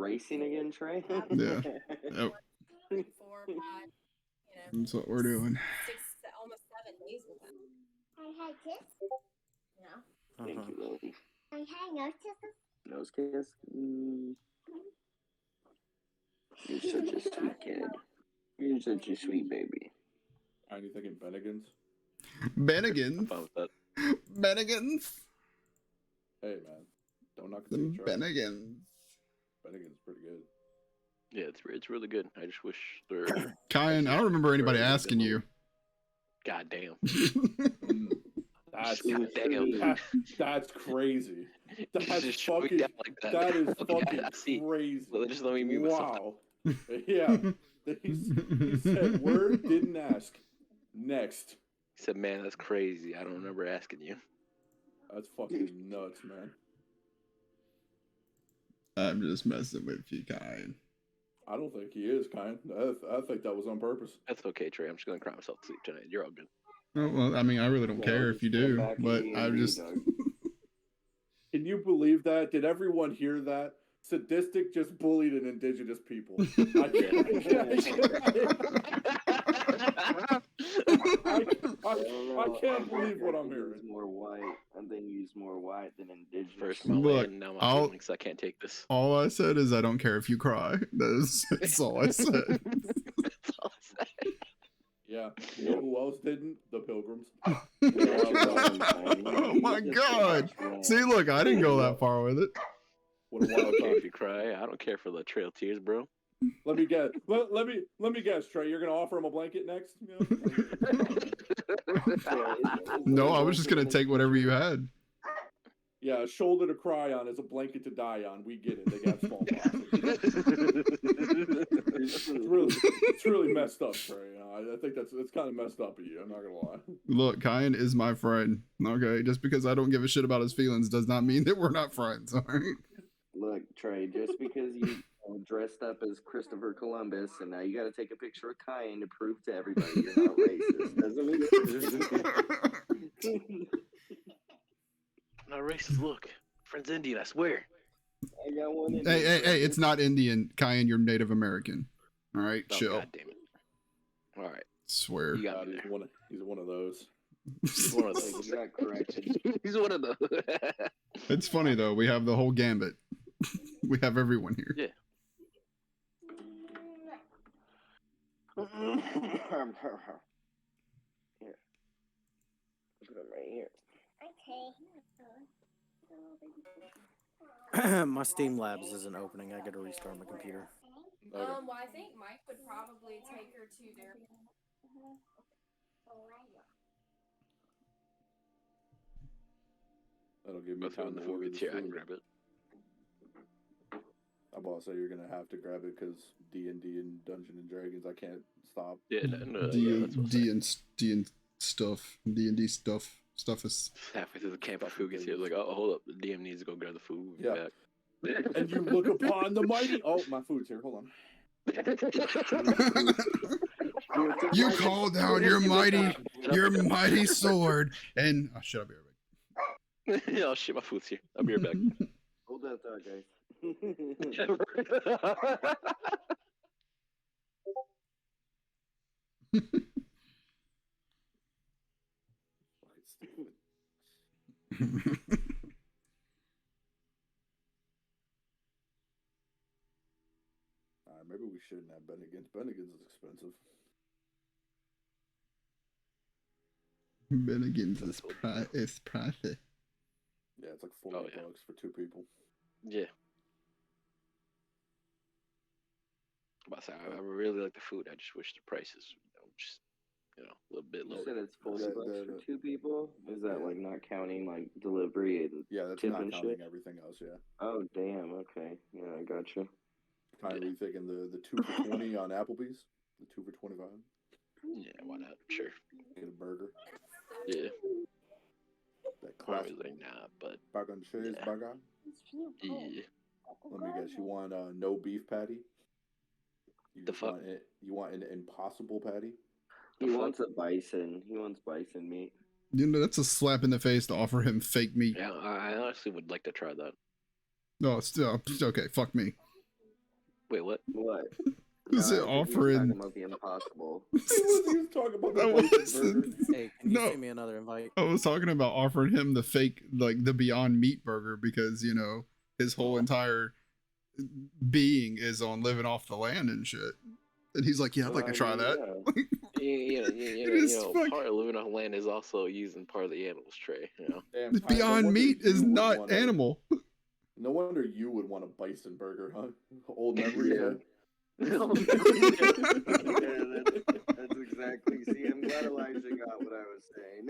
racing again, Trey? Yeah. Yep. 4, 5, That's what we're doing. 6, almost 7 days with them. You know? Thank you, Lily. Nose kisses. Nose kiss? You're such a sweet kid. You're such a sweet baby. Are you thinking Bennigan's? I'm Bennigan's. fine with that. Bennigan's. Hey man, don't knock The it. Bennigan's. Bennigan's pretty good. Yeah, it's really good. I just wish there. Kyan, I don't remember anybody asking you. God damn. That's God damn. that's crazy. That's Just shut me fucking. down like that. That is Okay, fucking I see. crazy. Well, just let me mute myself. Wow. Yeah. He said, "Word didn't ask." Next. He said, "Man, that's crazy. I don't remember asking you." That's fucking nuts, man. I'm just messing with you, Kyan. I don't think he is kind. I think that was on purpose. That's okay, Trey. I'm just gonna cry myself to sleep tonight. You're all good. Oh, well, I mean, I really don't No, care if you do, back at but D&D, I'm just. dog. Can you believe that? Did everyone hear that? Sadistic just bullied an indigenous people. I can't believe what I'm hearing. Use more white, and then use more white than indigenous. First my Look, land, now my I'll- feelings. I can't take this. All I said is I don't care if you cry. That's all I said. That's all I said. Yeah. You know who else didn't? The Pilgrims. Oh my God. See, look, I didn't go that far with it. What a I don't wild care time. if you cry. I don't care for the Trail of Tears, bro. Let me guess. Let me guess, Trey. You're gonna offer him a blanket next? No, I was just gonna take whatever you had. Yeah, a shoulder to cry on is a blanket to die on. We get it. They got smallpox. It's really messed up, Trey. You know, I think that's kind of messed up of you. I'm not gonna lie. Look, Kyan is my friend. Okay, just because I don't give a shit about his feelings does not mean that we're not friends. All right. Look, Trey, just because you dressed up as Christopher Columbus and now you got to take a picture of Kyan to prove to everybody you're not racist doesn't mean Not racist. Look, friend's Indian. I swear. I got one. In Hey, it's not Indian. Kyan, you're Native American. All right, Oh, chill. God damn it. All right. Swear. You got God, me he's there. one of those. He's one of You those. got corrected. He's one of those. It's funny though. We have the whole gambit. We have everyone here. Yeah. Here. Put him right here. My Steam Labs isn't opening. I gotta restart my computer. Okay. Well, I think Mike would probably take her to their. That'll give me Both of time the to food order gets this here. I can food. grab it. I'm about to say you're gonna have to grab it because D&D and Dungeons and Dragons. I can't stop. Yeah, no, D that's what I'm D saying. and D and stuff. D&D stuff is. Halfway through the camp, food gets here. Like, oh, hold up. The DM needs to go grab the food. We'll be Yeah. back. And you look upon the mighty. Oh, my food's here. Hold on. You call down your mighty sword, and oh, shut up, everybody. Yeah, oh shit, my food's here. I'll be right back. Hold that thought, guys. Fucking stupid. Alright, maybe we shouldn't have Bennigan's. Bennigan's is expensive. Bennigan's is pricey. Yeah, it's like Oh, $40 yeah. for 2 people. Yeah. I'm about to say, I really like the food. I just wish the prices, just, a little bit You lower. said it's $40 The- for 2 people. Is that like not counting like delivery and Yeah, that's tip not and counting shit? everything else, yeah. Oh damn. Okay. Yeah, I gotcha. Kind of rethinking the 2 for 20 on Applebee's. The 2 for 25. Yeah, why not? Sure. Get a burger. Yeah. That Probably classic like, nah, but bag on cheese Yeah. burger. yeah. Let me guess, you want no beef patty? You The just fuck? want an impossible patty? He wants a bison. He wants bison meat. You know, that's a slap in the face to offer him fake meat. Yeah, I honestly would like to try that. No, still okay. Fuck me. Wait, what? What? Was No, it I think he was offering? talking about the impossible. He was talking about the That bison burger. wasn't. Hey, can you No. send me another invite? I was talking about offering him the fake, like the Beyond Meat burger, because you know his whole entire being is on living off the land and shit. And he's like, "Yeah, I'd like to try that." is fuck- part of living on land is also using part of the animal's tray. You know. Damn, The Ty, no Beyond wonder Meat is you would not wanna- animal. No wonder you would want a bison burger, huh? Old memories, Yeah. huh? Yeah, that's exactly. See, I'm glad Elijah got what I was saying.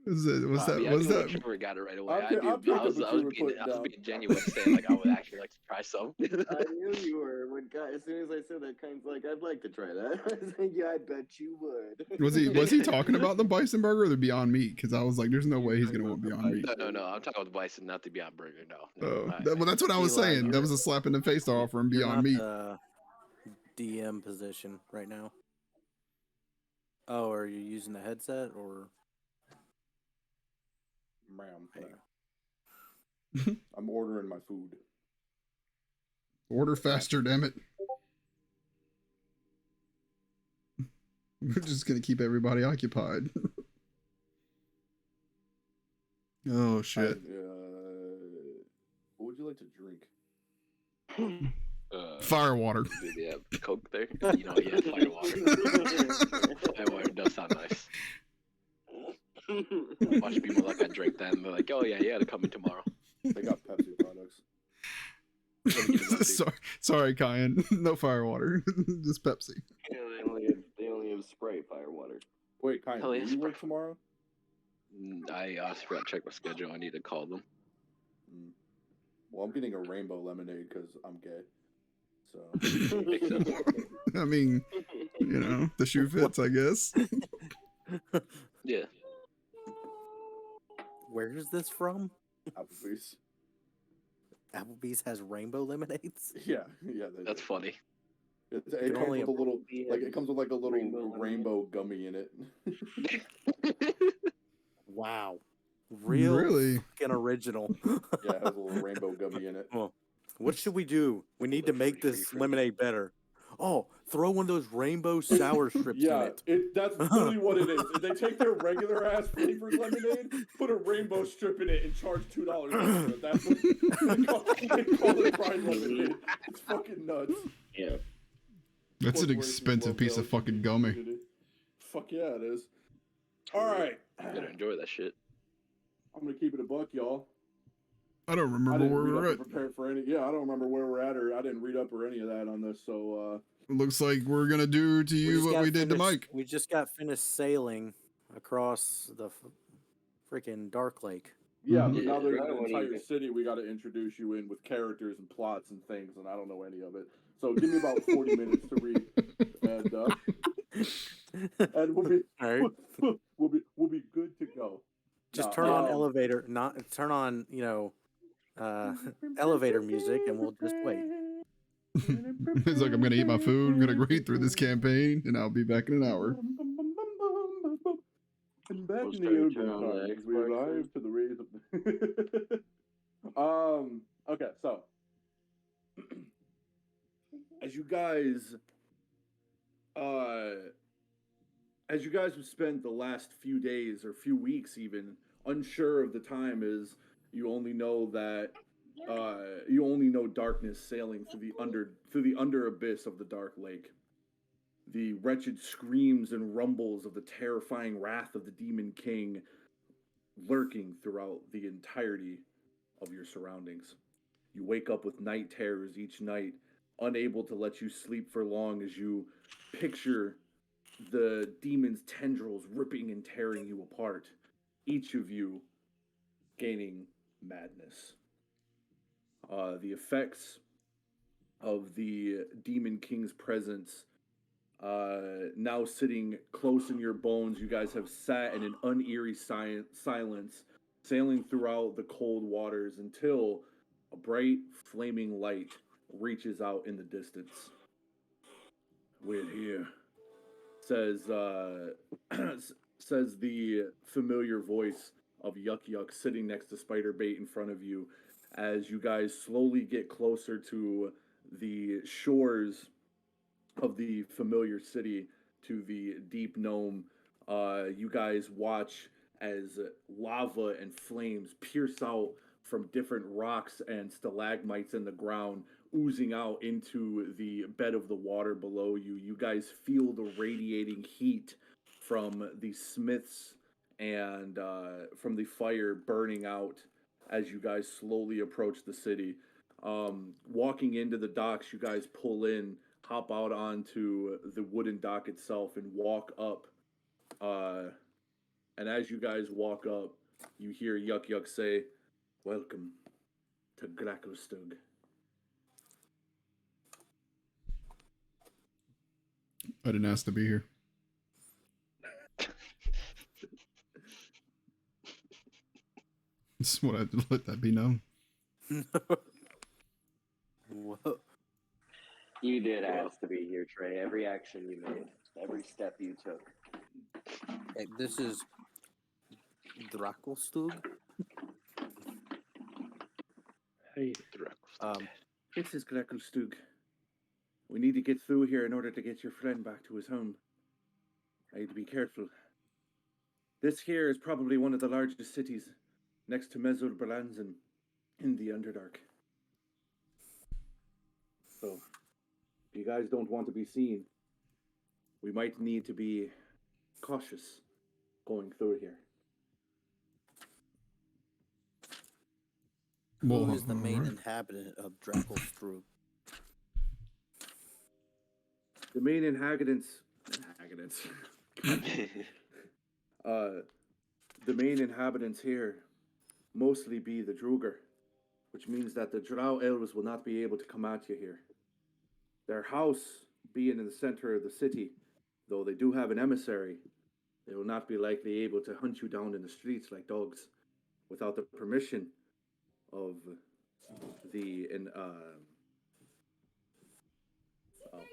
Was I was knew that? Trevor got it right away. I'll I pick- knew. I'll pick I up was, what I you was were being, putting I was down. being genuine, saying like I would actually like to try some. I knew you were. When as soon as I said that, Kane's like, "I'd like to try that." I was like, "Yeah, I bet you would." Was he talking about the bison burger or the Beyond Meat? Because I was like, "There's no way he's gonna want Beyond Meat." No. I'm talking about the bison, not the Beyond Burger. No. Oh, I- well, that's what I was Eli, saying. That you're- was a slap in the face to offer him You're Beyond not Meat. the DM position right now. Oh, are you using the headset or? Ma'am, Hey. I'm ordering my food. Order faster, damn it. We're just gonna keep everybody occupied. Oh shit. What would you like to drink? Fire water. Did they have Coke there? You know, yeah, fire water. Fire water does sound nice. Watch people like I drink that and they're like, oh yeah, to come in tomorrow. They got Pepsi products. sorry, Kyan. No fire water. Just Pepsi. Yeah, they only have Sprite fire water. Wait, Kyle, Hell will yeah, you work Sprite. tomorrow? I honestly forgot to check my schedule. I need to call them. Well, I'm getting a rainbow lemonade because I'm gay. So Makes sense. I mean, you know, the shoe fits, I guess. Yeah. Where is this from? Applebee's. Applebee's has rainbow lemonades. Yeah. That's funny. It can comes only with a little, be like it comes with like a little rainbow rainbow gummy in it. Wow, real Really? fucking original. Yeah, it has a little rainbow gummy in it. Well, what should we do? We need to make this lemonade better. Oh, throw one of those rainbow sour strips in Yeah, it. that's literally what it is. If they take their regular ass flavored lemonade, put a rainbow strip in it, and charge $2. That's what they call it fried lemonade. It's fucking nuts. Yeah. That's an Corporations expensive love piece the of fucking LGBT gummy. community. Fuck yeah, it is. All right, I'm gonna enjoy that shit. I'm gonna keep it a buck, y'all. I don't I remember didn't where read we're up at. or prepare for any. Yeah, I don't remember where we're at, or I didn't read up or any of that on this. So Looks like we're gonna do to you just what got we did to finished- Mike. We just got finished sailing across the freaking Dark Lake. yeah, Mhm. but now there's Yeah, an that one entire even- city we got to introduce you in with characters and plots and things, and I don't know any of it. So give me about 40 minutes to read, and we'll be All right, we'll be good to go. just No, turn on elevator, not turn on elevator music, and we'll just wait. He's like, I'm gonna eat my food, I'm gonna read through this campaign, and I'll be back in an hour. And back We'll in the start olden turning on the times, we Xbox arrived to the rays of. Okay, so as you guys have spent the last few days or few weeks even unsure of the time, is you only know that you only know darkness sailing through the under abyss of the dark lake. The wretched screams and rumbles of the terrifying wrath of the Demon King lurking throughout the entirety of your surroundings. You wake up with night terrors each night, unable to let you sleep for long as you picture the demon's tendrils ripping and tearing you apart, each of you gaining madness. The effects of the Demon King's presence now sitting close in your bones. You guys have sat in an uneary silence, sailing throughout the cold waters until a bright, flaming light reaches out in the distance. We're here, says says the familiar voice of Yuck Yuck, sitting next to Spider Bait in front of you, as you guys slowly get closer to the shores of the familiar city, to the deep gnome. You guys watch as lava and flames pierce out from different rocks and stalagmites in the ground, oozing out into the bed of the water below you. You guys feel the radiating heat from the smiths and from the fire burning out as you guys slowly approach the city. Walking into the docks, you guys pull in, hop out onto the wooden dock itself, and walk up. And as you guys walk up, you hear Yuck Yuck say, "Welcome to Gracklstug." I didn't ask to be here. Just want to let that be known. Whoa. You did ask to be here, Trey. Every action you made, every step you took. Hey, this is Drakelstug. Hey, Drakelstug. this is Gracklstug. We need to get through here in order to get your friend back to his home. I need to be careful. This here is probably one of the largest cities, next to Mezur Balanzan, in the Underdark. So, if you guys don't want to be seen, we might need to be cautious going through here. Who is the main alright. inhabitant of Drakelstug? The main inhabitants, the main inhabitants here mostly be the Druger, which means that the Drow elves will not be able to come at you here. Their house being in the center of the city, though they do have an emissary, they will not be likely able to hunt you down in the streets like dogs without the permission of the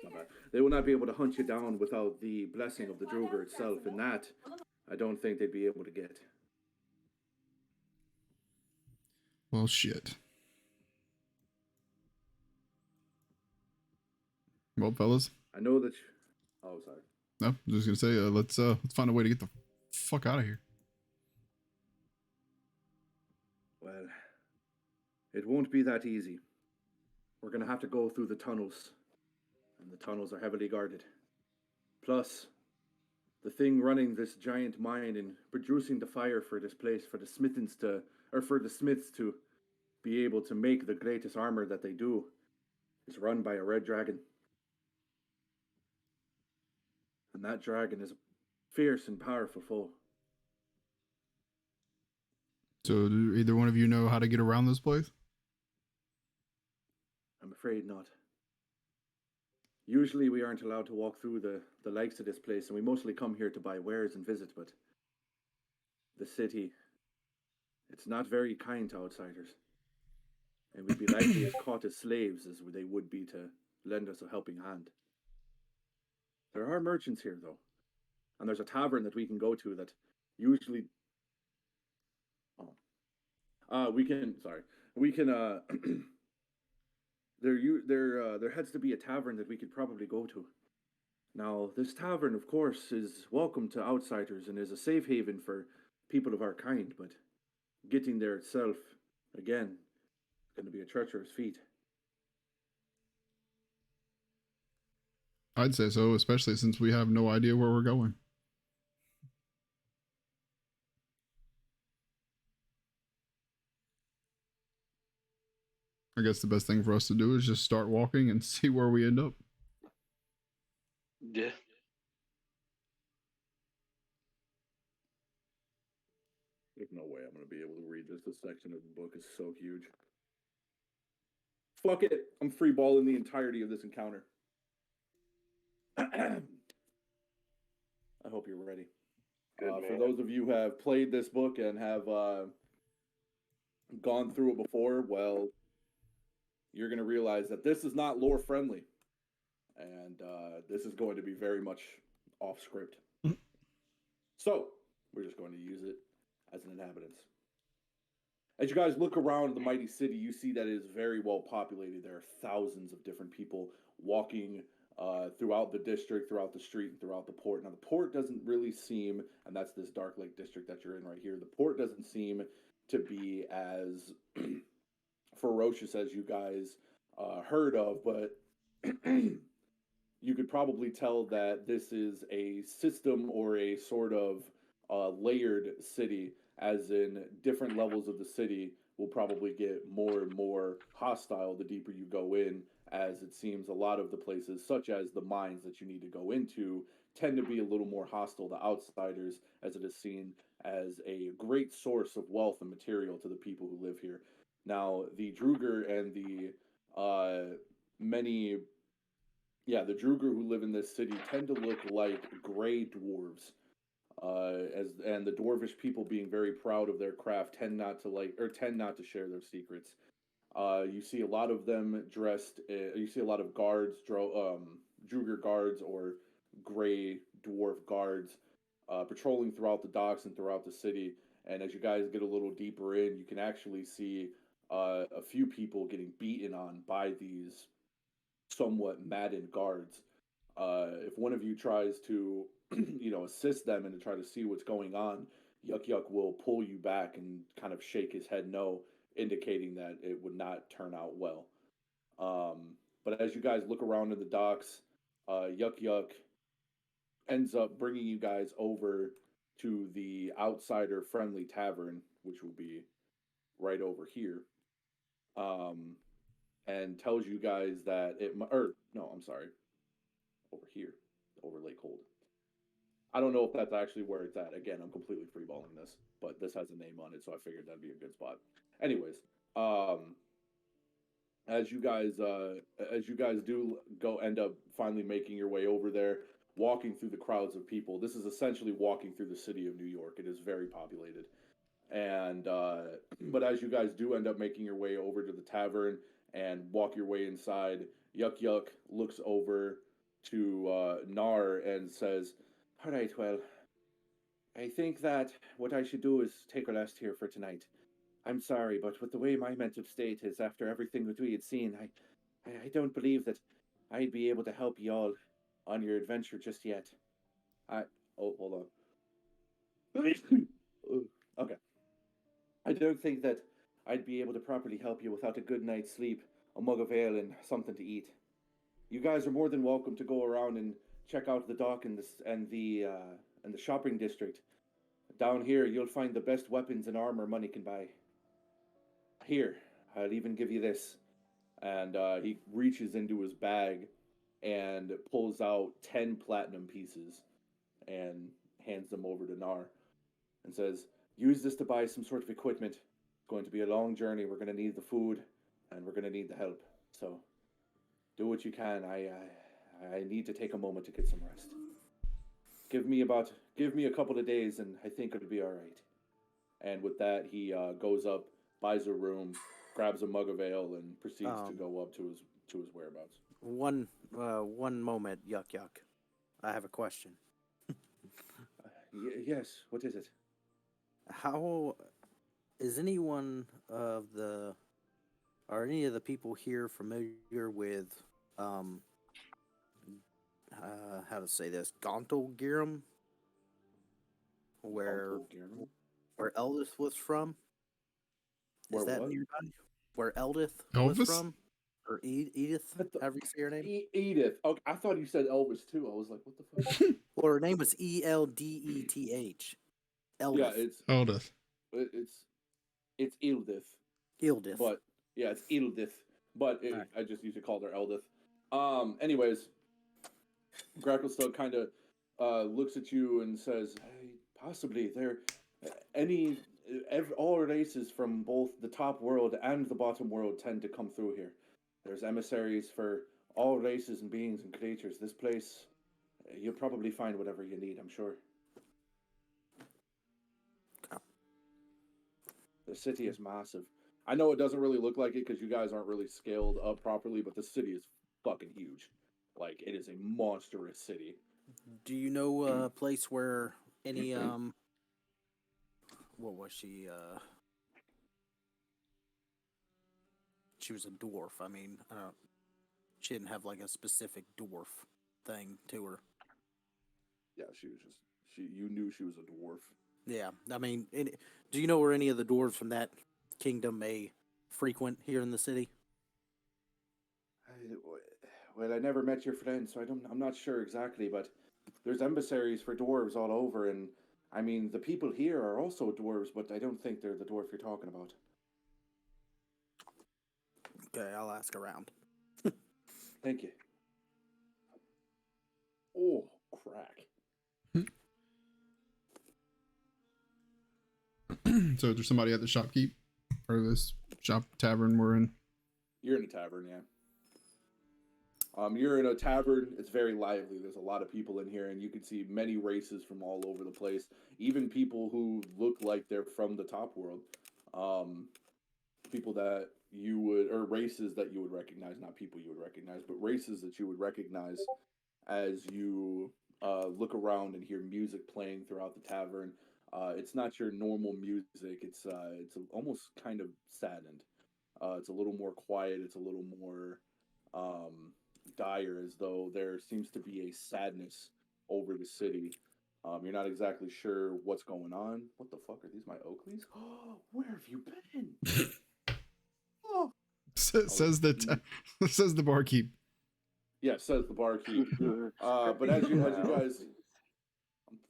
my bad. They will not be able to hunt you down without the blessing of the Druger itself, and that I don't think they'd be able to get. Well, shit. Well, fellas. I know that. Oh, sorry. No, I'm just gonna say, let's find a way to get the fuck out of here. Well, it won't be that easy. We're gonna have to go through the tunnels, and the tunnels are heavily guarded. Plus, the thing running this giant mine and producing the fire for this place, for the smiths to be able to make the greatest armor that they do, is run by a red dragon. And that dragon is a fierce and powerful foe. So, do either one of you know how to get around this place? I'm afraid not. Usually we aren't allowed to walk through the likes of this place, and we mostly come here to buy wares and visit, but the city, it's not very kind to outsiders. And we'd be likely as caught as slaves as they would be to lend us a helping hand. There are merchants here, though. And there's a tavern that we can go to that usually... There has to be a tavern that we could probably go to. Now, this tavern, of course, is welcome to outsiders and is a safe haven for people of our kind, but getting there itself, again, is going to be a treacherous feat. I'd say so, especially since we have no idea where we're going. I guess the best thing for us to do is just start walking and see where we end up. Yeah. There's no way I'm going to be able to read this. This section of the book is so huge. Fuck it. I'm freeballing the entirety of this encounter. I hope you're ready. For those of you who have played this book and have gone through it before, well, you're going to realize that this is not lore friendly. And this is going to be very much off script. So, we're just going to use it as an inhabitants. As you guys look around the mighty city, you see that it is very well populated. There are thousands of different people walking throughout the district, throughout the street, and throughout the port. Now, the port doesn't really seem, and that's this Dark Lake district that you're in right here, the port doesn't seem to be as ferocious as you guys heard of, but you could probably tell that this is a system or a sort of layered city, as in different levels of the city will probably get more and more hostile the deeper you go in, as it seems a lot of the places, such as the mines that you need to go into, tend to be a little more hostile to outsiders, as it is seen as a great source of wealth and material to the people who live here. Now, the Druger and the the Druger who live in this city tend to look like gray dwarves. And the dwarvish people, being very proud of their craft, tend not to share their secrets. You see a lot of them dressed. You see a lot of guards, Druger guards or gray dwarf guards, patrolling throughout the docks and throughout the city. And as you guys get a little deeper in, you can actually see a few people getting beaten on by these somewhat maddened guards. If one of you tries to, assist them and to try to see what's going on, Yuck Yuck will pull you back and kind of shake his head no, indicating that it would not turn out well. But as you guys look around in the docks, Yuck Yuck ends up bringing you guys over to the Outsider Friendly Tavern, which will be right over here. And tells you guys that over here, over Lake Hold. I don't know if that's actually where it's at. Again, I'm completely freeballing this, but this has a name on it, so I figured that'd be a good spot. Anyways, as you guys do end up finally making your way over there, walking through the crowds of people. This is essentially walking through the city of New York. It is very populated. And but as you guys do end up making your way over to the tavern and walk your way inside, Yuck Yuck looks over to Nar and says, "All right, well, I think that what I should do is take a rest here for tonight. I'm sorry, but with the way my mental state is after everything that we had seen, I don't believe that I'd be able to help y'all on your adventure just yet. Hold on. Okay. I don't think that I'd be able to properly help you without a good night's sleep, a mug of ale, and something to eat. You guys are more than welcome to go around and check out the dock and the shopping district. Down here, you'll find the best weapons and armor money can buy. Here, I'll even give you this." And he reaches into his bag and pulls out 10 platinum pieces and hands them over to Nar and says, "Use this to buy some sort of equipment. It's going to be a long journey. We're going to need the food and we're going to need the help. So do what you can. I need to take a moment to get some rest. Give me a couple of days and I think it'll be all right." And with that, he goes up, buys a room, grabs a mug of ale, and proceeds to go up to his whereabouts. One moment, Yuck Yuck. I have a question. Yes, what is it? How is any of the people here familiar with how to say this, Gontalgirum, where Eldith was from? Is that what? nearby? Where Eldith was Elvis? from? Or Edith, however you say her name? Edith. Okay, I thought you said Elvis too. I was like, what the fuck? Well, her name was Eldeth. Eldith. Yeah, it's Eldith. it's Edith. Eldith. But yeah, it's Edith. But Right. I just usually called her Eldith. Anyways, Gracklestug kind of looks at you and says, "Hey, possibly there all races from both the top world and the bottom world tend to come through here. There's emissaries for all races and beings and creatures. This place, you'll probably find whatever you need, I'm sure." Okay. The city is massive. I know it doesn't really look like it because you guys aren't really scaled up properly, but the city is fucking huge. Like, it is a monstrous city. Do you know a place where any what was she she was a dwarf. I mean, she didn't have like a specific dwarf thing to her. Yeah, she was just you knew she was a dwarf. Yeah, I mean, do you know where any of the dwarves from that kingdom may frequent here in the city? Well, I never met your friend, so I'm not sure exactly, but there's emissaries for dwarves all over, and I mean, the people here are also dwarves, but I don't think they're the dwarf you're talking about. Okay, I'll ask around. Thank you. Oh, crack. So there's somebody at the shopkeep or this shop tavern we're in. You're in a tavern, yeah. You're in a tavern. It's very lively. There's a lot of people in here, and you can see many races from all over the place. Even people who look like they're from the top world. People that you would, or races that you would recognize, not people you would recognize, but races that you would recognize as you look around and hear music playing throughout the tavern. It's not your normal music. It's almost kind of saddened. It's a little more quiet. It's a little more dire, as though there seems to be a sadness over the city. You're not exactly sure what's going on. What the fuck are these? My Oakleys? Where have you been? Oh. Says the barkeep. Yeah, says the barkeep. But as you guys,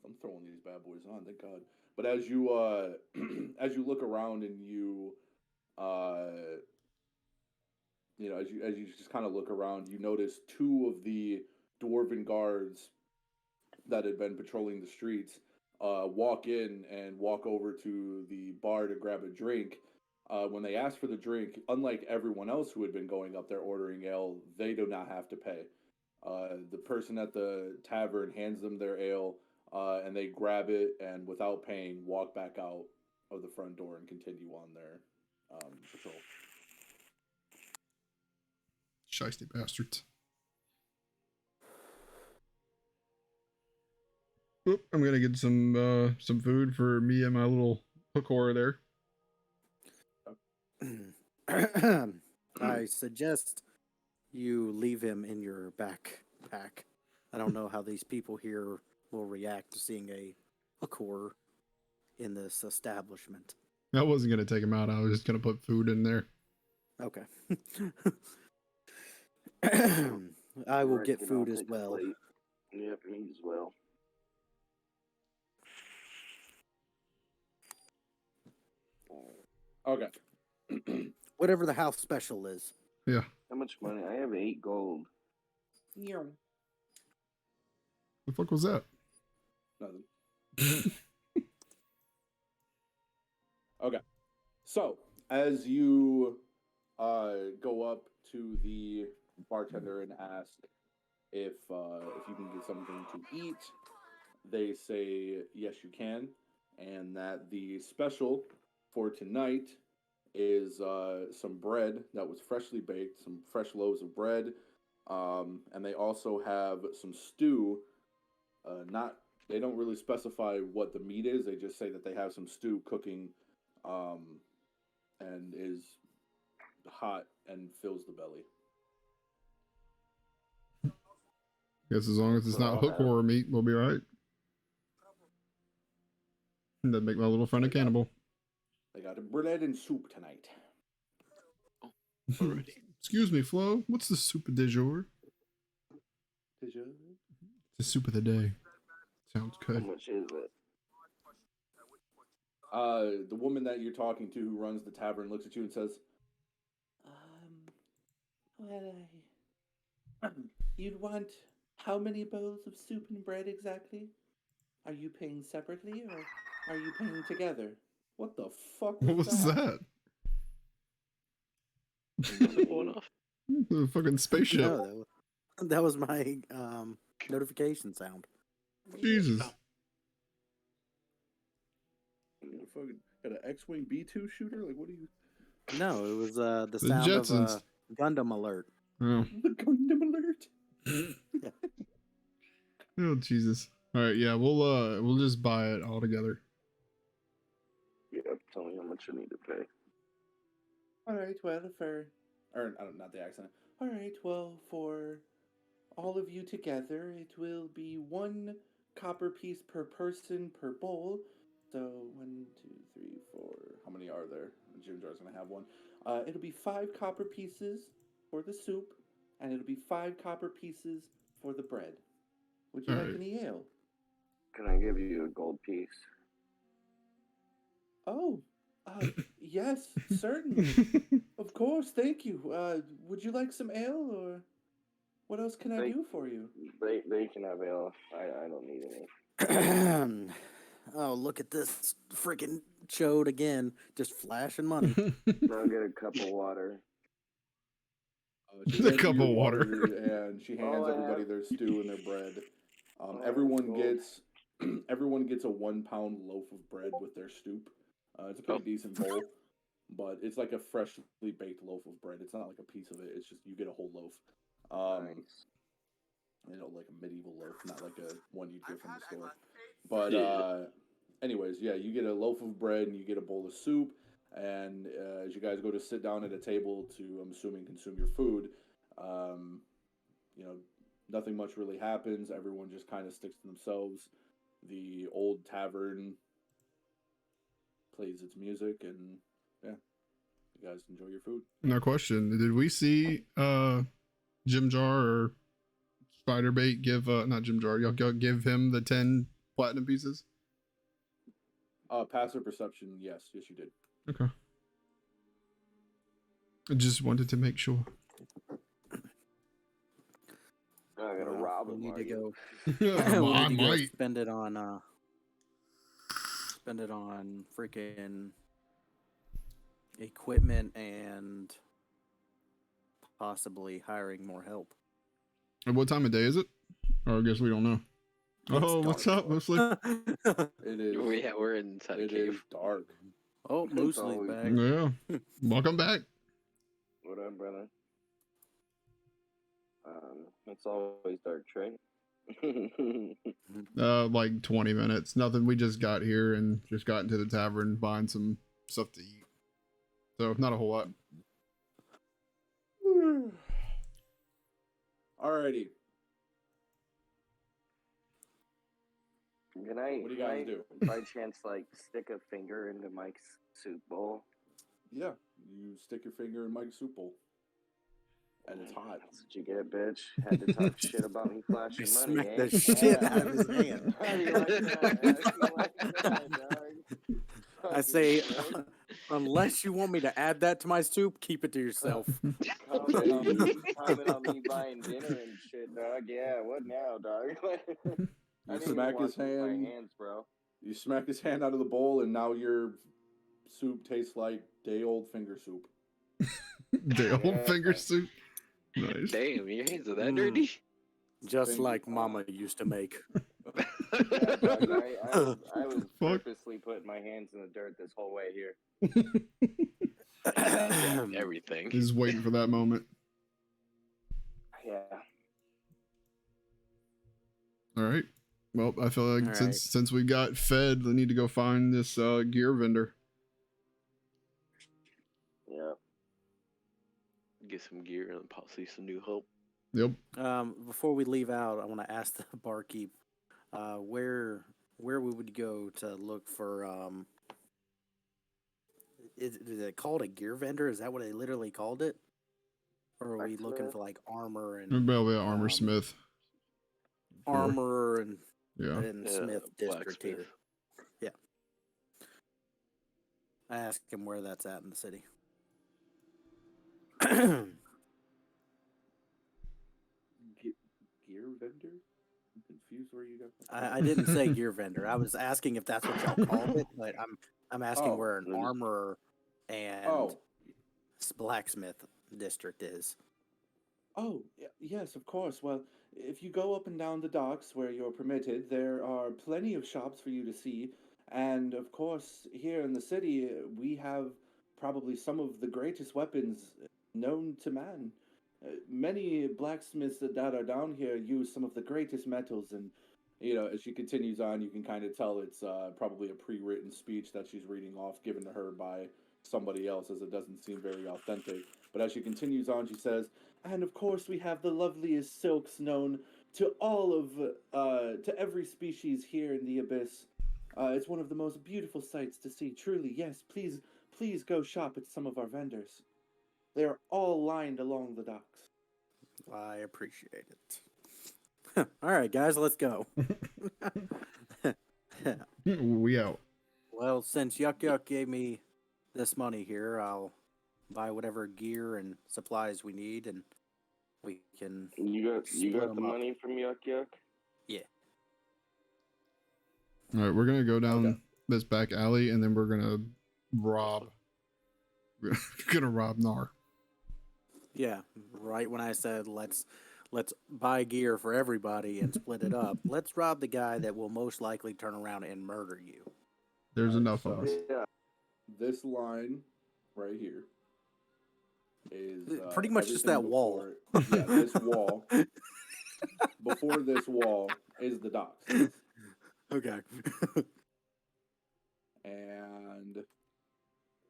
I'm throwing these bad boys on, thank God. But as you as you look around and you as you just kind of look around, you notice two of the dwarven guards that had been patrolling the streets walk in and walk over to the bar to grab a drink. When they ask for the drink, unlike everyone else who had been going up there ordering ale, they do not have to pay. The person at the tavern hands them their ale, and they grab it and without paying walk back out of the front door and continue on their patrol. Shiesty bastards. Oop, I'm gonna get some food for me and my little hook horror there. I suggest you leave him in your backpack. I don't know how these people here will react to seeing a hook horror in this establishment. I wasn't gonna take him out. I was just gonna put food in there. Okay. I will get food as well. Yep, me as well. Okay. Whatever the house special is. Yeah. How much money? I have 8 gold. The fuck was that? Nothing. Okay. So, as you go up to the bartender and ask if you can get something to eat, they say yes, you can, and that the special for tonight is some bread that was freshly baked, some fresh loaves of bread, and they also have some stew. They don't really specify what the meat is. They just say that they have some stew cooking, and is hot and fills the belly. Guess as long as it's not hook horror meat, we'll be right. That'd make my little friend a cannibal. They got a bread and soup tonight. Already. Excuse me, Flo. What's the soup du jour? The soup of the day. Sounds How good. much is it? The woman that you're talking to who runs the tavern looks at you and says, you'd want how many bowls of soup and bread exactly? Are you paying separately or are you paying together? What the fuck What was that? Going off. The fucking spaceship. No, that was my notification sound. Jesus. Fucking got an X-wing B2 shooter? Like, what are you? No, it was the The sound Jetsons. of Gundam alert. Oh. The Gundam alert. Oh Jesus. All right, yeah, we'll just buy it all together. Yeah, tell me how much I need to pay. All right. Well, or not the accent. All right, well, for all of you together, it will be 1 copper piece per person per bowl. So 1, 2, 3, 4. How many are there? Jim Jar's gonna have one. It'll be 5 copper pieces for the soup, and it'll be 5 copper pieces for the bread. Would you like Alright. any ale? Can I give you a gold piece? Oh, yes, certainly. Of course, thank you. Would you like some ale, or what else can I Thank- do for you? They can have ale. I don't need any. Oh, look at this freaking chode again, just flashing money. I'll get a cup of water. She The hands cup you of your water. and she hands I everybody have- their stew and their bread. I have Everyone gold. gets everyone gets a 1 pound loaf of bread with their stoop. It's a pretty decent bowl, but it's like a freshly baked loaf of bread. It's not like a piece of it. It's just you get a whole loaf. Nice. Like a medieval loaf, not like a one you'd get from the store. But Yeah. anyways, yeah, you get a loaf of bread and you get a bowl of soup. And as you guys go to sit down at a table to, I'm assuming, consume your food, nothing much really happens. Everyone just kind of sticks to themselves. The old tavern plays its music, and yeah, you guys enjoy your food. No question. Did we see Jim Jar or Spiderbait give not Jim Jar, y'all give him the 10 platinum pieces? Passive perception, yes, you did. Okay. I just wanted to make sure. I gotta Well, rob we him. need are to you? go. Well, We I need to go might. spend it on freaking equipment and possibly hiring more help. And what time of day is it? Or I guess we don't know. Oh, what's dark. up, Mostly? It is. We're inside a It cave. is dark. Oh, Moosely's always- back. Yeah. Welcome back. What up, brother? It's always dark, Trey. Like 20 minutes. Nothing. We just got here and just got into the tavern buying some stuff to eat. So not a whole lot. Alrighty. Can I? What do you can guys I, do? By chance, like stick a finger into Mike's soup bowl. Yeah, you stick your finger in Mike's soup bowl. And it's hot. That's what you get, bitch. Had to talk shit about me flashing You money. smacked Eh? the shit out of his hand. How do you like that? How do you like that, dog? I Fucking say, prick. unless you want me to add that to my soup, keep it to yourself. Comment on me buying dinner and shit, dog. Yeah, what now, dog? I You didn't smack even his wash my hand. hands, bro. You smack his hand out of the bowl, and now your soup tastes like day old finger soup. The old Yeah. finger soup. Nice. Damn, your hands are that Mm. dirty? Just Finger- like Mama used to make. Yeah, dog, I was Fuck. purposely putting my hands in the dirt this whole way here. Everything. Just waiting for that moment. Yeah. All right. Well, I feel like All since we got fed, we need to go find this gear vendor. Yeah. Get some gear and possibly some new hope. Yep. Before we leave out, I want to ask the barkeep where we would go to look for. Is it called a gear vendor? Is that what they literally called it? Or are we looking Blacksmith? for like armor and Well, yeah, armor Um, smith. Sure. armor and Yeah. Smith district here? Blacksmith. I asked him where that's at in the city. Gear vendor? I'm confused where you got that. I didn't say gear vendor. I was asking if that's what y'all called it, but I'm asking Oh, where an really? armor and Oh, blacksmith district is. Oh, yes, of course. Well, if you go up and down the docks where you're permitted, there are plenty of shops for you to see. And of course, here in the city, we have probably some of the greatest weapons known to man. Many blacksmiths that are down here use some of the greatest metals. And, as she continues on, you can kind of tell it's probably a pre-written speech that she's reading off, given to her by somebody else, as it doesn't seem very authentic. But But as she continues on, she says, "And of course, we have the loveliest silks known to all of, to every species here in the abyss. It's one of the most beautiful sights to see. Truly, yes. Please go shop at some of our vendors. They are all lined along the docks." I appreciate it. All right, guys, let's go. We out. Well, since Yuck Yuck gave me this money here, I'll buy whatever gear and supplies we need, and we can. You Split got 'em the up. money from Yuck Yuck? All right, we're gonna go down Okay. this back alley, and then we're gonna rob. We're gonna rob Nar. Yeah, right when I said let's buy gear for everybody and split it up, let's rob the guy that will most likely turn around and murder you. There's Alright, enough of so- us. Yeah. This line right here is Pretty much just that everything wall. before- Yeah, this wall. Before this wall is the docks, Okay. and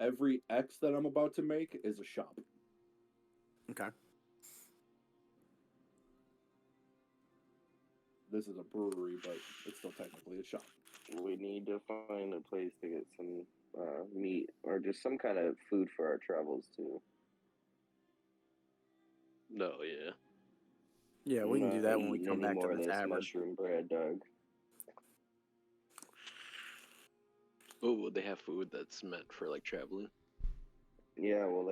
every X that I'm about to make is a shop. Okay. This is a brewery, but it's still technically a shop. We need to find a place to get some meat or just some kind of food for our travels too. No, yeah. Yeah, we can do Not that when we eating come any back more to of the this tavern. mushroom bread, Doug. Oh, would they have food that's meant for like traveling? Yeah, well,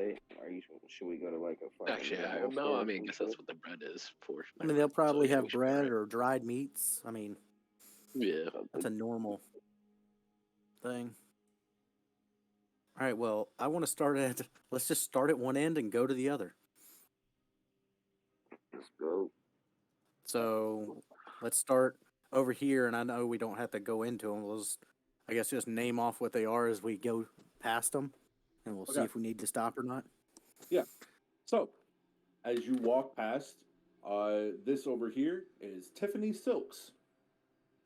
should we go to like a fucking Actually, animal no. store I or mean, I some guess that's shit? what the bread is for. I mean, they'll probably So, yeah, have we should be bread alright. or dried meats. I mean, Yeah. that's a normal thing. All right, well, I want to start at, let's just start at one end and go to the other. Let's go. So let's start over here, and I know we don't have to go into them. We'll just, I guess, just name off what they are as we go past them, and we'll see Okay. if we need to stop or not. So, as you walk past, this over here is Tiffany Silks,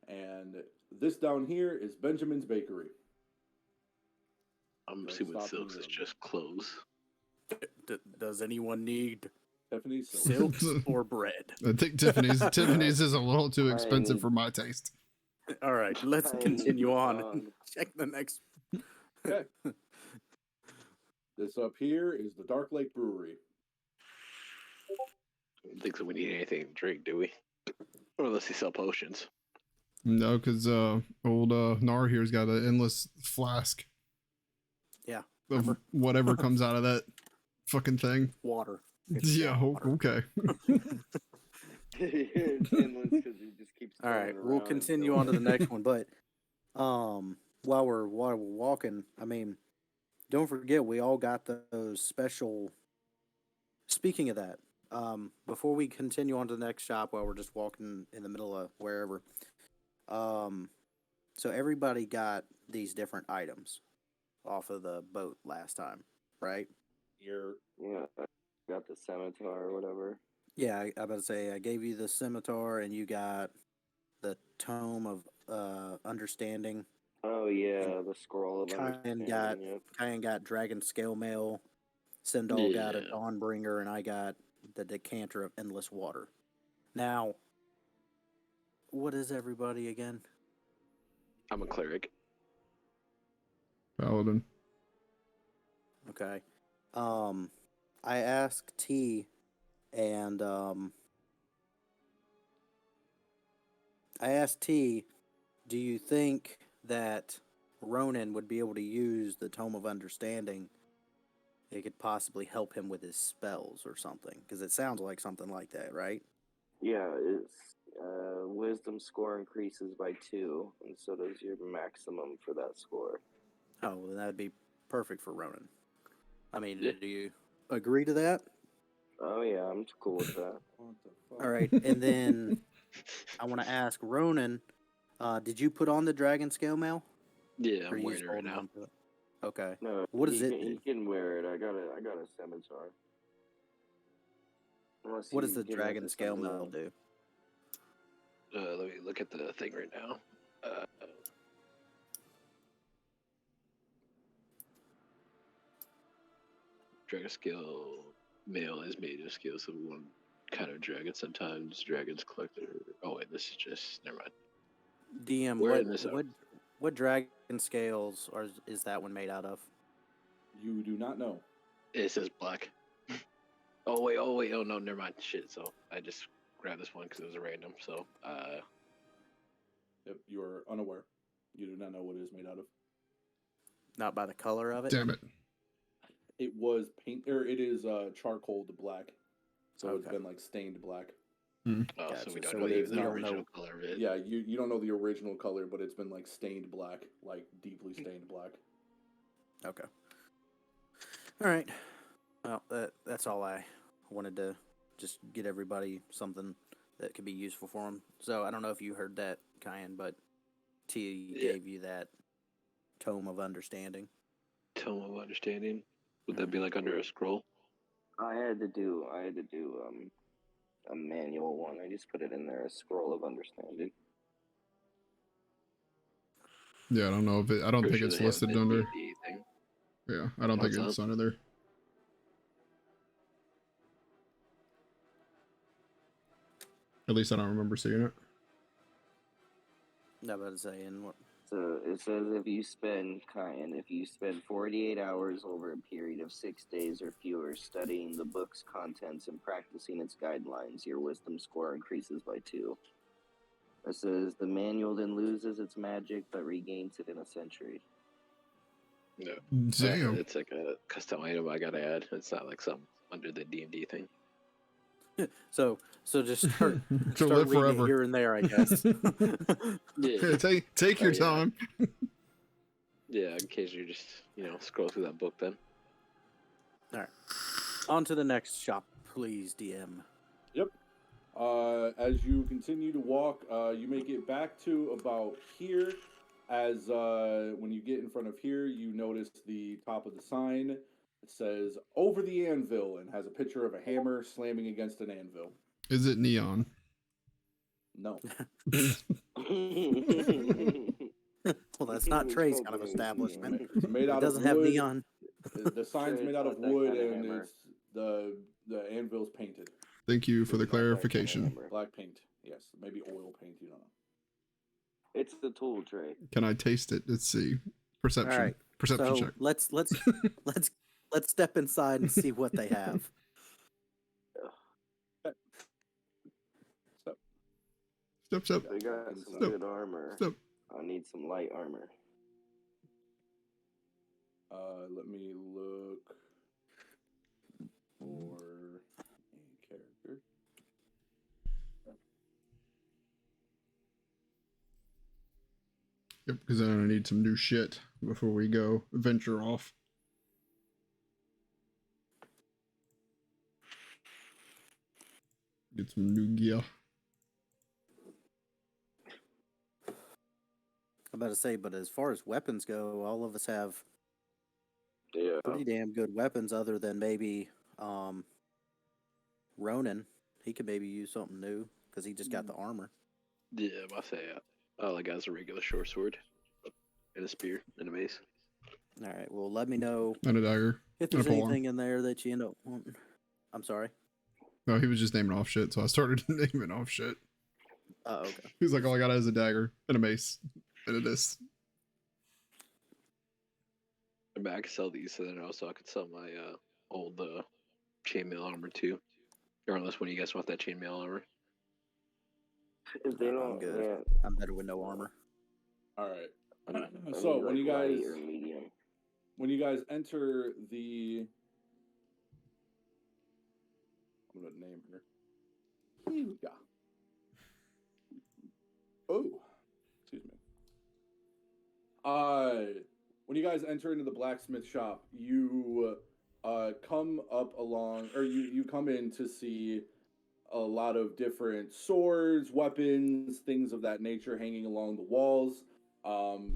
and this down here is Benjamin's Bakery. I'm Don't assuming stop in Silks the is room. just clothes. Does anyone need Tiffany Silks. silks or bread? I think Tiffany's is a little too expensive need- for my taste. All right, let's I need continue the on dog. and check the next. Okay. This up here is the Dark Lake Brewery. I don't think so. We need anything to drink, do we? Or unless they sell potions. No, because old Nar here's got an endless flask. Yeah, Of remember? whatever comes out of that fucking thing. Water. It's Yeah, water. okay. It's endless 'cause it just keeps All going right, we'll around continue until- on to the next one. But while we're walking, I mean, don't forget we all got those special. Speaking of that, before we continue on to the next shop, while we're just walking in the middle of wherever, so everybody got these different items off of the boat last time, right? You're Yeah, I got the scimitar or whatever. Yeah, I about to say I gave you the scimitar and you got the tome of understanding. Oh yeah, the scroll of Kyan understanding. got- Yep. Kyan got dragon scale mail. Sindal got a Yeah. Dawnbringer, and I got the decanter of endless water. Now, what is everybody again? I'm a cleric. Paladin. Okay. I asked T, and I asked T, do you think that Ronan would be able to use the Tome of Understanding? It could possibly help him with his spells or something, because it sounds like something like that, right? Yeah, it's wisdom score increases by 2, and so does your maximum for that score. Oh, well, that'd be perfect for Ronan. I mean, Yeah. do you agree to that? Oh yeah, I'm cool with that. what the fuck? All right, and then I want to ask Ronan, did you put on the dragon scale mail? Yeah, Or I'm you wearing just it right holding now. on to it? Okay. No, What does he it can, do? He can wear it. I got a scimitar. Unless What you does the give it dragon to scale someone mail else. do? Let me look at the thing right now. Dragon skill male is made of scales of one kind of dragon. Sometimes dragons collect their. Oh wait, this is just never mind. DM, We're in this what dragon scales is that one made out of? You do not know. It says black. Oh wait, oh no, never mind. Shit. So I just grabbed this one because it was a random. So Yep, you are unaware. You do not know what it is made out of. Not by the color of it. Damn it. It was paint, or it is charcoal to black, so it's Okay. been like stained black. so Gotcha, we don't so know we even the don't original know- color of it. Yeah, you don't know the original color, but it's been like stained black, like deeply stained black. Okay. All right. Well, that's all I wanted to just get everybody something that could be useful for them. So I don't know if you heard that, Kyan, but T Yeah. gave you that tome of understanding. Tome of understanding. Would that be like under a scroll? I had to do a manual one. I just put it in there, a scroll of understanding. Yeah, I don't know if I don't Pretty think sure it's they have listed the under. D&D thing. Yeah, I don't think What's it's under there. At least I don't remember seeing it. I was saying what? So it says if you spend 48 hours over a period of 6 days or fewer studying the book's contents and practicing its guidelines, your wisdom score increases by 2. It says the manual then loses its magic but regains it in a century. No. Damn. It's like a custom item I gotta add. It's not like some under the D&D thing. So just start, To start live reading it forever. here and there, I guess. Yeah, take your Oh, yeah. time. Yeah, in case you just, scroll through that book then. All right. On to the next shop, please, DM. As you continue to walk, you make it back to about here. As when you get in front of here, you notice the top of the sign. It says "Over the Anvil" and has a picture of a hammer slamming against an anvil. Is it neon? No. Well, that's not Trey's kind of establishment. It's made It out doesn't of have wood. neon. The sign's Trey, made it's out not of that wood, kind of and hammer. it's the anvil's painted. Thank you for the It's not that kind of clarification. hammer. Black paint. Yes, maybe oil paint. You don't know. It's the tool tray. Can I taste it? Let's see. Perception. All right. Perception So check. let's step inside and see what they have. Step. They got some Step. good armor. Step. I need some light armor. Let me look for a character. Yep, because I'm gonna need some new shit before we go venture off. Get some new gear. I'm about to say, but as far as weapons go, all of us have Yeah. pretty damn good weapons, other than maybe Ronan. He could maybe use something new because he just got the armor. Yeah, I say all I got is a regular short sword and a spear and a mace. All right. Well, let me know And a dagger. if And a there's polearm. anything in there that you end up wanting. I'm sorry. No, he was just naming off shit, so I started naming off shit. Okay. He was like, all I got is a dagger and a mace and a this. I mean, I could sell these, and then also I could sell my old chainmail armor too. Or unless one of you guys want that chainmail armor. If they I'm don't, good. yeah, I'm better with no armor. All right. I So need, when you like, guys light or medium. enter the, I'm gonna name her. Yeah. Oh, excuse me. When you guys enter into the blacksmith shop, you come up along, or you come in to see a lot of different swords, weapons, things of that nature hanging along the walls.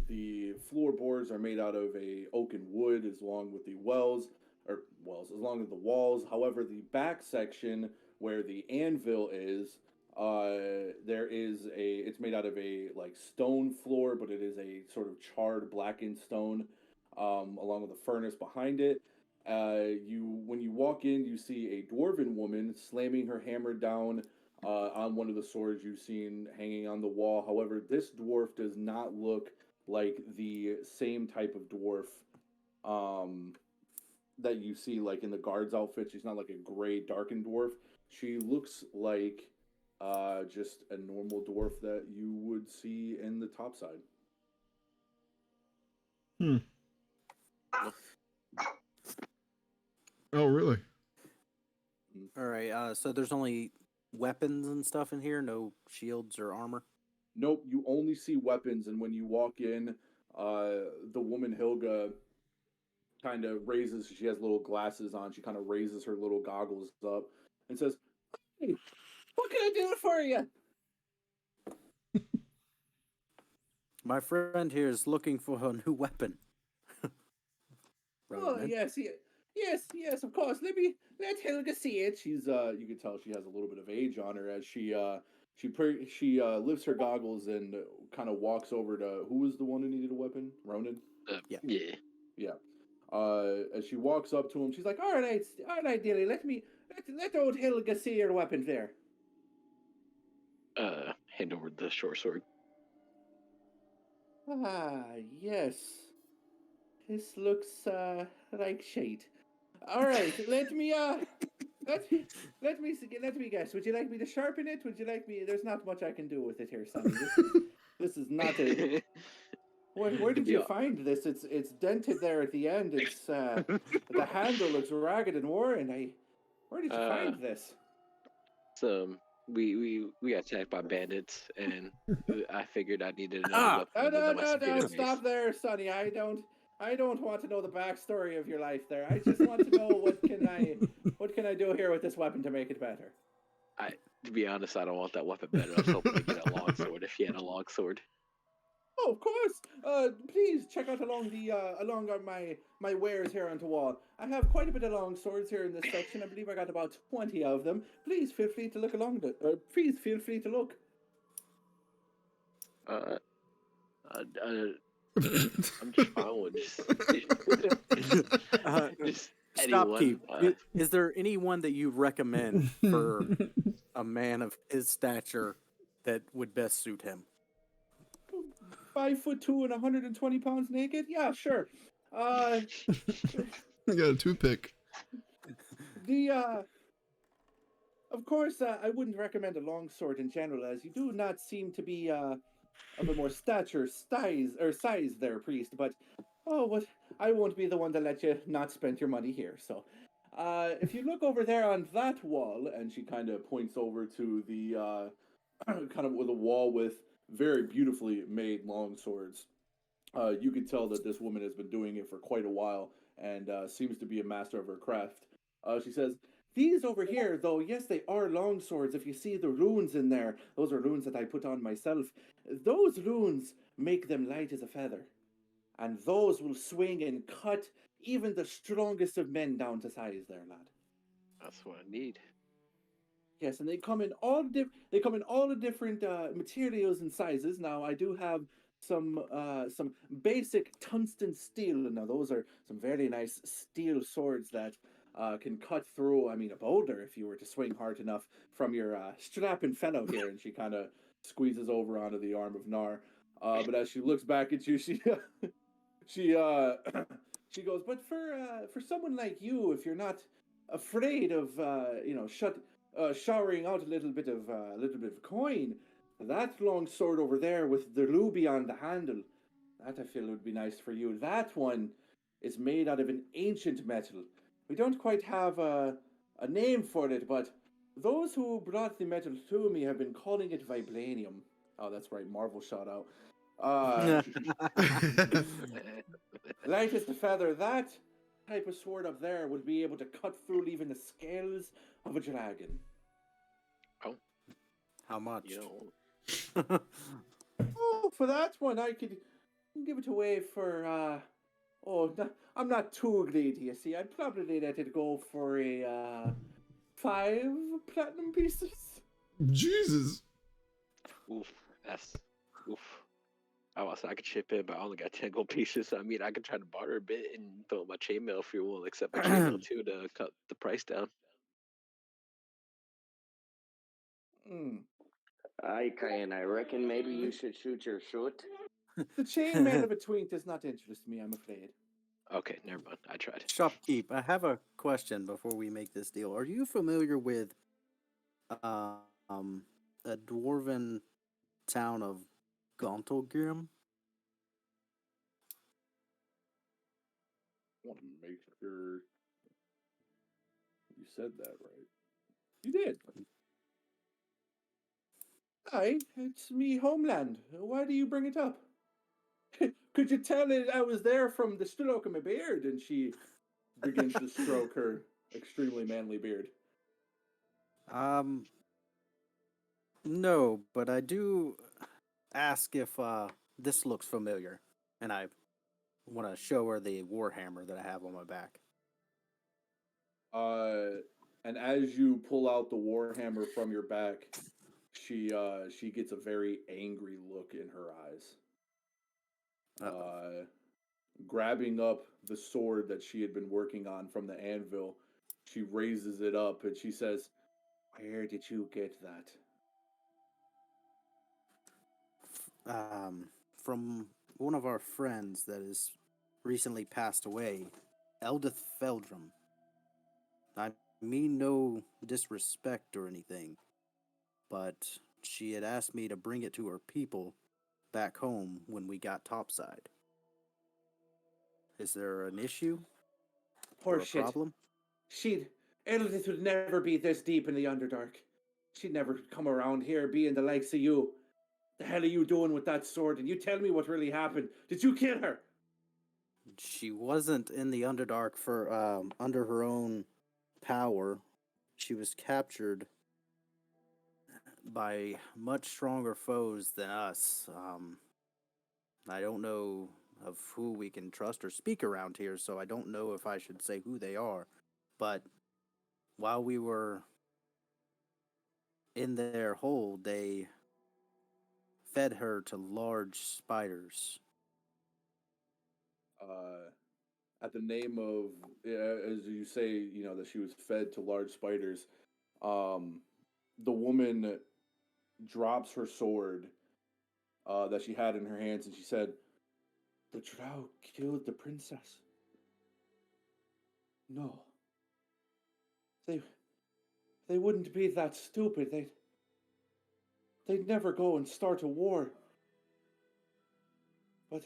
The floorboards are made out of a oaken wood, as long with the as long as the walls. However, the back section where the anvil is, it's made out of a like stone floor, but it is a sort of charred blackened stone, along with a furnace behind it. When you walk in, you see a dwarven woman slamming her hammer down on one of the swords you've seen hanging on the wall. However, this dwarf does not look like the same type of dwarf that you see like in the guard's outfit. She's not like a gray darkened dwarf. She looks like just a normal dwarf that you would see in the top side. Oh, really? All right. So there's only weapons and stuff in here. No shields or armor. Nope, you only see weapons, and when you walk in, the woman Hilga kind of raises. She has little glasses on. She kind of raises her little goggles up and says, "Hey, what can I do for you?" My friend here is looking for a new weapon. Oh Ronan. yes, of course. Let Helga see it. She's you can tell she has a little bit of age on her as she lifts her goggles and kind of walks over to who was the one who needed a weapon, Ronan. Yeah. As she walks up to him, she's like, all right, dearie, let old Helga see your weapon there." Hand over the short sword. Ah, yes. This looks like shade. All right, let me guess. Would you like me to sharpen it? Would you like me? There's not much I can do with it here, Sonny. This is not a. Where did you find this? It's dented there at the end. It's the handle looks ragged and worn. Where did you find this? So we got attacked by bandits, and I figured I needed another weapon. No, stop there, Sonny. I don't want to know the backstory of your life there. I just want to know what can I do here with this weapon to make it better. To be honest, I don't want that weapon better. I was hoping to get a long sword if you had a long sword. Oh, of course. Please check out along my wares here on the wall. I have quite a bit of long swords here in this section. I believe I got about 20 of them. Please feel free to look along please feel free to look. I'm just following. Just Stop, anyone. Keith. Is there anyone that you recommend for a man of his stature that would best suit him? 5'2" and 120 pounds naked? Yeah, sure. I got a toothpick. Of course, I wouldn't recommend a long sword in general, as you do not seem to be of a more size there, priest. But I won't be the one to let you not spend your money here. So, if you look over there on that wall, and she kind of points over to the kind of with a wall with very beautifully made long swords. You can tell that this woman has been doing it for quite a while and seems to be a master of her craft. She says, "These over here, though, yes, they are long swords. If you see the runes in there, those are runes that I put on myself. Those runes make them light as a feather. And those will swing and cut even the strongest of men down to size there, lad." That's what I need. Yes, and they come in all the different materials and sizes. Now, I do have some basic tungsten steel. Now, those are some very nice steel swords that can cut through, I mean, a boulder if you were to swing hard enough from your strapping fellow here. And she kind of squeezes over onto the arm of Nar. But as she looks back at you, she she goes, "But for someone like you, if you're not afraid of showering out a little bit of coin, that long sword over there with the ruby on the handle, that I feel would be nice for you. That one is made out of an ancient metal. We don't quite have a name for it, but those who brought the metal to me have been calling it vibranium." Oh, that's right, Marvel shout out. Light as the feather, that type of sword up there would be able to cut through even the scales of a dragon. Oh, How much? you know, Oh, for that one, I could give it away for, I'm not too greedy, you see. I'd probably let it go for a, 5 platinum pieces. Jesus. oof. That's oof. I could chip in, but I only got 10 gold pieces. I mean, I could try to barter a bit and throw my chainmail if you will accept my chainmail too to cut the price down. Hmm. Aye, Cayenne, I reckon maybe you should shoot your shot. The chainmail of a twink does not interest me, I'm afraid. Okay, never mind. I tried. Shopkeep, I have a question before we make this deal. Are you familiar with um a dwarven town of Gauntlgrim? I want to make sure you said that right. You did. Aye, it's me homeland. Why do you bring it up? Could you tell it I was there from the stroke of my beard? And she begins to stroke her extremely manly beard. No, but I do ask if this looks familiar, and I want to show her the warhammer that I have on my back. And as you pull out the warhammer from your back, she gets a very angry look in her eyes. Grabbing up the sword that she had been working on from the anvil, she raises it up and she says, "Where did you get that?" From one of our friends that has recently passed away, Eldith Feldrum. I mean no disrespect or anything, but she had asked me to bring it to her people back home when we got topside. Is there an issue? Or a Horseshit. problem? Eldith would never be this deep in the Underdark. She'd never come around here being the likes of you. The hell are you doing with that sword? And you tell me what really happened. Did you kill her? She wasn't in the Underdark for under her own power. She was captured by much stronger foes than us. I don't know of who we can trust or speak around here, so I don't know if I should say who they are. But while we were in their hold, they fed her to large spiders. At the name of, as you say, you know, that she was fed to large spiders, the woman drops her sword that she had in her hands and she said, "The drow killed the princess." No. They wouldn't be that stupid. They'd never go and start a war. But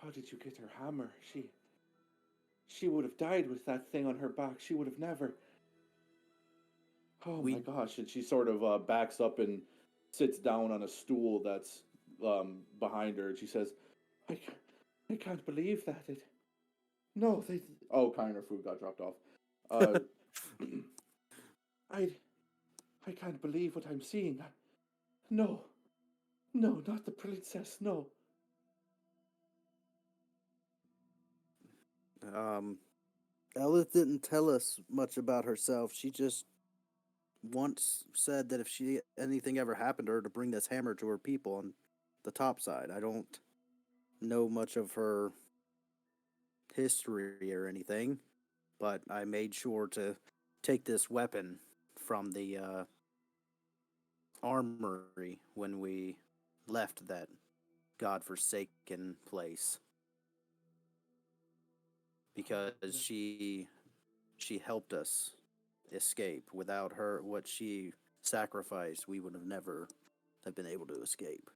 how did you get her hammer? She would have died with that thing on her back. She would have never. Oh my gosh! And she sort of backs up and sits down on a stool that's behind her, and she says, I can't believe that it. No, they. Oh, kind of food got dropped off. I can't believe what I'm seeing. No, not the princess. No. Elith didn't tell us much about herself. She just once said that if anything ever happened to her, to bring this hammer to her people on the top side. I don't know much of her history or anything, but I made sure to take this weapon from the armory when we left that godforsaken place, because she helped us escape. Without her, what she sacrificed, we would have never have been able to escape.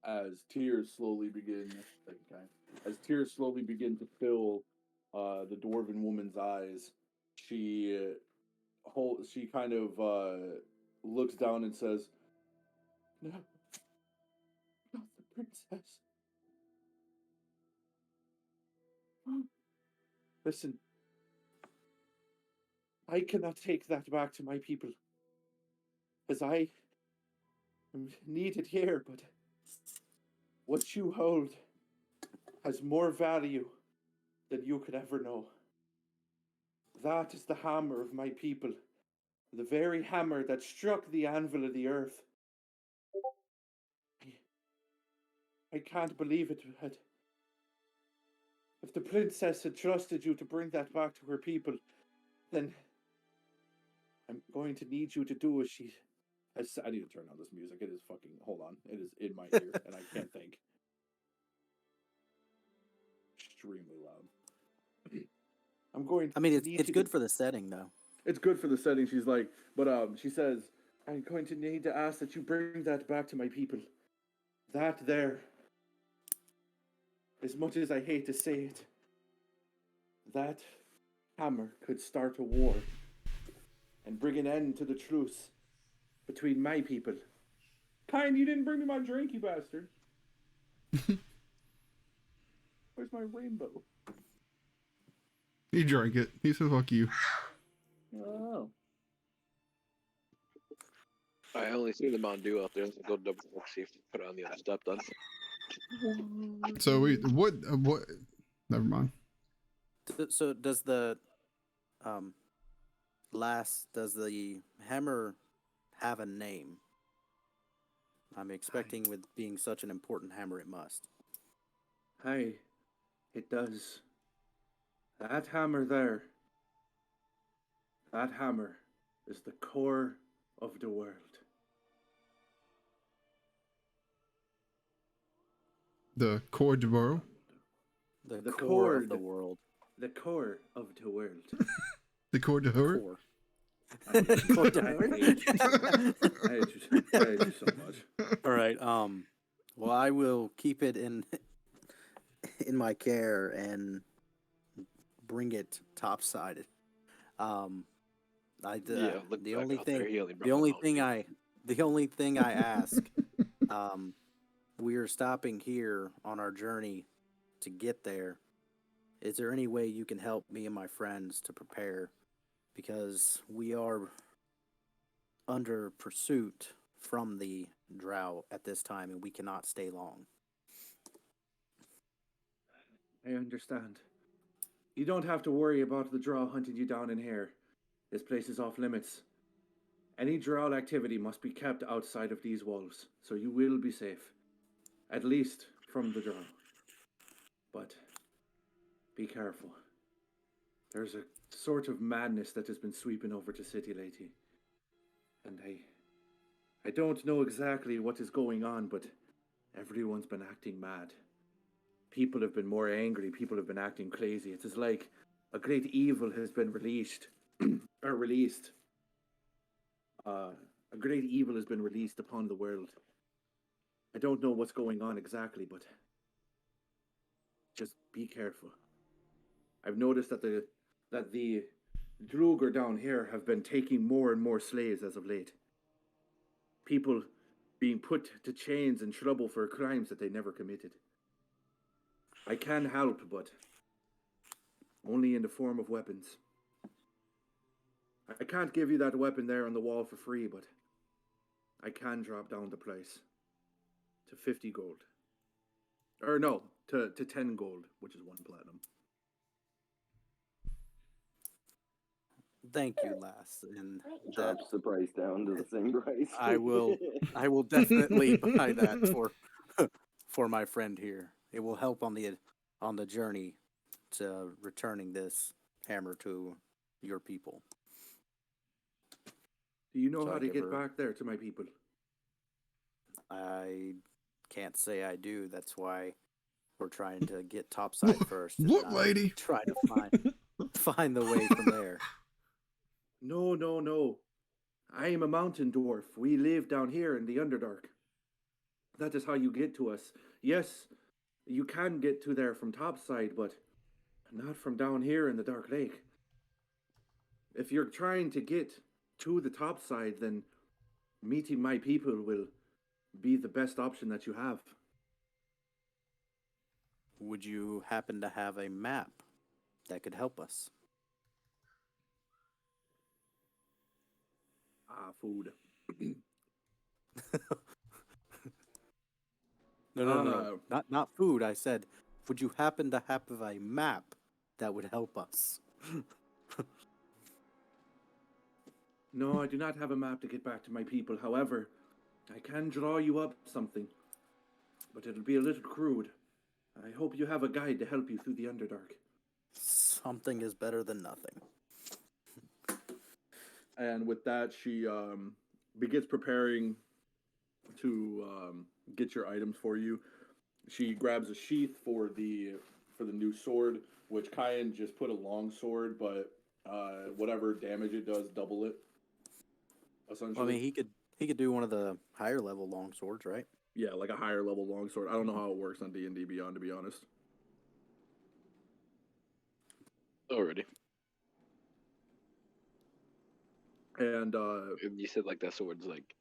As tears slowly begin, to fill the dwarven woman's eyes, she kind of looks down and says, "No, not the princess. Listen, I cannot take that back to my people, as I am needed here, but what you hold has more value than you could ever know. That is the hammer of my people, the very hammer that struck the anvil of the earth. I can't believe it. If the princess had trusted you to bring that back to her people, then I'm going to need you to do as she. I need to turn on this music. It is fucking. Hold on. It is in my ear, and I can't think. Extremely loud. I'm going. I mean, to it's need it's you good to- for the setting though. It's good for the setting. She's like, but she says, I'm going to need to ask that you bring that back to my people. That there. As much as I hate to say it, that hammer could start a war and bring an end to the truce between my people. Kind, you didn't bring me my drink, you bastard. Where's my rainbow? He drank it. He said, "Fuck you." Oh. I only see the Mountain Dew out there. Let's go double check, see if they put it on the other step then. So what? Never mind. So does the does the hammer have a name? I'm expecting with being such an important hammer, it must. Hi, it does. That hammer there, that hammer is the core of the world. The core de Borough. The, The core of cord. the world. The core of the world. The core de Hur. Core. I Core de hate you. I hate you so much. All right. Well, I will keep it in my care and bring it topsided. Look The back only out there, thing he only brought the only Mountain thing Dew. the only thing I ask, we are stopping here on our journey to get there. Is there any way you can help me and my friends to prepare? Because we are under pursuit from the drow at this time, and we cannot stay long. I understand. You don't have to worry about the drow hunting you down in here. This place is off limits. Any drow activity must be kept outside of these walls, so you will be safe. At least from the drow. But be careful. There's a sort of madness that has been sweeping over the city lately. And I don't know exactly what is going on, but everyone's been acting mad. People have been more angry, people have been acting crazy. It is like a great evil has been released. A great evil has been released upon the world. I don't know what's going on exactly, but just be careful. I've noticed that the Druger down here have been taking more and more slaves as of late. People being put to chains and trouble for crimes that they never committed. I can help, but only in the form of weapons. I can't give you that weapon there on the wall for free, but I can drop down the price to 50 gold. Or no, to 10 gold, which is 1 platinum. Thank you, Lass, and that Drops the price down to the same price. I will definitely buy that for my friend here. It will help on the journey to returning this hammer to your people. Do you know So how I to give get her- back there to my people? I can't say I do. That's why we're trying to get topside first. and What then I'll lady? Try to find the way from there. No. I am a mountain dwarf. We live down here in the Underdark. That is how you get to us. Yes, you can get to there from topside, but not from down here in the Dark Lake. If you're trying to get to the topside, then meeting my people will be the best option that you have. Would you happen to have a map that could help us? Food. No. Not food. I said, would you happen to have a map that would help us? No, I do not have a map to get back to my people. However, I can draw you up something. but it'll be a little crude. I hope you have a guide to help you through the Underdark. Something is better than nothing. And with that, she begins preparing to get your items for you. She grabs a sheath for the new sword, which Kyan just put a long sword, but whatever damage it does, double it. Essentially, Well, I mean, he could do one of the higher level long swords, right? yeah, like a higher level longsword. I don't know how it works on D&D Beyond, to be honest. Already. And And you said like that sword's like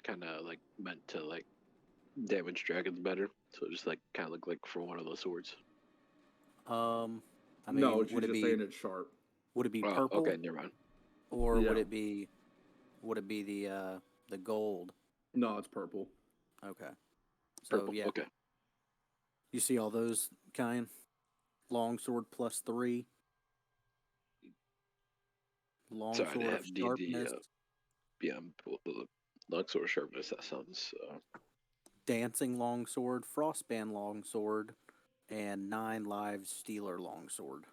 kind of like meant to like damage dragons better, so it just like kind of look like for one of those swords. I mean, no, she's would it just be saying it's sharp. would it be Oh, purple, okay, never mind. or Yeah. would it be the gold? No, it's purple. Okay. So Purple. yeah, Okay. you see all those, Kyan? Long sword +3. Long Sorry, I sword didn't of have D&D, sharpness. Beyond longsword sharpness. That sounds. Dancing longsword, frostband longsword, and 9 lives stealer longsword.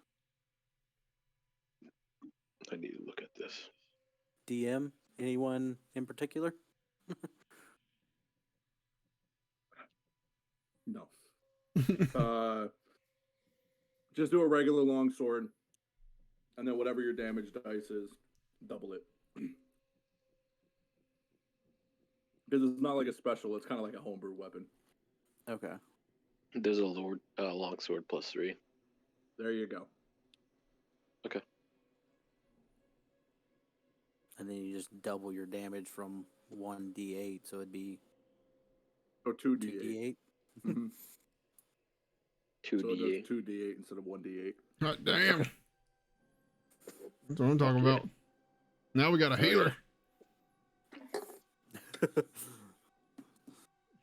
I need to look at this. DM, anyone in particular? No. Just do a regular longsword, and then whatever your damage dice is, double it. Because it's not like a special; it's kind of like a homebrew weapon. Okay. There's a longsword +3. There you go. Okay. And then you just double your damage from 1d8, so it'd be Or 2d8. 2d8. Mhm. 2d8. So it does 2d8 instead of 1d8. God damn. That's what I'm talking Okay. about. Now we got a healer.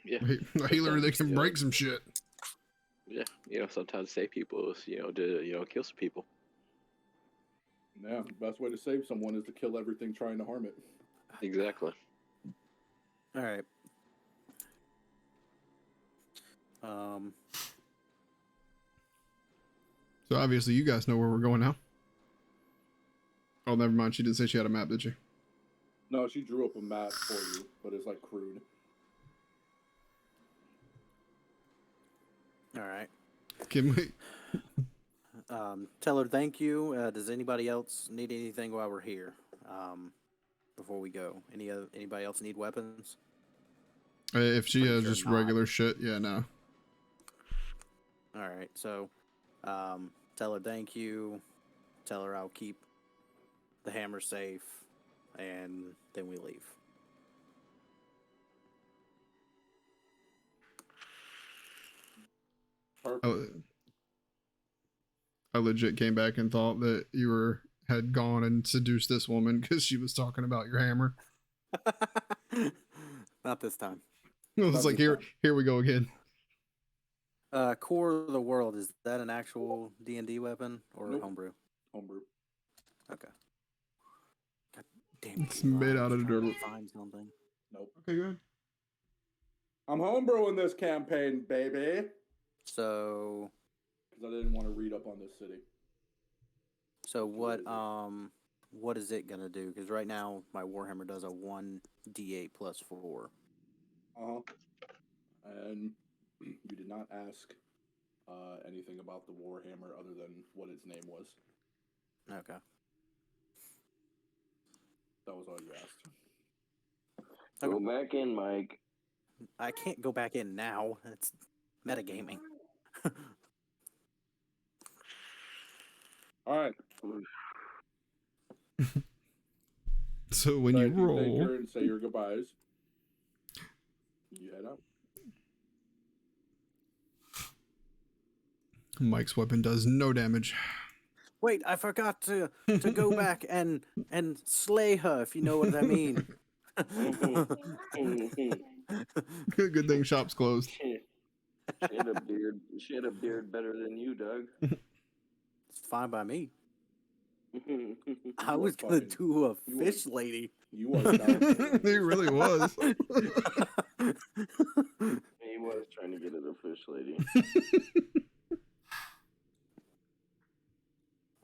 Yeah. A healer that can Yeah. break some shit. Yeah. Sometimes save people is to kill some people. Yeah, the best way to save someone is to kill everything trying to harm it. Exactly. All right. So obviously you guys know where we're going now. Oh, never mind. She didn't say she had a map, did she? No, she drew up a map for you, but it's like crude. All right. Can we? Tell her thank you. Does anybody else need anything while we're here? Before we go, anybody else need weapons? If she Pretty has sure just not. regular shit, yeah, no. All right. So, tell her thank you. Tell her I'll keep the hammer safe, and then we leave. Perfect. I legit came back and thought that you had gone and seduced this woman because she was talking about your hammer. Not this time. It was Not like, this here we go again. Core of the World, is that an actual D&D weapon or Nope. homebrew? Homebrew. Okay. God damn it. It's made out of I'm trying to dirt. Find something. Nope. Okay, good. I'm homebrewing this campaign, baby. So, Because I didn't want to read up on this city. what is it gonna do? Because right now my Warhammer does a 1d8 +4. Uh-huh. And you did not ask anything about the Warhammer other than what its name was. Okay. That was all you asked. Go back in, Mike. I can't go back in now. It's metagaming. All right. So when So you after thank roll, her and say your goodbyes, you head out. Mike's weapon does no damage. Wait, I forgot to go back and slay her, if you know what I mean. Good thing shop's closed. She had a beard. She had a beard better than you, Doug. It's fine by me. You I are was gonna fucking- do a you are- fish lady. You are down. He really was. He was. I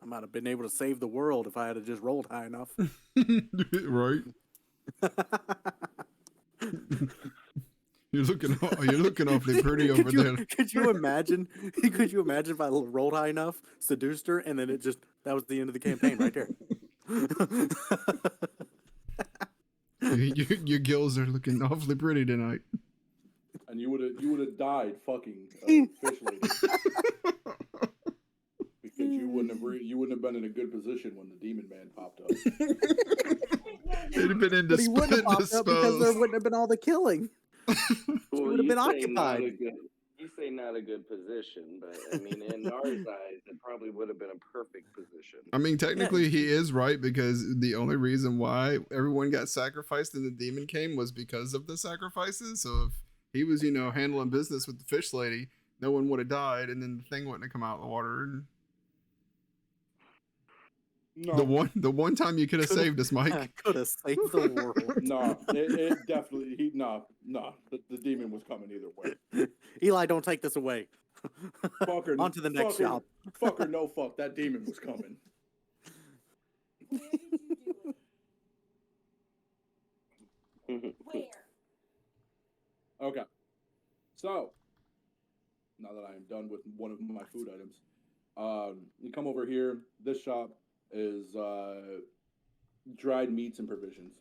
might have been able to save the world if I had just rolled high enough. Right? You're looking awfully pretty over could you, there. Could you imagine? Could you imagine if I rolled high enough, seduced her, and then that was the end of the campaign right there. Your gills are looking awfully pretty tonight. And you would have died fucking fish lady. Because you wouldn't have been in a good position when the demon man popped up. They'd have been But he wouldn't have popped up because there indisposed. wouldn't have been all the killing. Well, would have been you say occupied. You say not a good position, but I mean, in our eyes, it probably would have been a perfect position. I mean, technically, he is right because the only reason why everyone got sacrificed and the demon came was because of the sacrifices. So if he was, handling business with the fish lady, no one would have died, and then the thing wouldn't have come out of the water. And No, the one time you could have saved us, I Mike. could have saved the world. no, it definitely the demon was coming either way. Eli, don't take this away. Fucker, On to the next fucker, shop. Fucker, no fuck, that demon was coming. Where did you do it? Where? Okay, so now that I am done with one of my food items, you come over here. This shop is dried meats and provisions.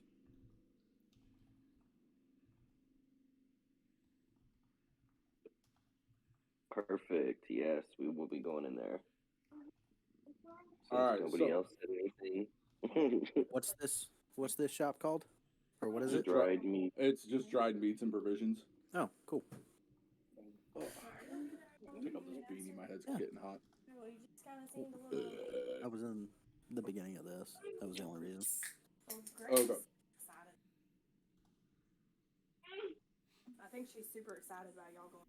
Perfect. Yes, we will be going in there. Since All right, nobody so- else said anything. What's this shop called? Or what is it? Dried meat. It's just dried meats and provisions. Oh, cool. Take off this beanie. My head's Yeah. getting hot. Well, you just kind of seemed a little. I was in the beginning of this. That was the only reason. Oh, Grace Okay. excited. I think she's super excited about y'all going.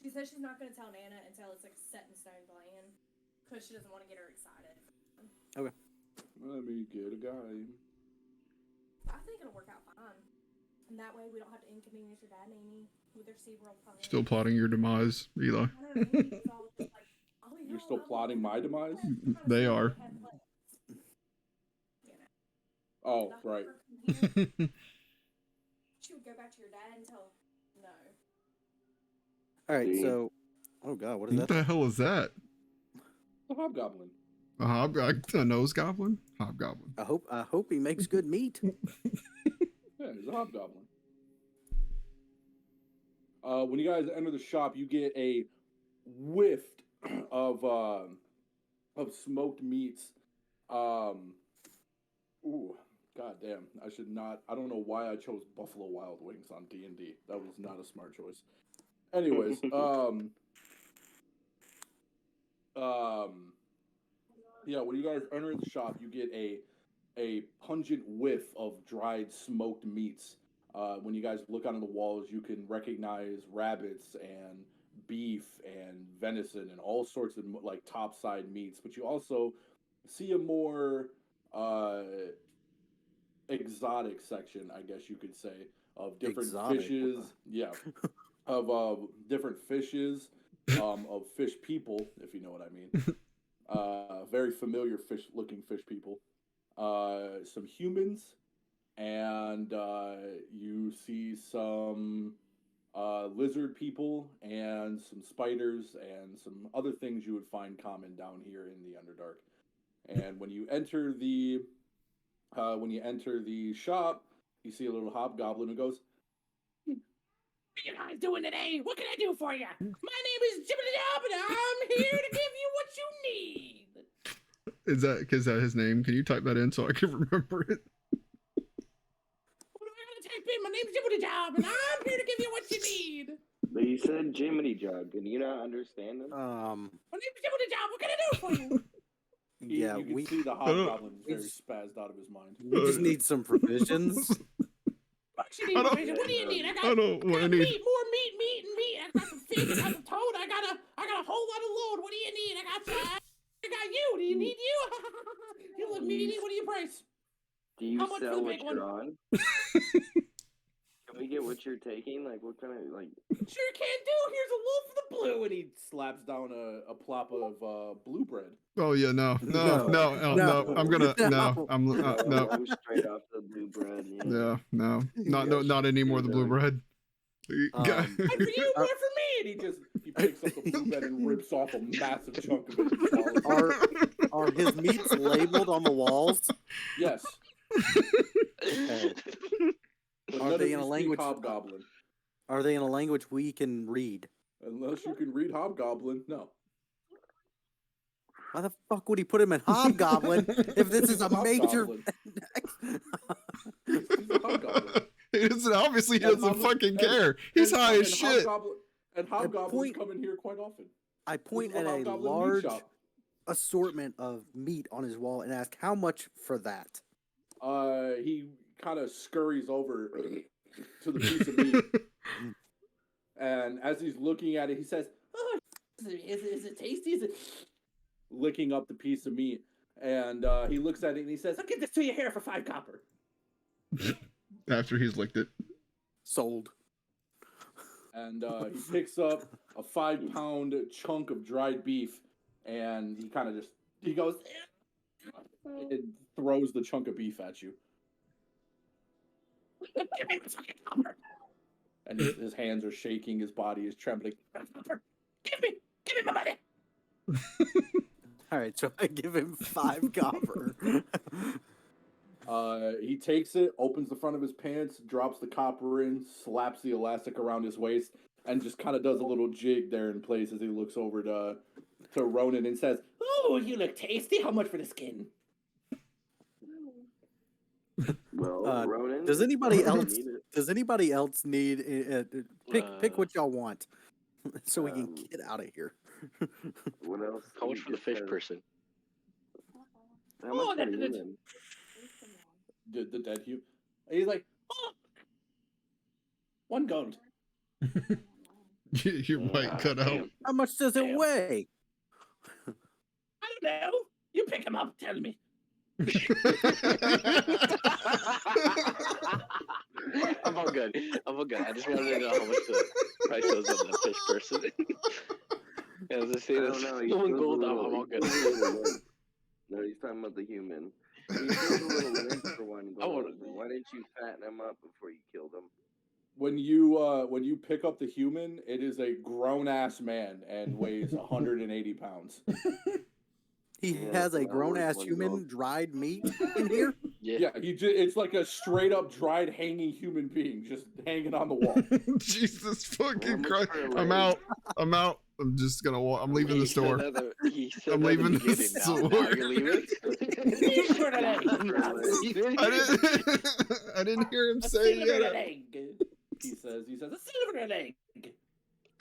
She said she's not going to tell Nana until it's like set in stone plan, because she doesn't want to get her excited. Let me get a guy. I think it'll work out fine, and that way we don't have to inconvenience your dad and Amy with their SeaWorld plans. Still plotting your demise, Eli. I know, Amy's all just like, oh, You're still plotting my demise? They are. Oh, right. She would go back to your dad and tell him no. All right, See? so oh god, what is What that? the hell is that? The hobgoblin. A nose goblin? Hobgoblin. I hope he makes good meat. Yeah, he's a hobgoblin. When you guys enter the shop, you get a whiff of smoked meats. Ooh, goddamn! I should not. I don't know why I chose Buffalo Wild Wings on D&D. That was not a smart choice. Anyways, yeah, when you guys enter the shop, you get a pungent whiff of dried smoked meats. When you guys look onto the walls, you can recognize rabbits and beef and venison and all sorts of like topside meats. But you also see a more exotic section, I guess you could say, of different Exotic? fishes. Yeah, of different fishes, of fish people, if you know what I mean. Very familiar looking fish people. Some humans, and you see some lizard people and some spiders and some other things you would find common down here in the Underdark. And when you enter the shop, you see a little hobgoblin who goes, What are you guys doing today? What can I do for you? My name is Jibbity Dob, and I'm here to give you what you need. Is that his name? Can you type that in so I can remember it? What am I gonna type in? My name's Jibbity Dob, and I'm here to give you what you need. But you said Jiminy Jug. Can you not understand him? My name's Jibbity Dob. What can I do for you? Yeah, you can we see the hobgoblin is very spazzed out of his mind. just need some provisions. What you need, I don't- Vision? What do you need? I got, I don't I want got any. meat, more meat, meat, and meat. I got some fish, I got some toad. I got a whole lot of load. What do you need? I got you. Do you need you? You look meaty. What do you price? Do you How much for sell the what big one? you're on? Can we get what you're taking? Like, what kind of like? Sure can do. Here's a loaf of the blue, And he slaps down a plop of blue bread. Oh yeah, no. I'm gonna no. No. I'm straight off the blue bread. Yeah. No. Not any more of the blue bread. One for you, one for me. And he picks up the blue bread and rips off a massive chunk of it. And swallows it. Are his meats labeled on the walls? Yes. Okay. But Are none they of in a you speak language? Hobgoblin. Are they in a language we can read? Unless you can read Hobgoblin, no. Why the fuck would he put him in Hobgoblin if this is a major? He's a Hobgoblin. Obviously, he doesn't fucking care. He's high as shit. And Hobgoblins come in here quite often. I point This is at a Hobgoblin meat large shop. assortment of meat on his wall and ask how much for that. He kind of scurries over to the piece of meat, and as he's looking at it, he says, Oh, is it tasty? Is it? licking up the piece of meat, and he looks at it and he says, I'll give this to you here for 5 copper. After he's licked it. Sold. and he picks up a 5-pound chunk of dried beef, and he kind of he goes and throws the chunk of beef at you. Give me the fucking copper. And his hands are shaking, his body is trembling. Give me my money. All right, so I give him 5 copper. He takes it, opens the front of his pants, drops the copper in, slaps the elastic around his waist, and just kind of does a little jig there in place as he looks over to Ronan and says, Oh, you look tasty. How much for the skin? Well, Ronan, Does anybody else? need it. Does anybody else need? Pick what y'all want, so we can Um, get out of here. What else? How much He for the just fish says- person? How much for that- the that's- human? the dead Hugh. And he's like, Oh, 1 gold. Your mic cut out. Damn. How much does it Damn. weigh? I don't know. You pick him up. Tell me. I'm all good. I just wanted to know how much the price was of the fish person. As I say, I that's don't know. He 1 feels a gold. I'm little- all he good. feels a little limp. No, he's talking about the human. He feels a little limp for 1 I wanna- gold. Why didn't you fatten him up before you killed him? when you pick up the human, it is a grown-ass man and weighs 180 pounds. He Yeah, has a that grown ass was human gold. dried meat in here. Yeah, it's like a straight-up dried hanging human being just hanging on the wall. Jesus fucking much Christ. for a I'm leg? out. I'm just gonna I'm leaving the store. He said I'm that at leaving the beginning. Now store. you're leaving? For the leg. I didn't hear him A say silver that. leg. He says, A silver leg.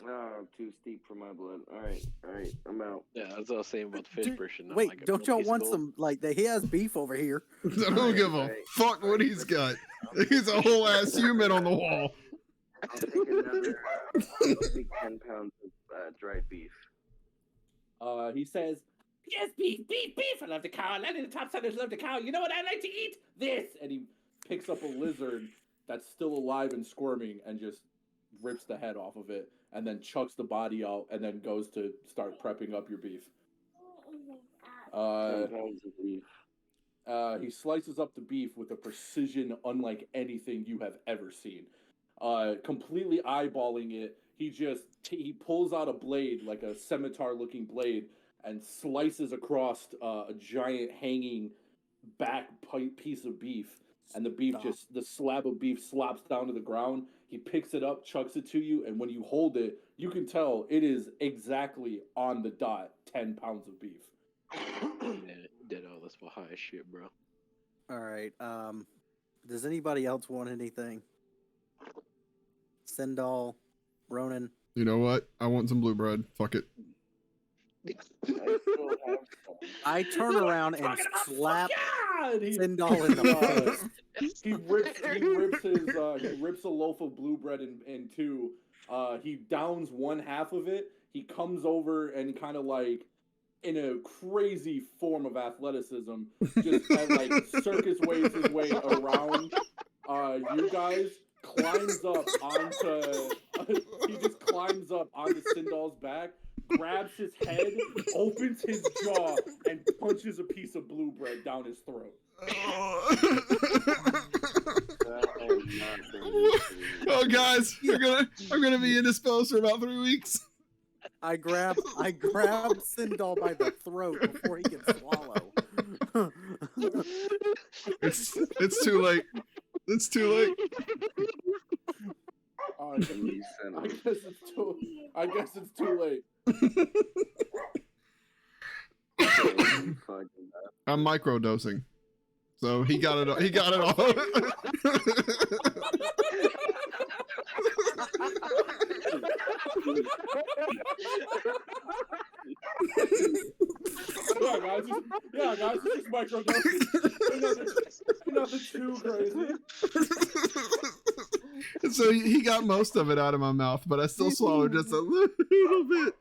Oh, too steep for my blood. All right, I'm out. Yeah, that's what I was saying about the fish Dude, person. I'm Wait, like, don't no y'all piece of want gold. some? Like, he has beef over here. I don't give a Alright, fuck what he's got. He's a whole ass human on the wall. I'll take another. I'll take 10 pounds of dried beef. he says, Yes, beef. I love the cow. Land in the top sellers love the cow. You know what I like to eat? This. and he picks up a lizard that's still alive and squirming and just rips the head off of it and then chucks the body out and then goes to start prepping up your beef. 10 pounds of beef. He slices up the beef with a precision unlike anything you have ever seen. Completely eyeballing it, he pulls out a blade, like a scimitar-looking blade, and slices across a giant hanging back piece of beef. And the beef the slab of beef slops down to the ground. He picks it up, chucks it to you, and when you hold it, you can tell it is exactly on the dot 10 pounds of beef. Did all this for high shit, bro. All right. Does anybody else want anything? Sendal, Ronan. You know what? I want some blue bread. Fuck it. I still have some. I turn around and Talking about slap And he, Sendal in the face. he rips a loaf of blue bread in two. He downs one half of it. He comes over and kind of like in a crazy form of athleticism, just kind of like circus waves his way around you guys, climbs up onto. He just climbs up onto Sindal's back, grabs his head, opens his jaw, and punches a piece of blue bread down his throat. Oh, guys, I'm gonna be indisposed for about 3 weeks. I grab Sindal by the throat before he can swallow. It's too late. It's too late. I guess it's too late. I'm microdosing, so he got it. He got it all. Yeah, guys, it's just microdosing. Nothing too crazy. So he got most of it out of my mouth, but I still swallowed just a little bit.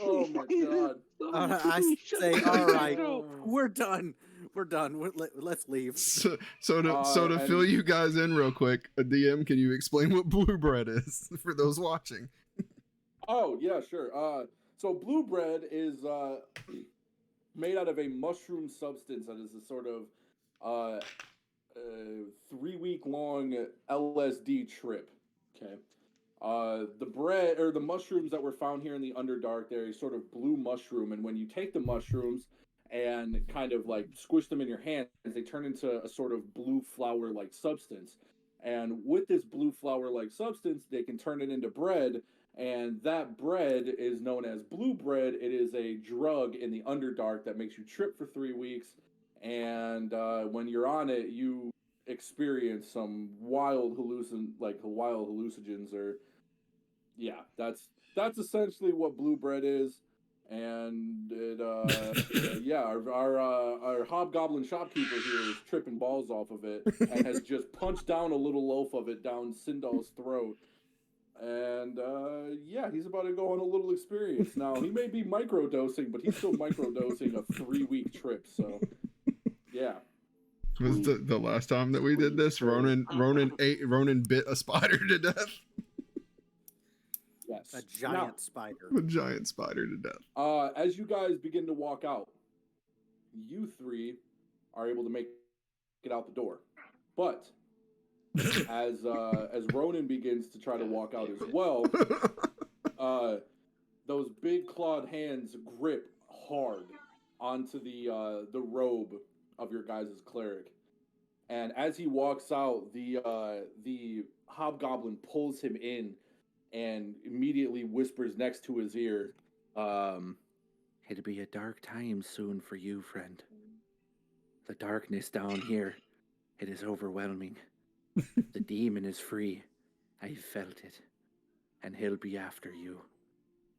Oh my god. I say, all right, we're done. We're done. Let's leave. So to fill you guys in real quick, a DM, can you explain what blue bread is for those watching? Oh yeah, sure. So blue bread is made out of a mushroom substance that is a sort of 3-week long LSD trip. Okay. The bread or the mushrooms that were found here in the Underdark, they're a sort of blue mushroom, and when you take the mushrooms and kind of like squish them in your hands, they turn into a sort of blue flour-like substance. And with this blue flour-like substance, they can turn it into bread, and that bread is known as blue bread. It is a drug in the Underdark that makes you trip for 3 weeks, and when you're on it, you experience some wild hallucinogens, or yeah, that's essentially what blue bread is. And it, yeah, our hobgoblin shopkeeper here is tripping balls off of it and has just punched down a little loaf of it down Sindal's throat. And yeah, he's about to go on a little experience now. He may be microdosing, but he's still microdosing a 3-week trip. So yeah. Was the last time that we did this? Ronan bit a spider to death. Yes. A giant spider. A giant spider to death. As you guys begin to walk out, you three are able to make it out the door. But as Ronan begins to try to walk out as well, those big clawed hands grip hard onto the robe of your guys' cleric. And as he walks out, the hobgoblin pulls him in and immediately whispers next to his ear, it'll be a dark time soon for you, friend. The darkness down here, it is overwhelming. The demon is free. I felt it. And he'll be after you.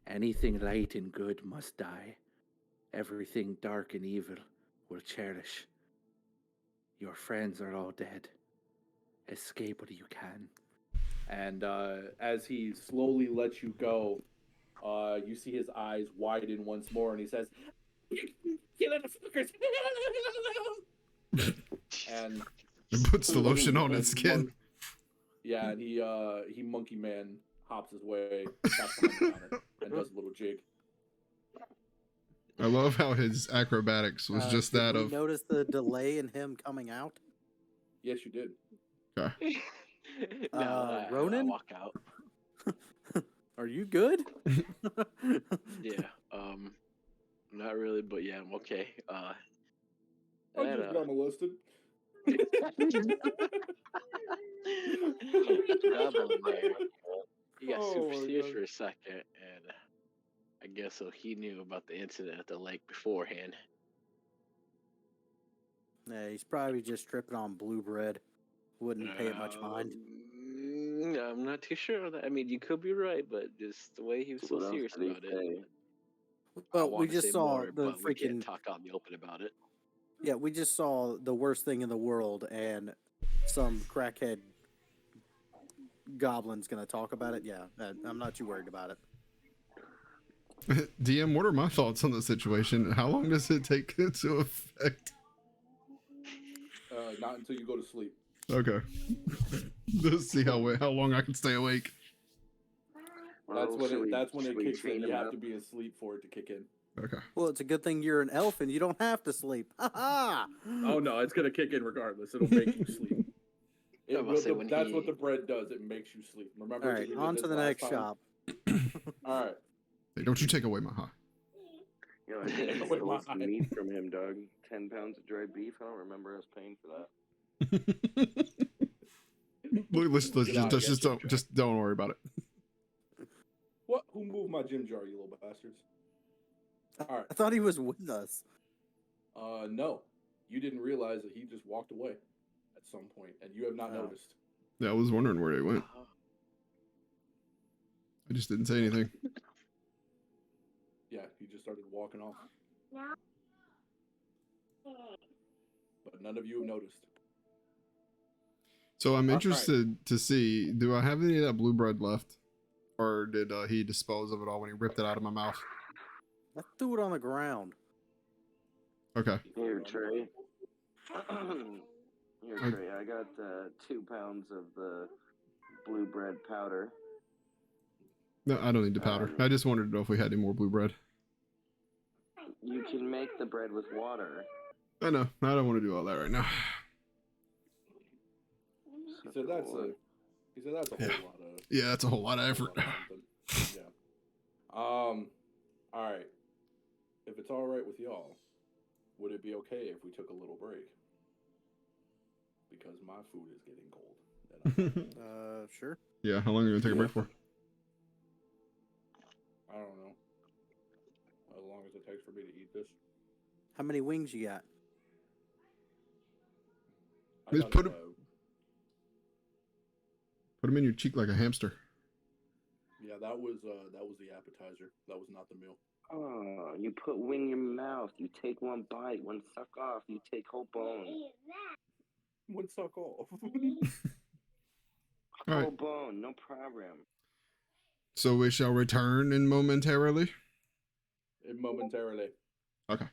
Anything light and good must die. Everything dark and evil will cherish. Your friends are all dead. Escape what you can. And as he slowly lets you go, you see his eyes widen once more, and he says, "You little fuckers!" And it puts the lotion on his skin. Yeah, and he monkey man hops his way back behind the counter and does a little jig. I love how his acrobatics was just that of. Notice the delay in him coming out. Yes, you did. Okay. Ronan, walk out. Are you good? Yeah. Not really, but yeah, I'm okay. I just got molested. He got Oh super my serious God. for a second, and I guess so he knew about the incident at the lake beforehand. Yeah, he's probably just tripping on blue bread. Wouldn't pay it much mind. I'm not too sure on that. I mean, you could be right, but just the way he was so What else serious did he about say? it. I Well, we wanna just say saw more, the but we can't freaking. talk out in the open about it. Yeah, we just saw the worst thing in the world, and some crackhead goblin's gonna talk about it. Yeah, I'm not too worried about it. DM, what are my thoughts on the situation? How long does it take to affect? Not until you go to sleep. Okay. Let's see how long I can stay awake. That's when should it we kicks chain in. him You have up? to be asleep for it to kick in. Okay. Well, it's a good thing you're an elf and you don't have to sleep. Ha ha! Oh no, it's gonna kick in regardless. It'll make you sleep. I was about to say, That's what the bread does. It makes you sleep. Remember? All right, we did on this to the last next time? shop. All right. Hey, don't you take away my high. You know, I think I Wait, stole some why? meat from him, Doug. 10 pounds of dry beef. I don't remember us paying for that. Look, let's Get out of here, Jim Jar. just don't worry about it. What? Who moved my gym jar, you little bastards? All right. I thought he was with us. No. You didn't realize that he just walked away at some point, and you have not Oh. noticed. Yeah, I was wondering where they went. I just didn't say anything. Yeah, he just started walking off. But none of you have noticed. So I'm All interested to see, do I have any of that blue bread left? Or did he dispose of it all when he ripped it out of my mouth? I threw it on the ground. Okay. Here, Trey. Here, I- Trey. I got 2 pounds of the blue bread powder. No, I don't need the powder. I just wanted to know if we had any more blue bread. You can make the bread with water. I know. I don't want to do all that right now. He said that's a whole Yeah. lot of. Yeah, that's a whole lot of effort. something. Yeah. All right. If it's all right with y'all, would it be okay if we took a little break? Because my food is getting cold. And Sure. Yeah, how long are you going to take a break for? I don't know. As long as it takes for me to eat this. How many wings you got? I Just got, put 'em in your cheek like a hamster. yeah, that was the appetizer. That was not the meal. Oh, you put wing in your mouth. You take one bite, one suck off. You take whole bone. One suck off. All Whole right. bone, no problem. So we shall return in momentarily. Momentarily. Okay.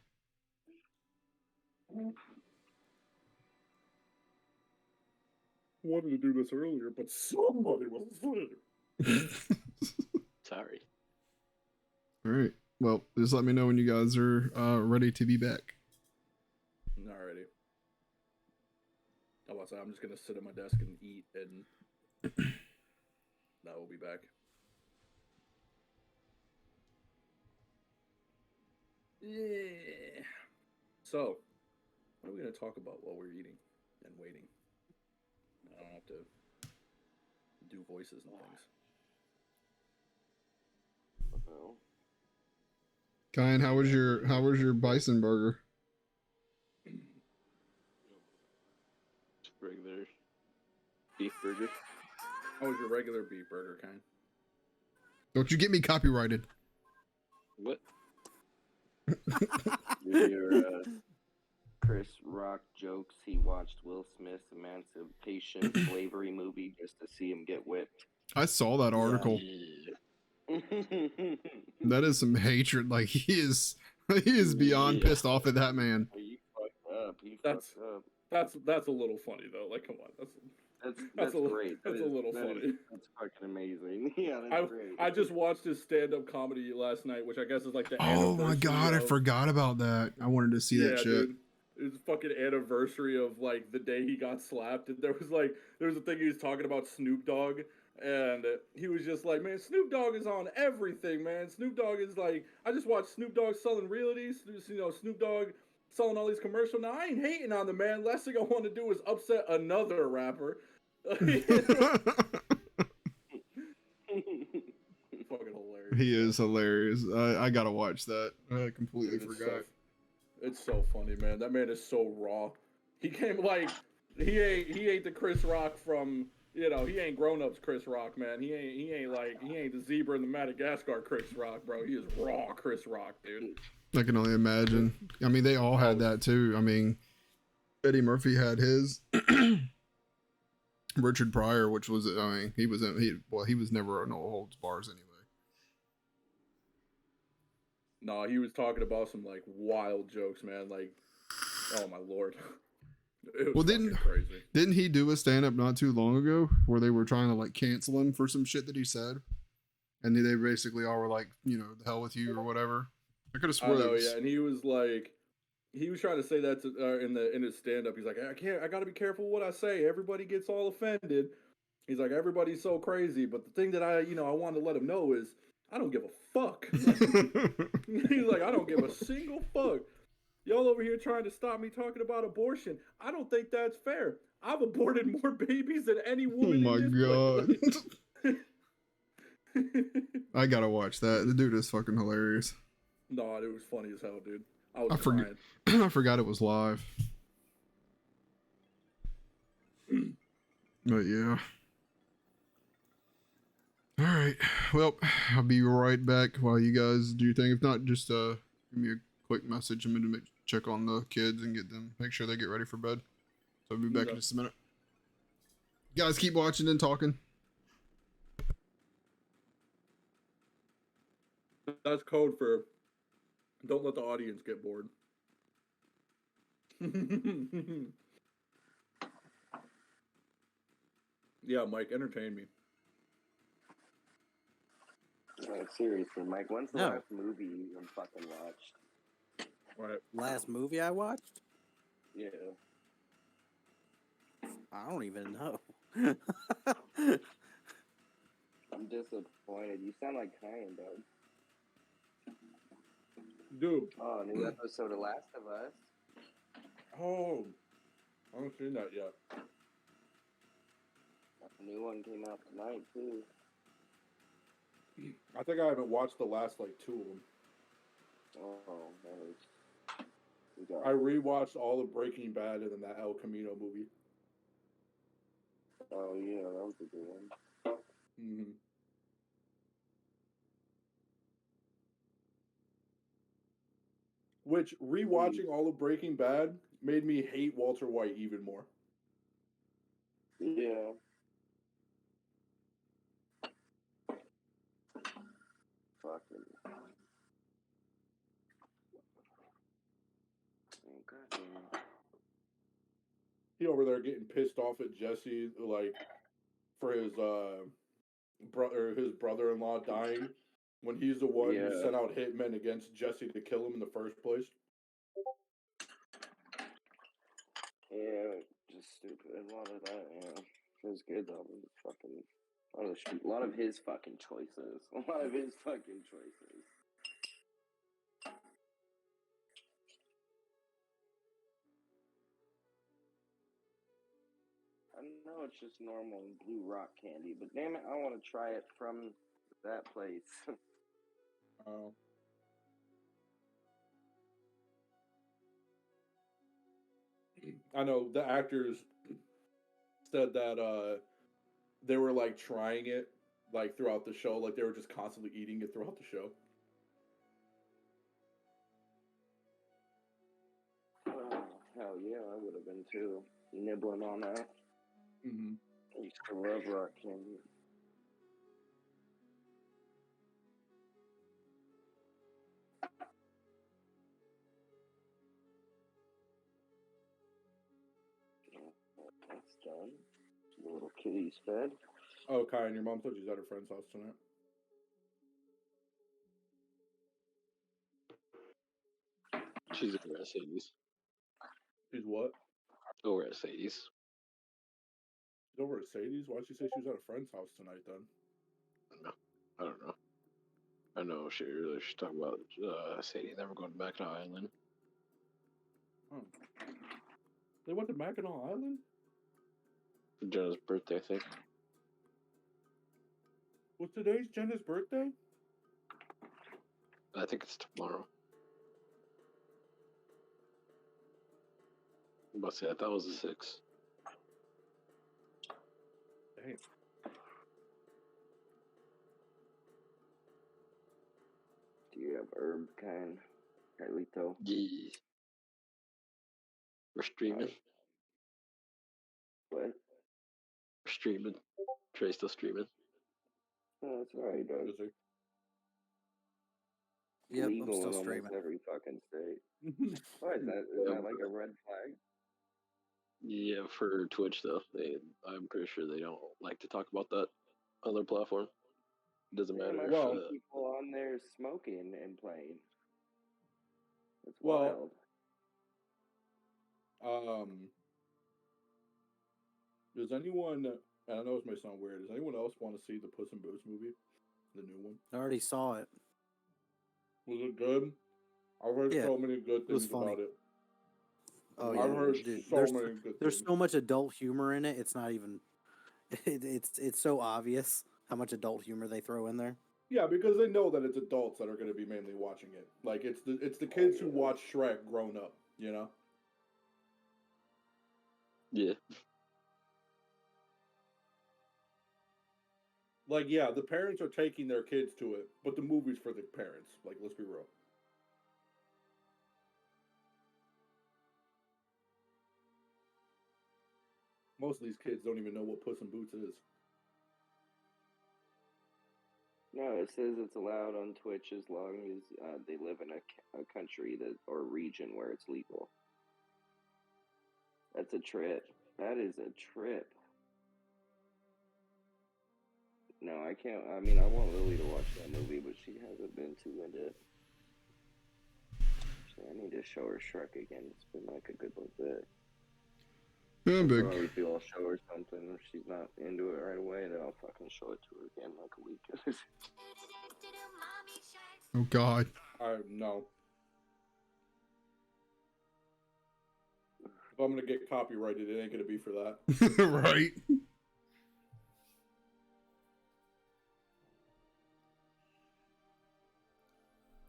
Wanted to do this earlier, but somebody was asleep. Sorry. All right. Well, just let me know when you guys are ready to be back. Alrighty. I'm just gonna sit at my desk and eat, and I will be back. Yeah. So, what are we gonna talk about while we're eating and waiting? I don't have to do voices and things. Oh. Kyan, how was your bison burger? Just regular beef burger. How was your regular beef burger, kind? Don't you get me copyrighted. What? Your Chris Rock jokes. He watched Will Smith's Emancipation Slavery movie just to see him get whipped. I saw that article. That is some hatred. Like he is beyond pissed off at that man. He fucked up. He That's- fucked up. That's a little funny though. Like, come on, That's a, great. That's That a is- little that is- funny. That's fucking amazing. Yeah, that's great. I just watched his stand-up comedy last night, which I guess is like the. Oh my god, I anniversary of- forgot about that. I wanted to see that shit. Dude. It was fucking anniversary of like the day he got slapped, and there was a thing he was talking about Snoop Dogg, and he was just like, man, Snoop Dogg is on everything, man. Snoop Dogg is like, I just watched Snoop Dogg selling realties, Snoop Dogg selling all these commercials. Now I ain't hating on the man. Last thing I want to do is upset another rapper. Fucking hilarious. He is hilarious. I gotta watch that. I completely Dude, forgot. It's so funny, man. That man is so raw. He came like he ain't the Chris Rock from he ain't Grown Ups Chris Rock, man. He ain't the zebra in the Madagascar Chris Rock, bro. He is raw Chris Rock, dude. I can only imagine. I mean, they all had that too. I mean, Eddie Murphy had his. Richard Pryor, which was, I mean, he was never no holds bars anyway. No, he was talking about some like wild jokes, man. Like, oh my lord. It was Well, fucking crazy. Didn't he do a stand up not too long ago where they were trying to like cancel him for some shit that he said? And they basically all were like, you know, the hell with you or whatever. I could have I sworn know, yeah, and he was like, he was trying to say that to, in his stand up. He's like, I got to be careful what I say. Everybody gets all offended. He's like, everybody's so crazy, but the thing that I want to let him know is I don't give a fuck. He's like, I don't give a single fuck. Y'all over here trying to stop me talking about abortion. I don't think that's fair. I've aborted more babies than any Oh woman my in this god. place. I gotta watch that. The dude is fucking hilarious. No, it was funny as hell, dude. I was I forget. crying. I forgot it was live. But yeah. All right. Well, I'll be right back while you guys do your thing. If not, just give me a quick message. I'm gonna check on the kids and make sure they get ready for bed. So I'll be back in just a minute. You guys keep watching and talking. That's code for don't let the audience get bored. Yeah, Mike, entertain me. Seriously, Mike, when's the No. last movie you fucking watched? Right. Last movie I watched? Yeah. I don't even know. I'm disappointed. You sound like Kyan, dog. Dude. Oh, new episode of Last of Us. Oh, I haven't seen that yet. A new one came out tonight, too. I think I haven't watched the last, like, 2 of them. Oh, nice. I rewatched all of Breaking Bad and then that El Camino movie. Oh, yeah, that was a good one. Mm-hmm. Which, rewatching all of Breaking Bad made me hate Walter White even more. Yeah. Fucking. Oh, goddamn. He over there getting pissed off at Jesse, like, for his brother-in-law dying when he's the one who sent out hitmen against Jesse to kill him in the first place. Yeah, just stupid. A lot of that, yeah. It was good though. It was fucking a lot of his fucking choices. A lot of his fucking choices. I know it's just normal blue rock candy, but damn it, I want to try it from that place. Oh. I know the actors said that they were like trying it like throughout the show, like they were just constantly eating it throughout the show. Oh, hell yeah, I would have been too. Nibbling on that. Mm-hmm. I used to love rock candy. That's done. The little kitty's fed. Oh, Kai, and your mom said she's at her friend's house tonight. She's over at Sadie's. She's what? Over at Sadie's. She's over at Sadie's? Why'd she say she was at a friend's house tonight then? I don't know. I know she's talking about Sadie never going to Mackinac Island. Oh. They went to Mackinac Island? For Jenna's birthday, I think. Was today's Jenna's birthday? I think it's tomorrow. I'm about to say, I thought it was the 6th. Damn. Do you have herb kind? Carlito? Yeah. We're streaming. What? We're streaming. Trey's still streaming. Oh, that's alright, dog. Yep, I'm Legal still in almost streaming. every fucking state. What is that? Is that like a red flag? Yeah, for Twitch though, I'm pretty sure they don't like to talk about that on their platform. Doesn't Damn, matter I've if Well- seen people on there smoking and playing. It's Well- wild. Does anyone? And I know this may sound weird. Does anyone else want to see the Puss in Boots movie, the new one? I already saw it. Was it good? I've heard Yeah, so many good was things funny. about it. Oh I've yeah, heard dude, so there's many good there's things. so much adult humor in it. It's not even. It's so obvious how much adult humor they throw in there. Yeah, because they know that it's adults that are going to be mainly watching it. Like it's the kids who watch Shrek grown up. You know. yeah. Like, yeah, the parents are taking their kids to it, but the movie's for the parents. Like, let's be real. Most of these kids don't even know what Puss in Boots is. No, it says it's allowed on Twitch as long as they live in a country that or region where it's legal. That's a trip. That is a trip. No, I can't. I mean, I want Lily to watch that movie, but she hasn't been too into it. Actually, I need to show her Shrek again. It's been like a good little bit. Yeah, big. Maybe I'll show her something. If she's not into it right away, then I'll fucking show it to her again in like a week. Oh God. No. If I'm gonna get copyrighted, it ain't gonna be for that. Right.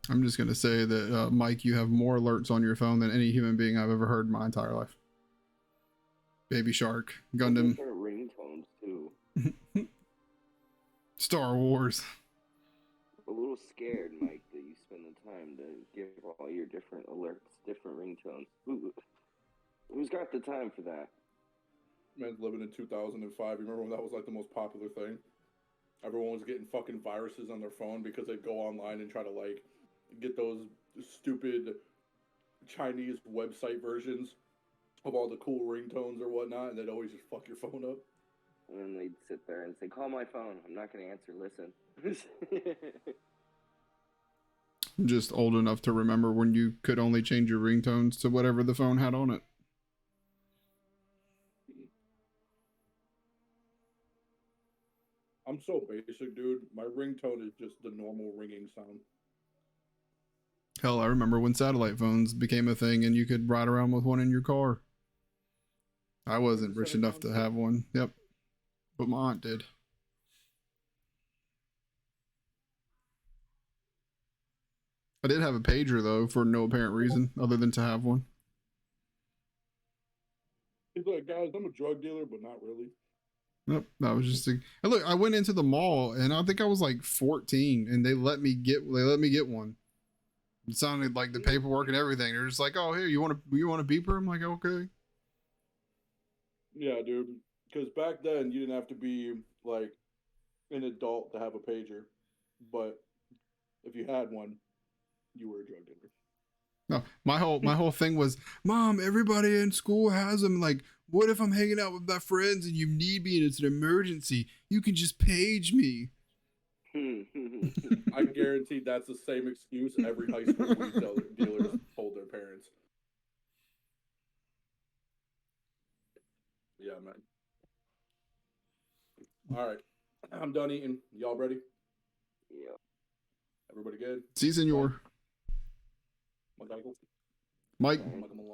I'm just gonna say that Mike, you have more alerts on your phone than any human being I've ever heard in my entire life. Baby Shark, Gundam, Different ringtones too. Star Wars. A little scared, Mike, that you spend the time to give all your different alerts, different ringtones. Who's got the time for that? Man, living in 2005, you remember when that was like the most popular thing? Everyone was getting fucking viruses on their phone because they'd go online and try to like get those stupid Chinese website versions of all the cool ringtones or whatnot, and they'd always just fuck your phone up. And then they'd sit there and say, "Call my phone. I'm not going to answer. Listen." I'm just old enough to remember when you could only change your ringtones to whatever the phone had on it. I'm so basic, dude. My ringtone is just the normal ringing sound. Hell, I remember when satellite phones became a thing and you could ride around with one in your car. I wasn't rich enough to have one. Yep. But my aunt did. I did have a pager though for no apparent reason other than to have one. He's like, guys, I'm a drug dealer, but not really. Nope, that was just and look, I went into the mall and I think I was like 14 and they let me get one. It sounded like the paperwork and everything. They're just like, "Oh, here, you want a beeper?" I'm like, "Okay." Yeah, dude. Because back then you didn't have to be like an adult to have a pager, but if you had one, you were a drug dealer. No, my whole thing was, "Mom, everybody in school has them. Like, what if I'm hanging out with my friends and you need me and it's an emergency? You can just page me." I guarantee that's the same excuse every high school weed dealers told their parents. Yeah, man. All right, I'm done eating. Y'all ready? Yeah. Everybody good? Si, senor. Mike,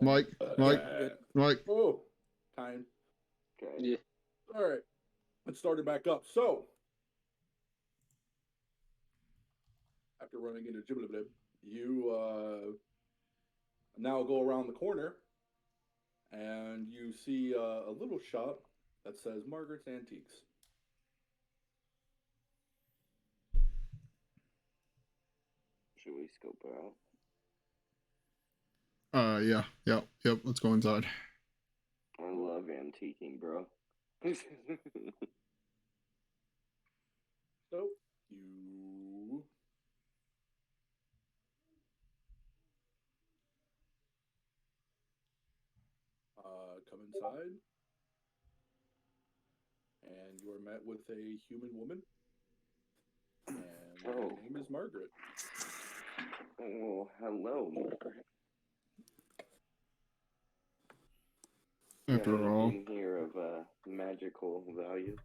Mike. Oh, time. Okay. Yeah. All right, let's start it back up. So, after running into Jiblib, you now go around the corner and you see a little shop that says Margaret's Antiques. Should we scope it out? Yeah, yep. Let's go inside. I love antiquing, bro. So, you come inside. And you are met with a human woman. And her Oh. name is Margaret. Oh, hello, Margaret. After all, Anything here of magical value?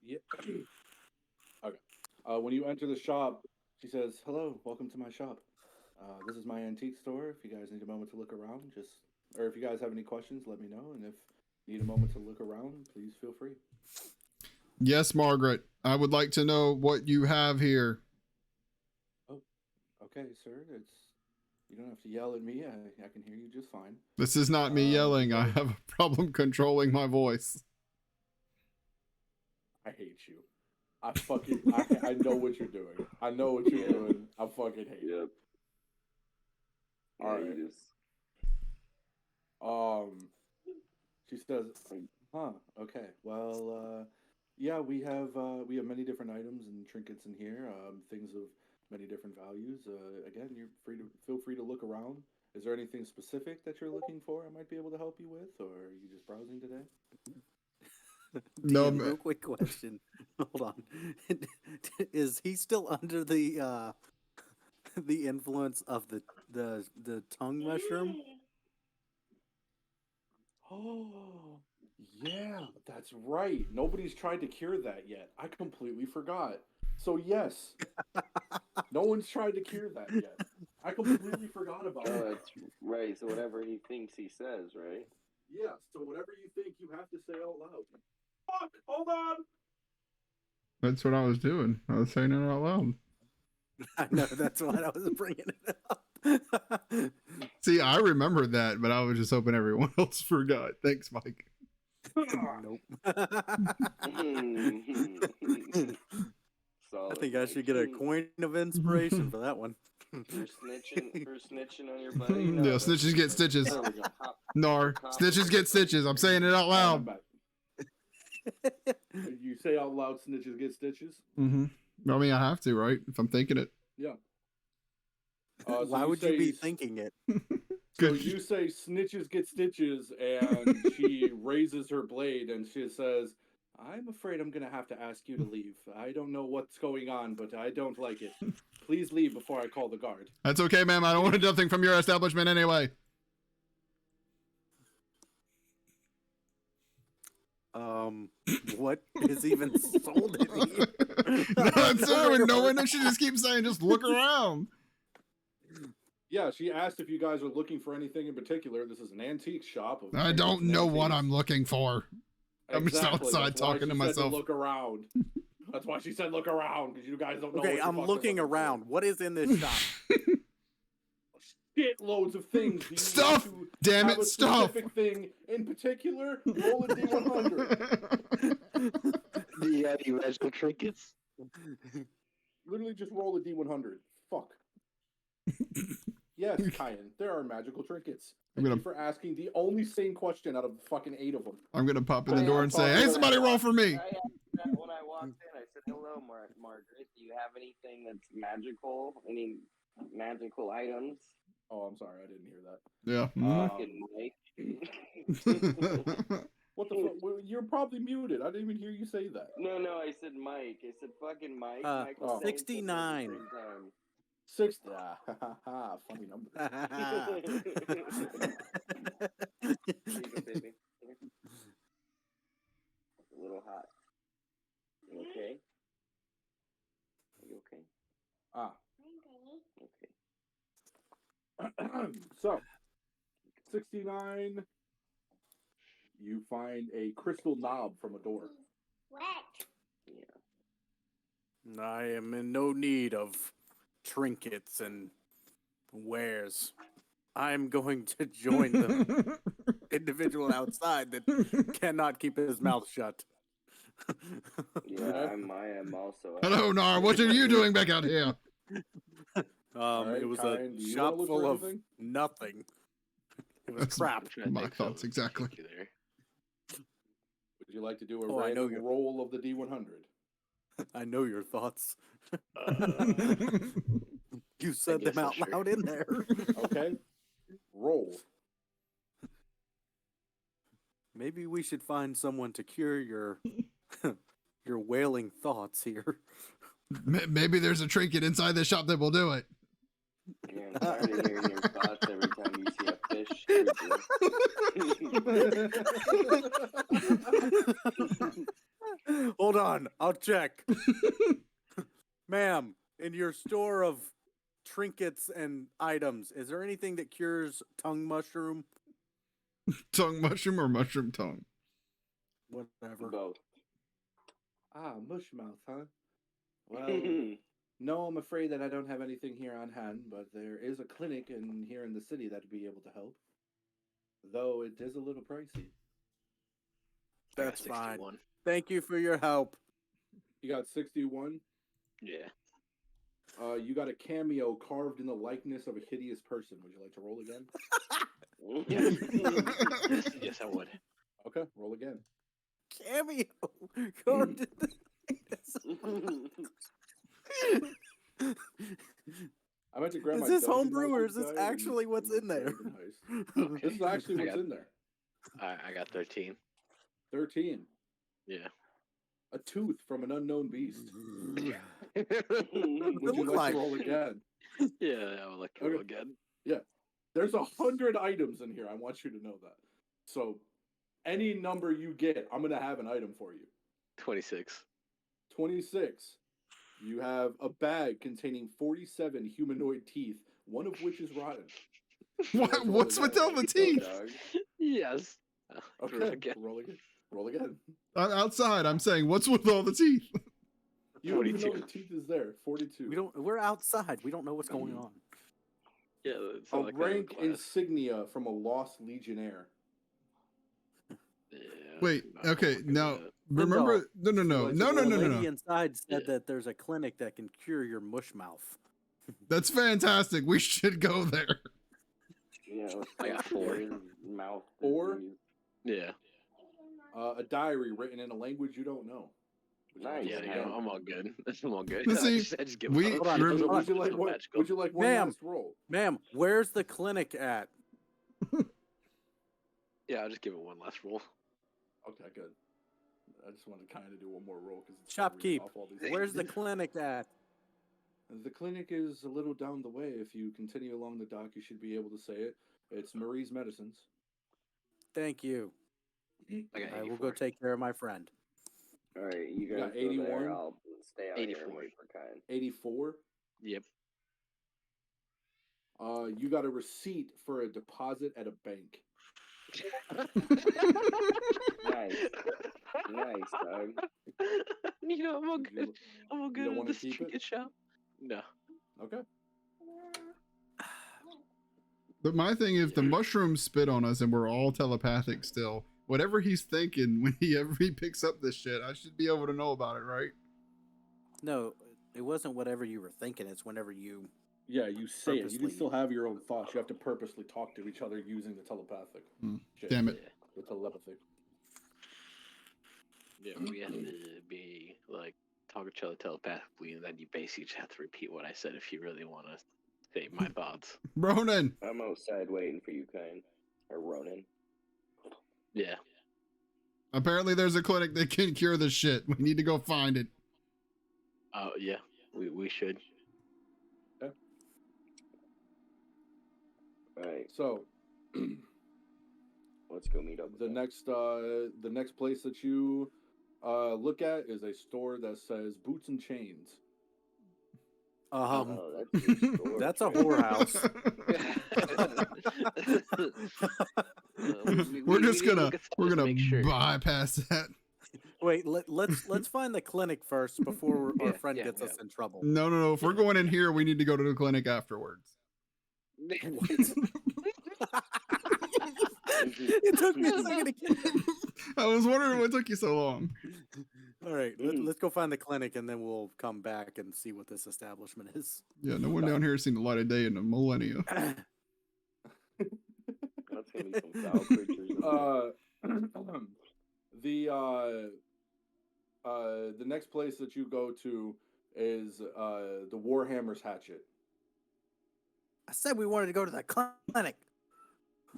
Yeah. Okay. When you enter the shop, she says, "Hello, welcome to my shop. This is my antique store. If you guys need a moment to look around, or if you guys have any questions, let me know. And if you need a moment to look around, please feel free." yes, Margaret. I would like to know what you have here. Okay, sir. You don't have to yell at me. I can hear you just fine. This is not me yelling. I yeah. have a problem controlling my voice. I hate you. I know what you're doing. I know what you're doing. I fucking hate you. Yep. All right. You just, She says, "Huh. Okay. Well, yeah, we have many different items and trinkets in here. Things of many different values. Again, you're feel free to look around. Is there anything specific that you're looking for I might be able to help you with, or are you just browsing today?" No, DM, real quick question. Hold on. Is he still under the influence of the tongue mushroom? Oh, yeah, that's right. Nobody's tried to cure that yet. I completely forgot. So yes, no one's tried to cure that yet. I completely forgot about oh, that. that's right. So whatever he thinks, he says, right? Yeah, so whatever you think, you have to say out loud. Fuck, hold on. that's what I was doing. I was saying it out loud. I know, that's why I was bringing it up. See, I remembered that, but I was just hoping everyone else forgot. Thanks, Mike. Nope. I Solid, think I should Mike. get a coin of inspiration for that one. For snitching on your buddy. No, Yeah, that's- snitches get stitches. There we go. Nar, snitches get stitches. I'm saying it out loud. You say out loud, snitches get stitches? Mm-hmm. I mean, I have to, right? If I'm thinking it. Yeah. So Why would you be thinking it? So Good. you say snitches get stitches, and she raises her blade and she says, "I'm afraid I'm gonna have to ask you to leave. I don't know what's going on, but I don't like it. Please leave before I call the guard." That's okay, ma'am. I don't want nothing from your establishment anyway. What is even sold in here? No, I'm saying no one should just keep saying, just look around. Yeah, she asked if you guys are looking for anything in particular. This is an antique shop. Of I don't antiques. know what I'm looking for. I'm just outside That's why talking to she said myself. look around. That's why she said look around, because you guys don't know. Okay, what the I'm fuck looking they're around. What is in this shop? Shit loads of things. Do you Stuff! want to Damn have it, a stuff! specific thing in particular? Roll a D100. Do you have any magical trinkets? Literally just roll a D100. Fuck. Yes, Kyan, there are magical trinkets. Thank you for asking the only sane question out of fucking 8 of them. I'm gonna pop in the I door am and say, talking "Hey, about- somebody roll for me." I asked that when I walked in. I said, "Hello, Margaret. Do you have anything that's magical? Any magical items?" Oh, I'm sorry, I didn't hear that. Yeah. Fucking Mike. What the fuck? Well, you're probably muted. I didn't even hear you say that. No, I said Mike. I said fucking Mike. Mike oh. was saying something at the 69. same time. 60. Funny number. Here you go, baby. Here. It's a little hot. You okay? Are you okay? Okay. So, 69. You find a crystal knob from a door. Yeah. I am in no need of trinkets and wares. I'm going to join the individual outside that cannot keep his mouth shut. Yeah, I am also. Hello, Nar. What are you doing back out here? Alright, It was Kyan, do a you shop wanna look full for of anything? nothing. It was That's crap. I'm trying to my think of thoughts something exactly. particular. Would you like to do a Oh, I know random you- roll of the D100? I know your thoughts. Uh, You said guess them out that's loud in there. Okay. Roll. Maybe we should find someone to cure your your wailing thoughts here. Maybe there's a trinket inside the shop that will do it. Yeah, I'm tired of hearing your thoughts every time you see a fish creature. Hold on, I'll check. Ma'am, in your store of trinkets and items, is there anything that cures tongue mushroom? Tongue mushroom or mushroom tongue? Whatever. Both. Ah, mushmouth, huh? Well, no, I'm afraid that I don't have anything here on hand, but there is a clinic here in the city that'd be able to help. Though it is a little pricey. I got That's fine. 61. Thank you for your help. You got 61. Yeah. You got a cameo carved in the likeness of a hideous person. Would you like to roll again? Yes, I would. Okay, roll again. Cameo carved in the I meant to grab Is my this dungeon homebrew or master's is this guide and actually what's in there? Heist. This is actually what's in there. I got 13. 13. Yeah. A tooth from an unknown beast. It Would you look like like? to roll again? Yeah, I would like to roll again. Yeah. There's 100 items in here. I want you to know that. So, any number you get, I'm going to have an item for you. 26. 26. You have a bag containing 47 humanoid teeth, one of which is rotten. What's with all the teeth? Yes. Okay, Roll again. Roll again. Outside, I'm saying, what's with all the teeth? You don't even know 42. the teeth is there. 42. We're outside. We don't know what's going on. Yeah, it's A not like that in rank class. insignia from a lost legionnaire. Yeah, Wait, not okay, fucking now that. remember, no, The lady no. inside said Yeah. that there's a clinic that can cure your mush mouth. That's fantastic. We should go there. Yeah, I got 4. Mouth. 4? disease. Yeah. A diary written in a language you don't know. Nice. Yeah, man. I'm all good. I'm all good. Let's see, I just give we- up. Hold on, Rem- So hold would you like So what? magical. Would you like one Ma'am. last roll? Ma'am, where's the clinic at? Yeah, I'll just give it one last roll. Okay, good. I just want to kind of do one more roll because Shopkeep, where's the clinic at? The clinic is a little down the way. If you continue along the dock, you should be able to say it. It's Marie's Medicines. Thank you. I got I will 84. go take care of my friend. All right, you got guys go 81? there. I'll stay out here 84. and wait for kind. 84. Yep. You got a receipt for a deposit at a bank. Nice, nice, dog. You know, I'm all You- good. I'm all you good don't at wanna this keep it? trinket shop. No. Okay. But my thing is, the mushrooms spit on us, and we're all telepathic still. Whatever he's thinking when he picks up this shit, I should be able to know about it, right? No, it wasn't whatever you were thinking. It's whenever you. Yeah, you say it. You Purposely. can still have your own thoughts. You have to purposely talk to each other using the telepathic. Shit. Damn it. The telepathy. Yeah, we have to be like talk to each other telepathically, and then you basically just have to repeat what I said if you really want to say my thoughts. Ronan! I'm outside waiting for you, kind. Or Ronan. Yeah. Apparently there's a clinic that can cure this shit. We need to go find it. Oh yeah. We should. Right, So, let's go meet up with the them. next place that you look at is a store that says Boots and Chains. Oh, that's your store, That's a Trey. whorehouse. We're just gonna make sure. bypass that. Wait, let's find the clinic first before our Yeah, friend yeah, gets yeah. us in trouble. No. If we're going in here, we need to go to the clinic afterwards. It took me a second to get it. I was wondering what took you so long. All right, let's go find the clinic and then we'll come back and see what this establishment is. Yeah, no one down here has seen the light of day in a millennia. That's gonna be some foul creatures. In there. The next place that you go to is the Warhammer's Hatchet. I said we wanted to go to the clinic.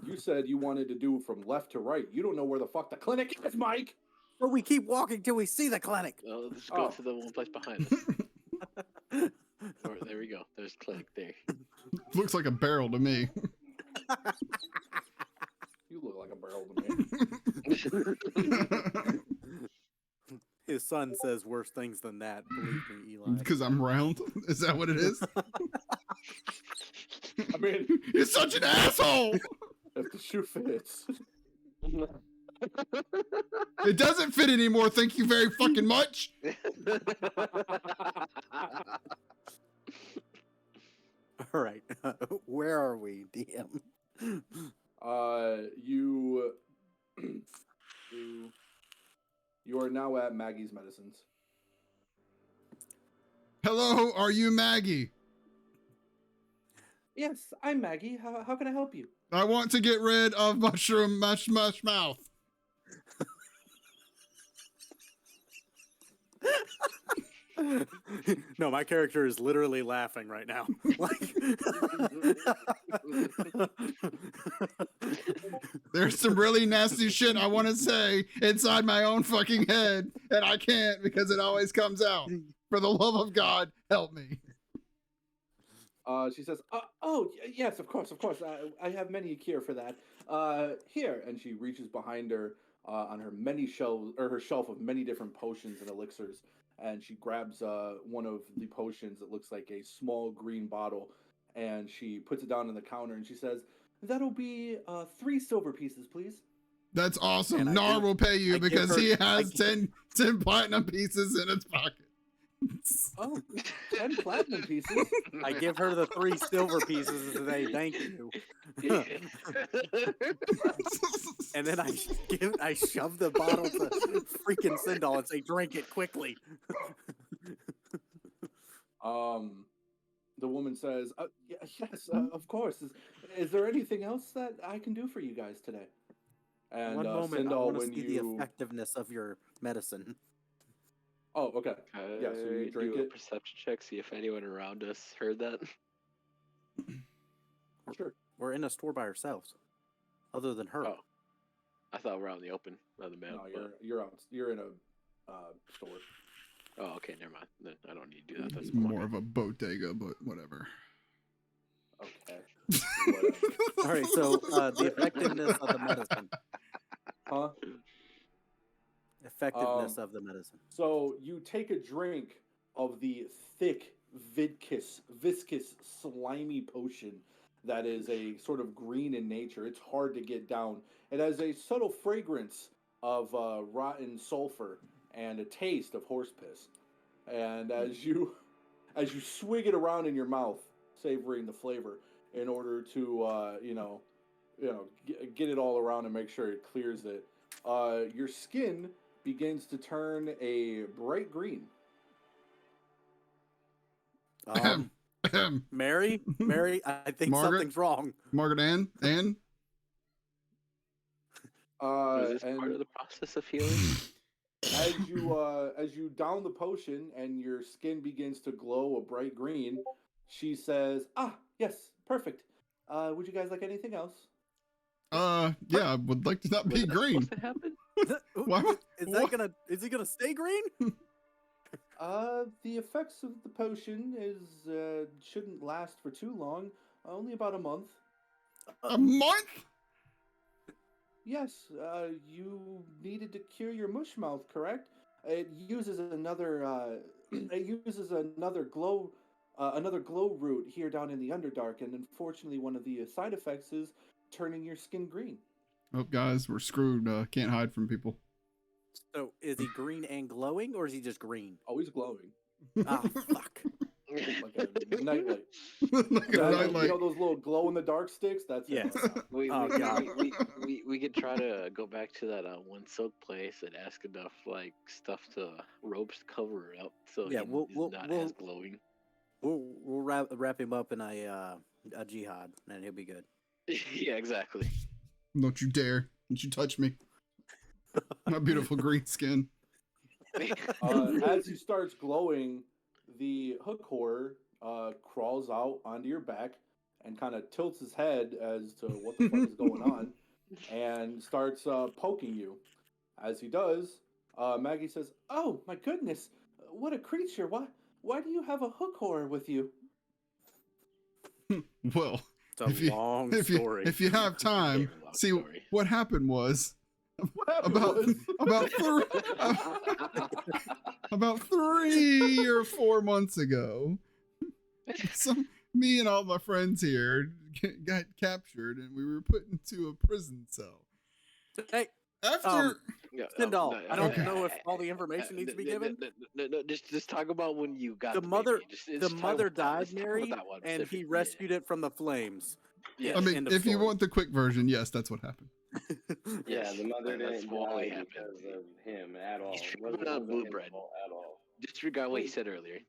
You said you wanted to do from left to right. You don't know where the fuck the clinic is, Mike. But we keep walking till we see the clinic. Well, let's go Oh. to the one place behind us. Or, there we go. There's clinic there. Looks like a barrel to me. You look like a barrel to me. His son says worse things than that. Believe me, Eli. Because I'm round. Is that what it is? I mean, You're such an asshole. if the shoe fits. It doesn't fit anymore. Thank you very fucking much. All right. Where are we, DM? You are now at Maggie's Medicines. Hello, are you Maggie? Yes, I'm Maggie. How can I help you? I want to get rid of mushroom mush mouth. No, my character is literally laughing right now. Like, There's some really nasty shit I want to say inside my own fucking head, and I can't because it always comes out. For the love of God, help me. She says, yes, of course. I have many cure for that. Here," and she reaches behind her on her many shelves or her shelf of many different potions and elixirs, and she grabs one of the potions that looks like a small green bottle, and she puts it down on the counter, and she says, "That'll be 3 silver pieces, please." That's awesome. And I Nar give- will pay you I give because her- he I has give- 10 platinum pieces in his pocket. Oh, 10 platinum pieces. I give her the 3 silver pieces and say thank you. And then I shove the bottle to freaking Sindal and say, drink it quickly. The woman says, "Yes, of course. Is there anything else that I can do for you guys today?" And One moment, I Sindal, want to when see the you effectiveness of your medicine. oh, okay, yeah, so you drink do a it. perception check, see if anyone around us heard that. Sure. We're in a store by ourselves, other than her. Oh, I thought we're out in the open, not the map. No, but- you're out. You're in a store. Oh, okay, never mind. Then I don't need to do that. That's It's more of a bodega, but whatever. Okay. Whatever. All right, so the effectiveness of the medicine. Huh? Effectiveness of the medicine. So you take a drink of the thick, viscous, slimy potion that is a sort of green in nature. It's hard to get down. It has a subtle fragrance of rotten sulfur and a taste of horse piss. And as you swig it around in your mouth, savoring the flavor, in order to get it all around and make sure it clears it, your skin begins to turn a bright green. Mary, I think Margaret? something's wrong. Margaret Ann? Is this And part of the process of healing? as you down the potion and your skin begins to glow a bright green, she says, yes, perfect. Would you guys like anything else? Yeah, I would like to not be green. What happened? What? Is he gonna stay green? The effects of the potion shouldn't last for too long. Only about a month. A month? Yes, you needed to cure your mush mouth, correct? It uses another glow root here down in the Underdark, and unfortunately, one of the side effects is turning your skin green. Oh, guys, we're screwed. Can't hide from people. So is he green and glowing, or is he just green? Oh, he's glowing Ah, fuck. like a nightlight. Like a You nightlight. know those little glow in the dark sticks? That's Yes. it. Oh, God. We could try to go back to that one silk place and ask enough like stuff to ropes to cover it up so Yeah, he's we'll- not we'll- as glowing. We'll wrap him up in a jihad, and he'll be good. Yeah, exactly. Don't you dare. Don't you touch me. My beautiful green skin. As he starts glowing, the hook horror crawls out onto your back and kind of tilts his head as to what the fuck is going on, and starts poking you. As he does, Maggie says, "Oh my goodness, what a creature! Why do you have a hook horror with you?" Well, It's a long story. if you have time, Very long see story. what happened was What happened about was- about 3 or 4 months ago, me and all my friends here got captured, and we were put into a prison cell. Hey, After Yeah, Stendhal, I don't Okay. know if all the information needs to be given. No, just talk about when you got The mother, baby. the Just talk mother about that. died, Let's talk about Mary, that one and he specifically. rescued it from the flames. Yeah. I mean, End of if you story. want the quick version, yes, that's what happened. Yeah, the mother That's didn't what die happened. because of him at all. He's It tripping wasn't on blue his bread. fault at all. Disregard what he Wait. said earlier.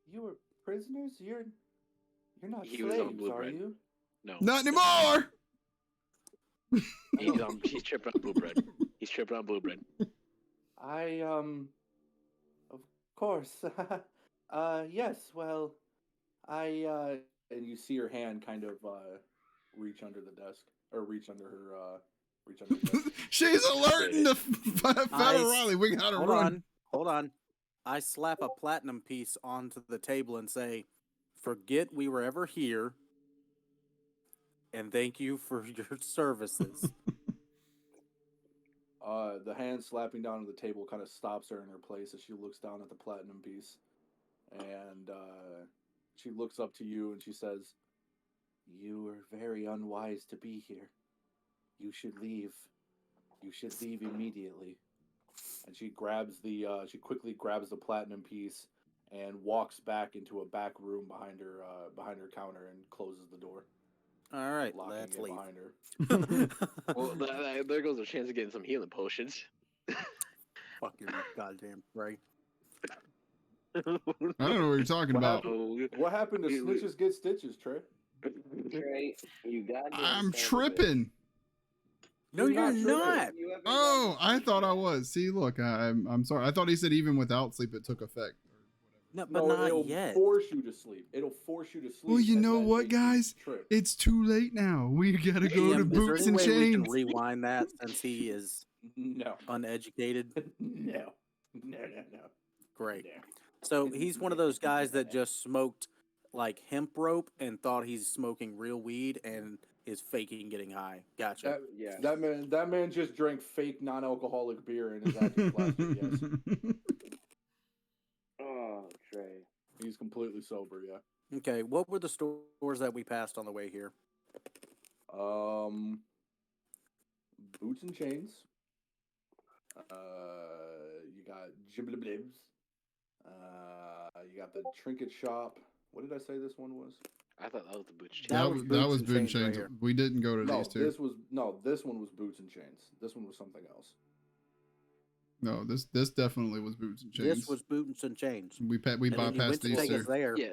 You were prisoners. You're not He was on slaves, Blue are Bread. you? No. Not anymore. He's tripping on blue bread. He's tripping on blue bread. Of course. Yes. Well, and you see her hand kind of reach under the desk, or reach under her, reach under the desk. She's alerting the fellow Riley. We gotta Hold run. on. I slap a platinum piece onto the table and say, "Forget we were ever here, and thank you for your services." The hand slapping down on the table kind of stops her in her place as she looks down at the platinum piece, and she looks up to you and she says, "You were very unwise to be here. You should leave. You should leave immediately." And she quickly grabs the platinum piece and walks back into a back room behind her counter and closes the door, All right, locking let's it leave. behind her. Well, there goes a chance of getting some healing potions. Fuck your goddamn right. I don't know what you're talking What about. happened? What happened to snitches get stitches, Trey? Trey, you got. I'm tripping. No, you're not. Oh, I thought I was. See, look, I'm sorry. I thought he said even without sleep it took effect. No, but No, not it'll yet. force you to sleep. It'll force you to sleep. Well, you and know then what, make you guys? trip. It's too late now. We gotta go Ian, to is there Boots any and way we can Chains. rewind that since he is No, uneducated? no. Great. No. So he's one of those guys that just smoked like hemp rope and thought he's smoking real weed and is faking getting high. Gotcha. Yeah. That man just drank fake non-alcoholic beer and is acting plastic. Yes, Oh, Trey. he's completely sober. Yeah. Okay, what were the stores that we passed on the way here? Boots and Chains. You got Jibbliblibs. You got the Trinket Shop. What did I say this one was? I thought that was the butch. That was that was Boots and Boot and Chains right Chains. here. We didn't go to No, these two. this one was Boots and Chains. This one was something else. No, this definitely was Boots and Chains. This was Boots and Chains. we And then you bypassed went to these take two. us there. Yeah,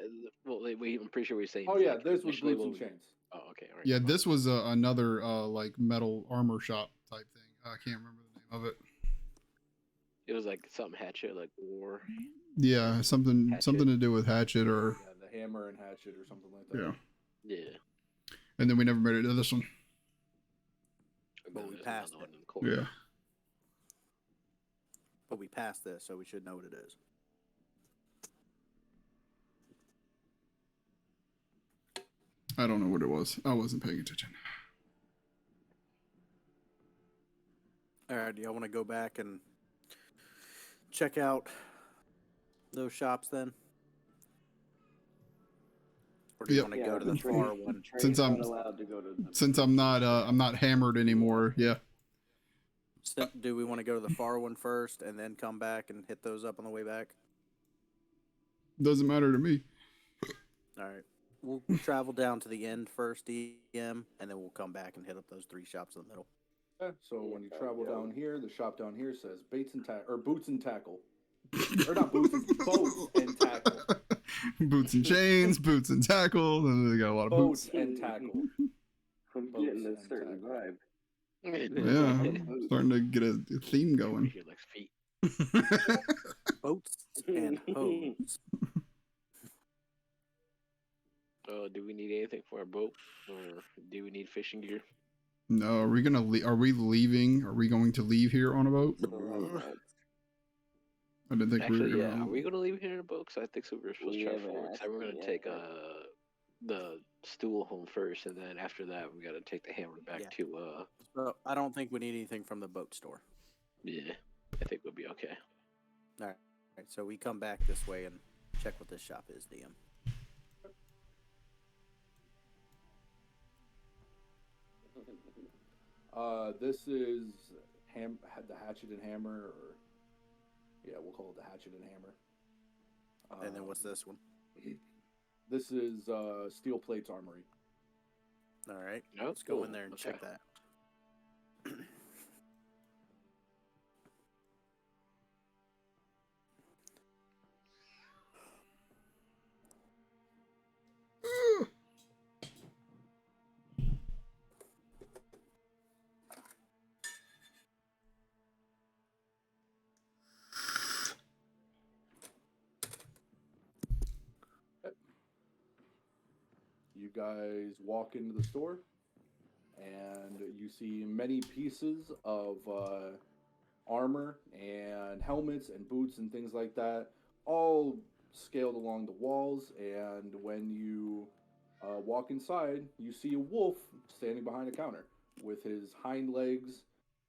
well, I'm pretty sure we were saying. Oh yeah, like, this was initially Boots what and we- Chains. Oh, okay, all right. Yeah, this was another like metal armor shop type thing. I can't remember the name of it. It was like something hatchet, like war. Yeah, something Hatchet. to do with Hatchet or Yeah, the Hammer and Hatchet or something like that. yeah. Yeah. And then we never made it to this one. And But then we there's passed another it. one in the corner. Yeah. But we passed this, so we should know what it is. I don't know what it was. I wasn't paying attention. All right, do y'all want to go back and check out those shops then? Or do you Yep. want to go to the Trey- far one? Trey's Since I'm- not allowed to go to the Since I'm not hammered anymore. Yeah. So do we want to go to the far one first and then come back and hit those up on the way back? Doesn't matter to me. All right. We'll travel down to the end first, EM, and then we'll come back and hit up those 3 shops in the middle. Yeah, so when you travel down here, the shop down here says Baits and Tackle, or Boots and Tackle. Or not Boots, Boats and Tackle. Boots and Chains, Boots and Tackle, and they got a lot of Boats boots. and Tackle. I'm Boats getting a and certain tackle. vibe. Yeah, I'm starting to get a theme going. Your legs, feet. Boats and hoes. Do we need anything for our boat, or do we need fishing gear? No, are we gonna? Are we leaving? Are we going to leave here on a boat? I didn't think we were Actually, gonna. yeah. Are we gonna leave here in a boat? 'Cause I think so. We were supposed We to try haven't forward. 'Cause asked we're them gonna yet, take but- the stool home first, and then after that, we gotta take the hammer back Yeah. to So I don't think we need anything from the boat store. Yeah, I think we'll be okay. All right, so we come back this way and check what this shop is, DM. This is the hatchet and hammer, or yeah, we'll call it the hatchet and hammer. And then what's this one? This is Steel Plates Armory. All right, Oh, let's go in cool. there and Okay. check that. You guys walk into the store, and you see many pieces of armor and helmets and boots and things like that, all scaled along the walls. And when you walk inside, you see a wolf standing behind a counter with his hind legs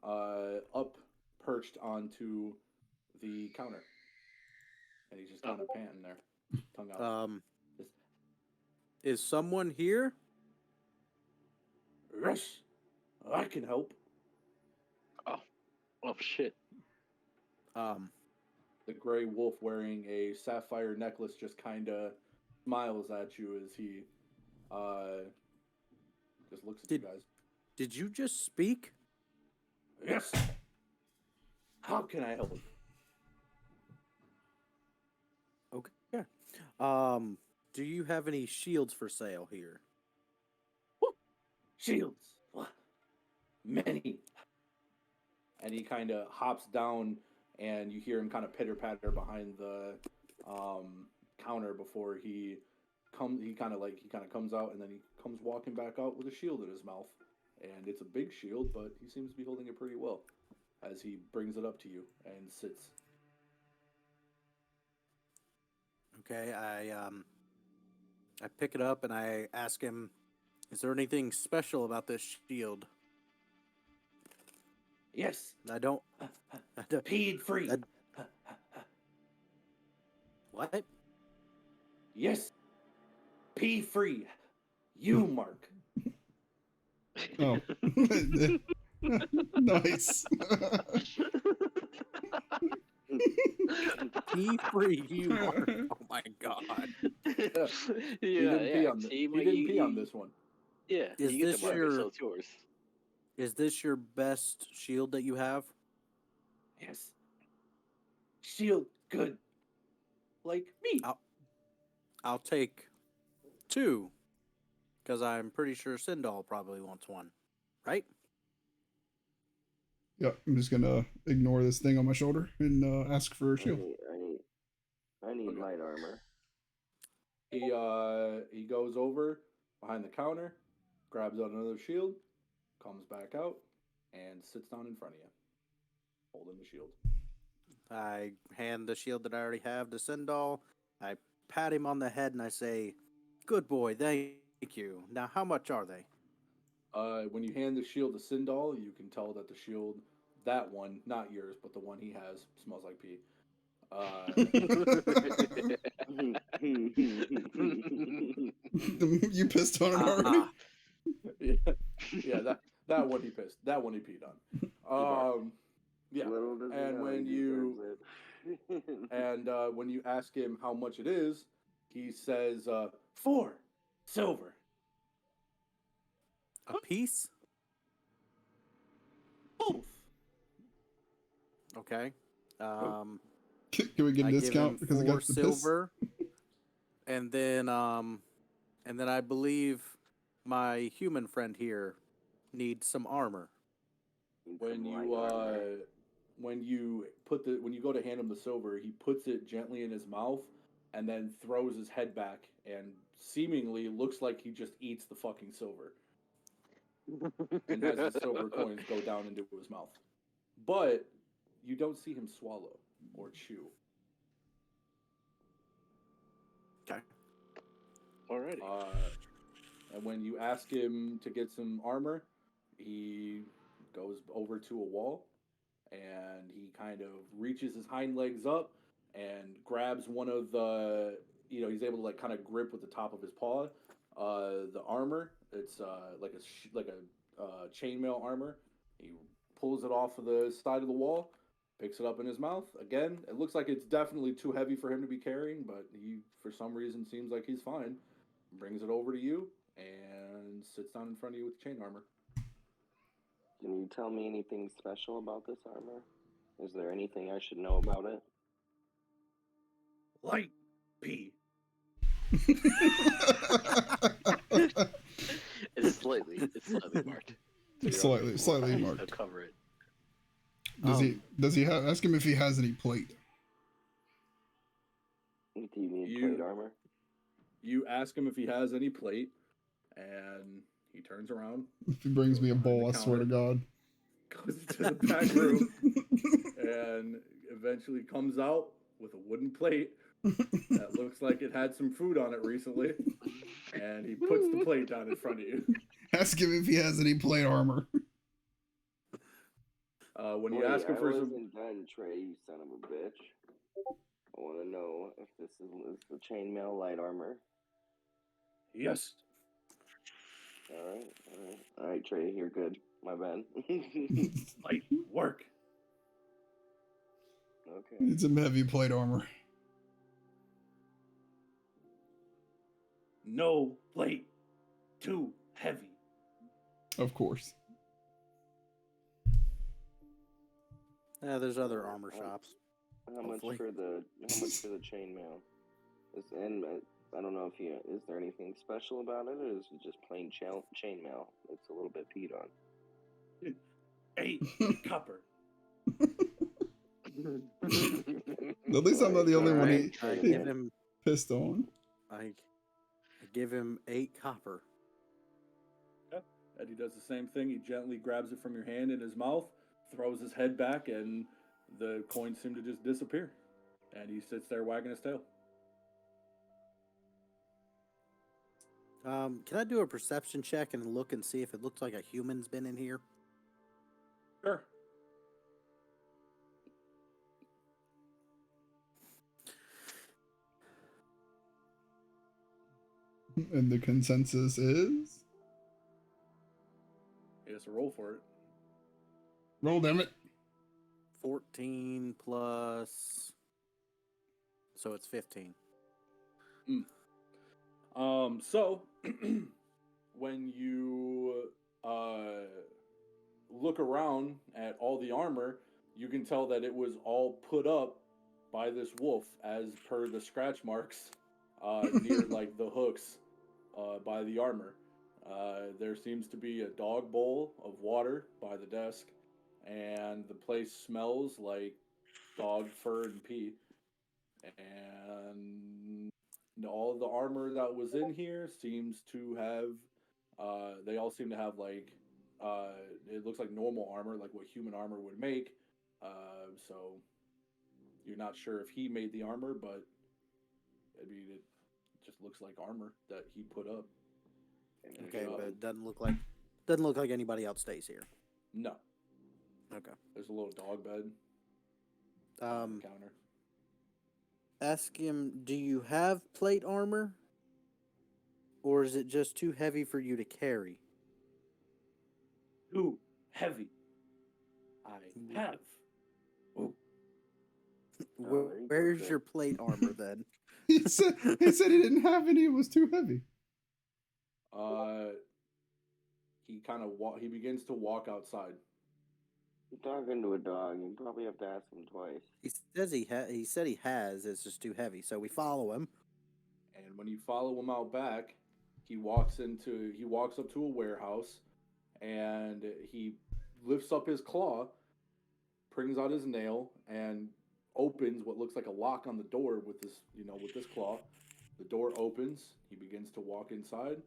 up perched onto the counter, and he's just kind of panting there, tongue out. Is someone here? Yes, I can help. Oh shit! The gray wolf wearing a sapphire necklace just kind of smiles at you as he just looks at you guys. Did you just speak? Yes. How can I help? Okay. Do you have any shields for sale here? Shields. What? Many. And he kind of hops down, and you hear him kind of pitter patter behind the counter before he comes. He kind of comes out, and then he comes walking back out with a shield in his mouth, and it's a big shield, but he seems to be holding it pretty well as he brings it up to you and sits. Okay, I pick it up and I ask him, "Is there anything special about this shield?" Yes. I don't. Paid free. What? Yes. Pee free. You, Mark. Oh, nice. Pee free, you are. Oh my god. He didn't pee on see, he didn't pee on this one. Yeah, Is you get this the marker, your- so it's yours. Is this your best shield that you have? Yes. Shield good. Like me. I'll take 2, because I'm pretty sure Sindal probably wants one, right? Yeah, I'm just gonna ignore this thing on my shoulder and ask for a shield. I need light armor. He goes over behind the counter, grabs out another shield, comes back out, and sits down in front of you, holding the shield. I hand the shield that I already have to Sindal. I pat him on the head and I say, "Good boy, thank you. Now, how much are they?" When you hand the shield to Sindal, you can tell that the shield, that one, not yours, but the one he has, smells like pee. You pissed on it already? yeah, that one he pissed. That one he peed on. Yeah. Little does he And know when he you deserves it. and when you ask him how much it is, he says 4 silver. A piece? Both. Okay. Can we get a I give discount him because I 4 got the piss? silver, and then I believe my human friend here needs some armor. When Some you light armor. when you go to hand him the silver, he puts it gently in his mouth and then throws his head back and seemingly looks like he just eats the fucking silver and has the silver coins go down into his mouth. But you don't see him swallow or chew. Okay. Alrighty. And when you ask him to get some armor, he goes over to a wall and he kind of reaches his hind legs up and grabs one of the, he's able to like kind of grip with the top of his paw the armor. It's like a chainmail armor. He pulls it off of the side of the wall, picks it up in his mouth. Again, it looks like it's definitely too heavy for him to be carrying, but he, for some reason, seems like he's fine. Brings it over to you and sits down in front of you with chain armor. Can you tell me anything special about this armor? Is there anything I should know about it? Light P. It's slightly marked. Slightly marked. To cover it. Does he have? Ask him if he has any plate. Do you need plate armor? You ask him if he has any plate, and he turns around. If he brings me a bowl, I swear to God. Goes to the back room, and eventually comes out with a wooden plate that looks like it had some food on it recently, and he puts the plate down in front of you. Ask him if he has any plate armor. When you ask him for some... wasn't done, Trey, you son of a bitch. I want to know if this is the chainmail light armor. Yes. All right, Trey, you're good. My bad. Light work. Okay. Need some heavy plate armor. No plate. Too heavy. Of course. There's other armor shops. How much for the chainmail? I don't know if is there anything special about it, or is it just plain chainmail? It's a little bit peed on. 8 copper. At least I'm not the only one he give him pissed on. I give him 8 copper. Yep. And he does the same thing. He gently grabs it from your hand in his mouth, throws his head back, and the coins seem to just disappear. And he sits there wagging his tail. Can I do a perception check and look and see if it looks like a human's been in here? Sure. And the consensus is? He has to roll for it. Roll, damn it. 14 plus... So it's 15. So, when you look around at all the armor, you can tell that it was all put up by this wolf as per the scratch marks near like the hooks by the armor. There seems to be a dog bowl of water by the desk, and the place smells like dog fur and pee. And all of the armor that was in here seems to have, they all seem to have like, it looks like normal armor, like what human armor would make. So you're not sure if he made the armor, but I mean, it just looks like armor that he put up. Okay, but it doesn't look like anybody else stays here. No. Okay. There's a little dog bed on the counter. Ask him, do you have plate armor? Or is it just too heavy for you to carry? Too heavy. I have. Oh. Where's your plate armor then? He said he didn't have any. It was too heavy. He kind of he begins to walk outside. You're talking to a dog. You probably have to ask him twice. He says he said he has. It's just too heavy. So we follow him. And when you follow him out back, he walks up to a warehouse, and he lifts up his claw, brings out his nail, and opens what looks like a lock on the door with this claw, The door opens. He begins to walk inside,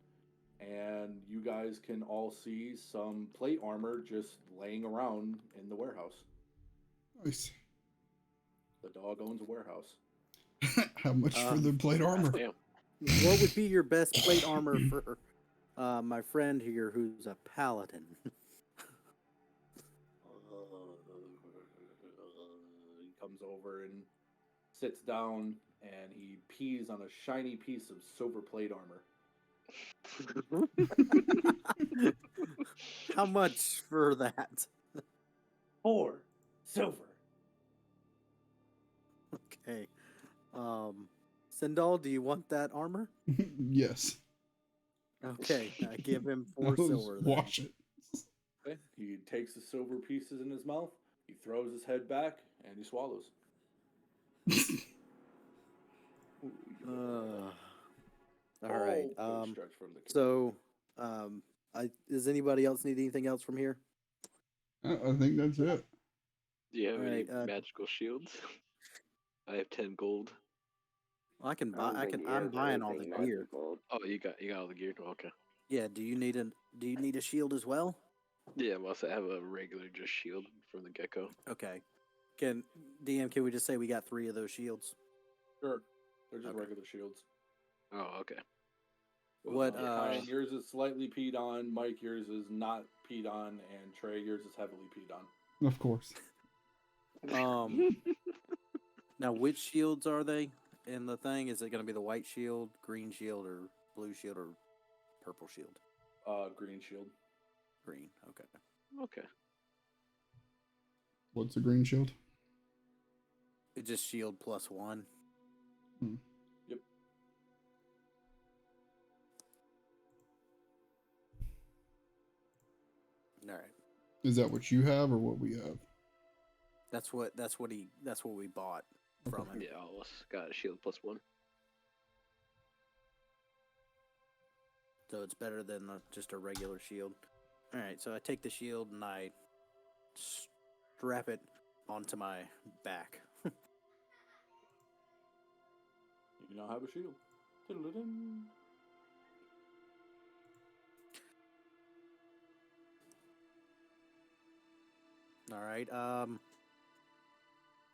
and you guys can all see some plate armor just laying around in the warehouse. Nice. The dog owns a warehouse. How much for the plate armor? Damn. What would be your best plate armor for my friend here who's a paladin? He comes over and sits down, and he pees on a shiny piece of silver plate armor. How much for that? 4 silver. Okay. Sindal, do you want that armor? Yes. Okay, I give him I'll 4 silver. then. Wash it. Okay. He takes the silver pieces in his mouth. He throws his head back, and he swallows. All right. Oh, big stretch from the So, does anybody else need anything else from here? I think that's it. Do you have any Alright, magical shields? I have 10 gold. I can I buy. don't I think can. he I'm has buying all anything the gear. magical. Oh, you got all the gear. Okay. Yeah. Do you need a shield as well? Yeah, well, I have a regular just shield from the gecko. Okay. Can we just say we got 3 of those shields? Sure. They're just Okay. regular shields. Oh, okay. What, Ryan, yours is slightly peed on. Mike, yours is not peed on. And Trey, yours is heavily peed on. Of course. Now which shields are they in the thing? Is it going to be the white shield, green shield, or blue shield, or purple shield? Green shield. Green. Okay. Okay. What's a green shield? It just shield +1. Yep. All right. Is that what you have or what we have? That's what we bought from him. Yeah, all of us got a shield +1. So it's better than just a regular shield. All right, so I take the shield and I strap it onto my back. You now have a shield. Diddle-da-ding. All right.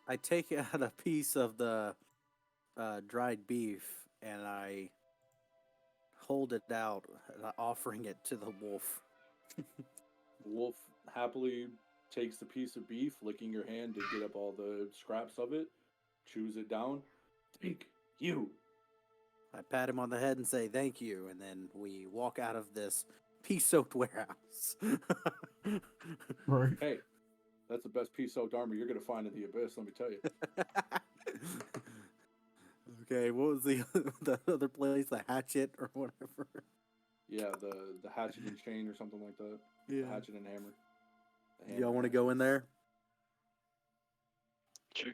I take out a piece of the dried beef and I hold it out, offering it to the wolf. Wolf happily takes the piece of beef, licking your hand to get up all the scraps of it, chews it down. Thank you. I pat him on the head and say thank you, and then we walk out of this pea-soaked warehouse. Right. Hey, that's the best pea-soaked armor you're going to find in the abyss, let me tell you. Okay, what was the other place? The hatchet or whatever? Yeah, the hatchet and chain or something like that. Yeah. The hatchet and hammer. The hammer Y'all want to and go hatchet. in there? Sure.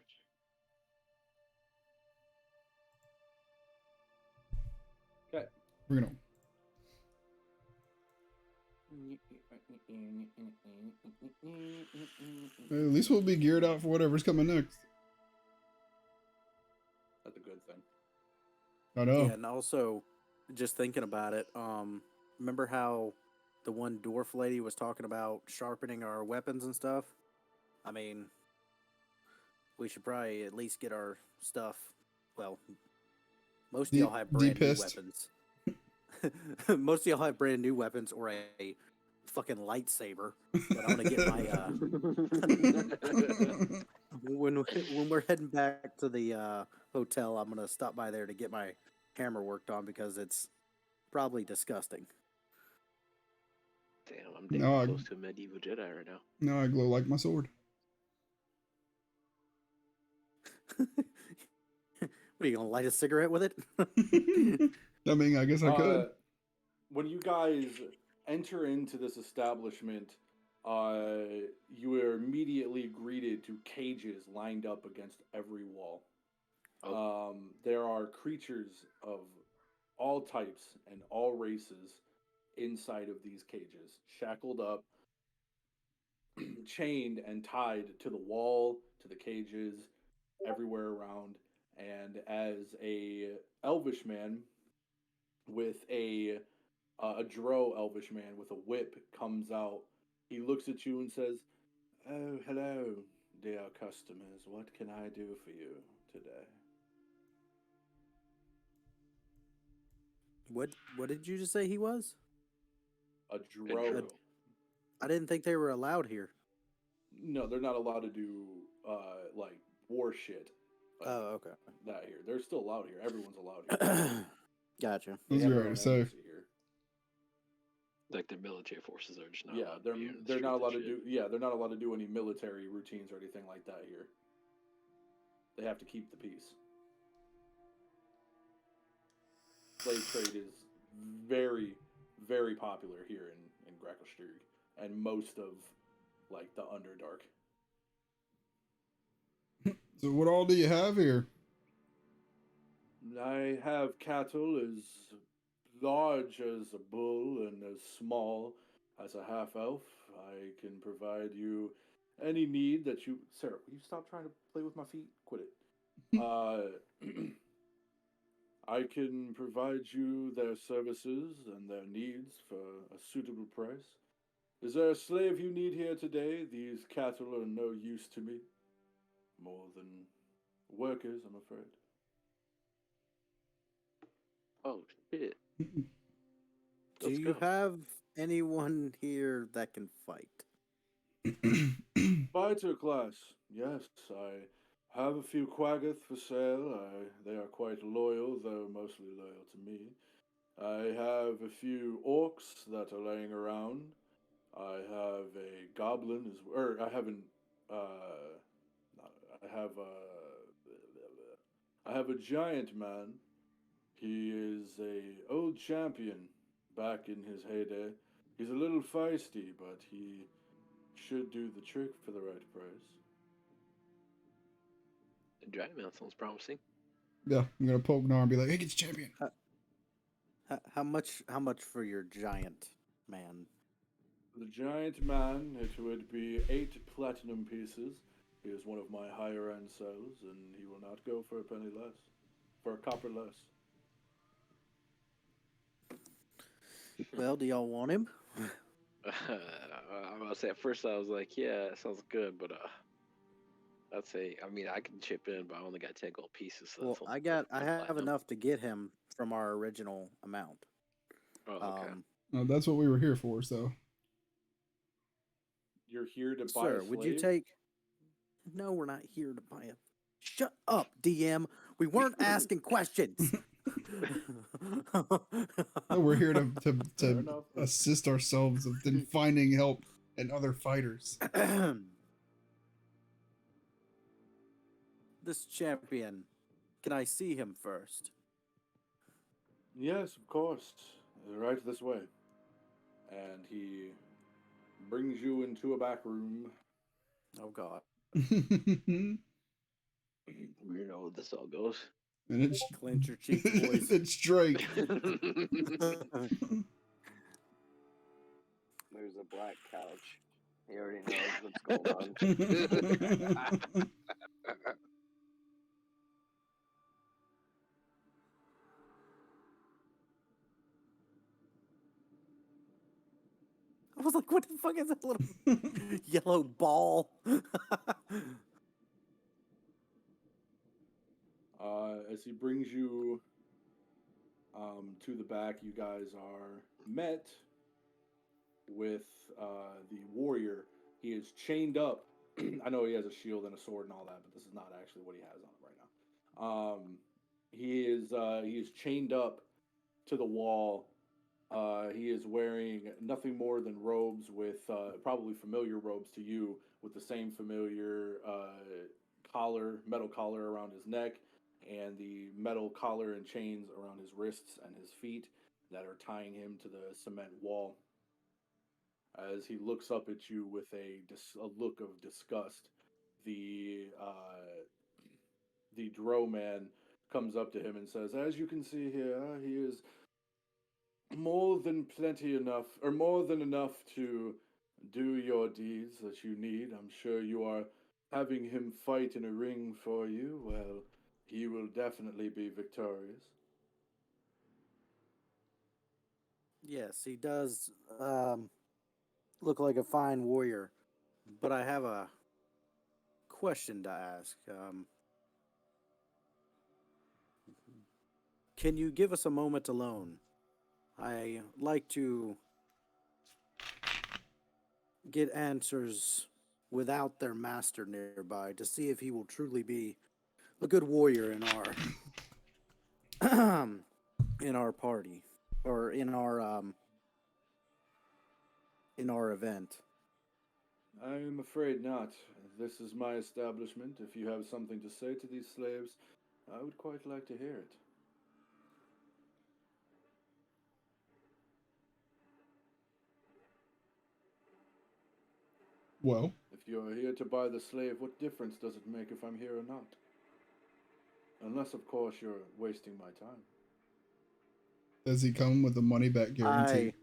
Okay. Bring it on. At least we'll be geared out for whatever's coming next. That's a good thing. I know. Yeah, and also, just thinking about it, remember how the one dwarf lady was talking about sharpening our weapons and stuff? I mean, we should probably at least get our stuff. Well, most of y'all have brand new De-pissed. weapons. Most of y'all have brand new weapons or a fucking lightsaber. But I'm gonna get my when we're heading back to the hotel, I'm gonna stop by there to get my hammer worked on because it's probably disgusting. Damn, I'm damn No, close to a medieval Jedi right now. Now I glow like my sword. What are you gonna light a cigarette with it? I mean, I guess I could. When you guys enter into this establishment, you are immediately greeted to cages lined up against every wall. There are creatures of all types and all races inside of these cages, shackled up, chained and tied to the wall, to the cages, everywhere around. and as a elvish man with a drow elvish man with a whip comes out, he looks at you and says, "Oh, hello, dear customers. What can I do for you today?" What did you just say he was? A drow. I didn't think they were allowed here. No, they're not allowed to do like war shit. Like Oh, okay. that here. They're still allowed here. Everyone's allowed here. Gotcha. They That's have right their to own say. embassy here. Like the military forces are just not. Yeah, allowed to be in the they're not streets allowed and to shit. do. Yeah, they're not allowed to do any military routines or anything like that here. They have to keep the peace. Slave trade is very, very popular here in Gracklstugh and most of like the Underdark. So what all do you have here? I have cattle as large as a bull and as small as a half elf. I can provide you any need that you. Sarah, will you stop trying to play with my feet? Quit it. I can provide you their services and their needs for a suitable price. Is there a slave you need here today? These cattle are no use to me. More than workers, I'm afraid. Oh shit! Do Let's you go. have anyone here that can fight? Fighter class, yes. I have a few Quaggoth for sale. They are quite loyal, though mostly loyal to me. I have a few orcs that are laying around. I have a goblin as well. Or I haven't. I have a giant man. He is a old champion back in his heyday. He's a little feisty, but he should do the trick for the right price. The giant man sounds promising. Yeah, I'm gonna poke Gnar and be like, "Hey, get the champion." How much for your giant man? The giant man, it would be 8 platinum pieces. He is one of my higher end cells, and he will not go for a penny less. For a copper less. Well, do y'all want him? I'm gonna say at first I was like, yeah, that sounds good, but I'd say, I mean, I can chip in, but I only got 10 gold pieces. So Well, that's only I 10 have platinum. enough to get him from our original amount. Oh, okay. No, that's what we were here for. So You're here to buy Sir, a slave? would you take? No, we're not here to buy a. Shut up, DM. We weren't asking questions. no, we're here Fair to enough. assist ourselves in finding help and other fighters. This champion, can I see him first? Yes, of course. Right this way. And he brings you into a back room. Oh God. And We know how this all goes. it's Clench your cheeks, boys. it's Drake. There's a black couch. He already knows what's going on. I was like, what the fuck is that little yellow ball? As he brings you to the back, you guys are met with the warrior. He is chained up. I know he has a shield and a sword and all that, but this is not actually what he has on right now. He is chained up to the wall. He is wearing nothing more than robes with probably familiar robes to you, with the same familiar metal collar around his neck, and the metal collar and chains around his wrists and his feet that are tying him to the cement wall. As he looks up at you with a look of disgust, the drow man comes up to him and says, "As you can see here, he is more than enough to do your deeds that you need. I'm sure you are having him fight in a ring for you. Well, He will definitely be victorious. Yes, he does look like a fine warrior, but I have a question to ask. Can you give us a moment alone? I like to get answers without their master nearby to see if he will truly be a good warrior in our in our party or in our event. I am afraid not. This is my establishment. If you have something to say to these slaves, I would quite like to hear it. Well, If you are here to buy the slave, what difference does it make if I'm here or not? Unless, of course, you're wasting my time. does he come with a money back guarantee?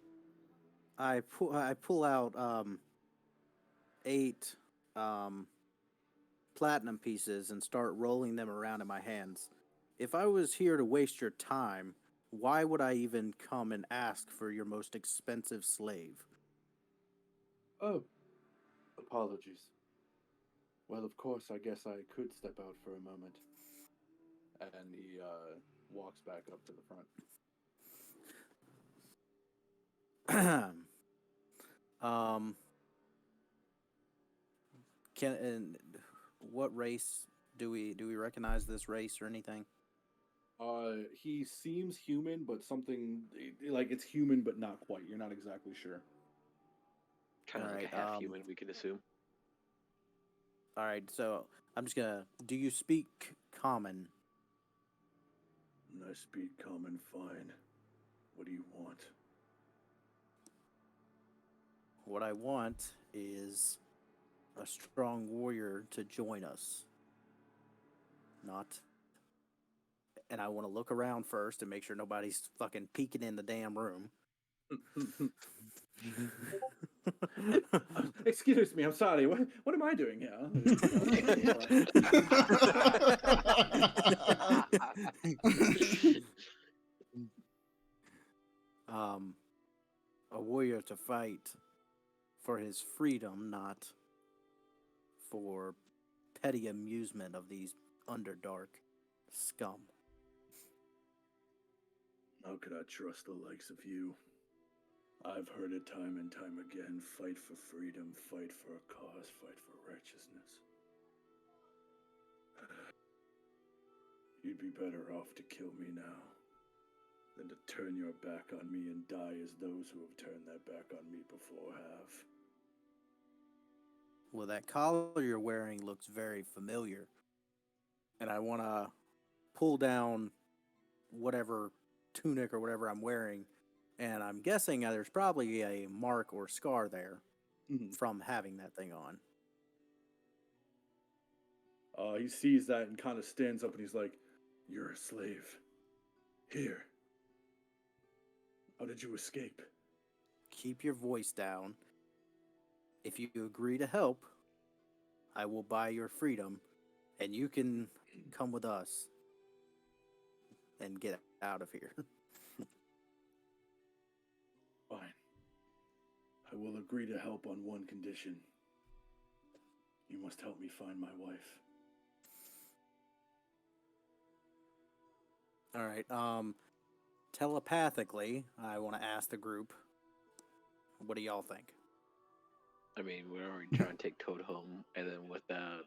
I pull out 8 platinum pieces and start rolling them around in my hands. If I was here to waste your time, why would I even come and ask for your most expensive slave? Oh, apologies. Well, of course, I guess I could step out for a moment. And he walks back up to the front. What race do we recognize this race or anything? He seems human, but something like it's human, but not quite. You're not exactly sure. Kind of like Alright, a half human, we can assume. All right, so I'm just gonna. Do you speak common? I speak common fine. What do you want? What I want is a strong warrior to join us. Not. And I want to look around first and make sure nobody's fucking peeking in the damn room. Excuse me, I'm sorry. What am I doing here? A warrior to fight for his freedom, not for petty amusement of these underdark scum. How could I trust the likes of you? I've heard it time and time again, fight for freedom, fight for a cause, fight for righteousness. You'd be better off to kill me now than to turn your back on me and die as those who have turned their back on me before have. Well, that collar you're wearing looks very familiar. And I want to pull down whatever tunic or whatever I'm wearing. And I'm guessing there's probably a mark or scar there from having that thing on. He sees that and kind of stands up and he's like, "You're a slave. Here. How did you escape?" Keep your voice down. If you agree to help, I will buy your freedom, and you can come with us and get out of here. Fine. I will agree to help on one condition. You must help me find my wife. All right. Telepathically, I want to ask the group, what do y'all think? I mean, we're already trying to take Toad home, and then with that,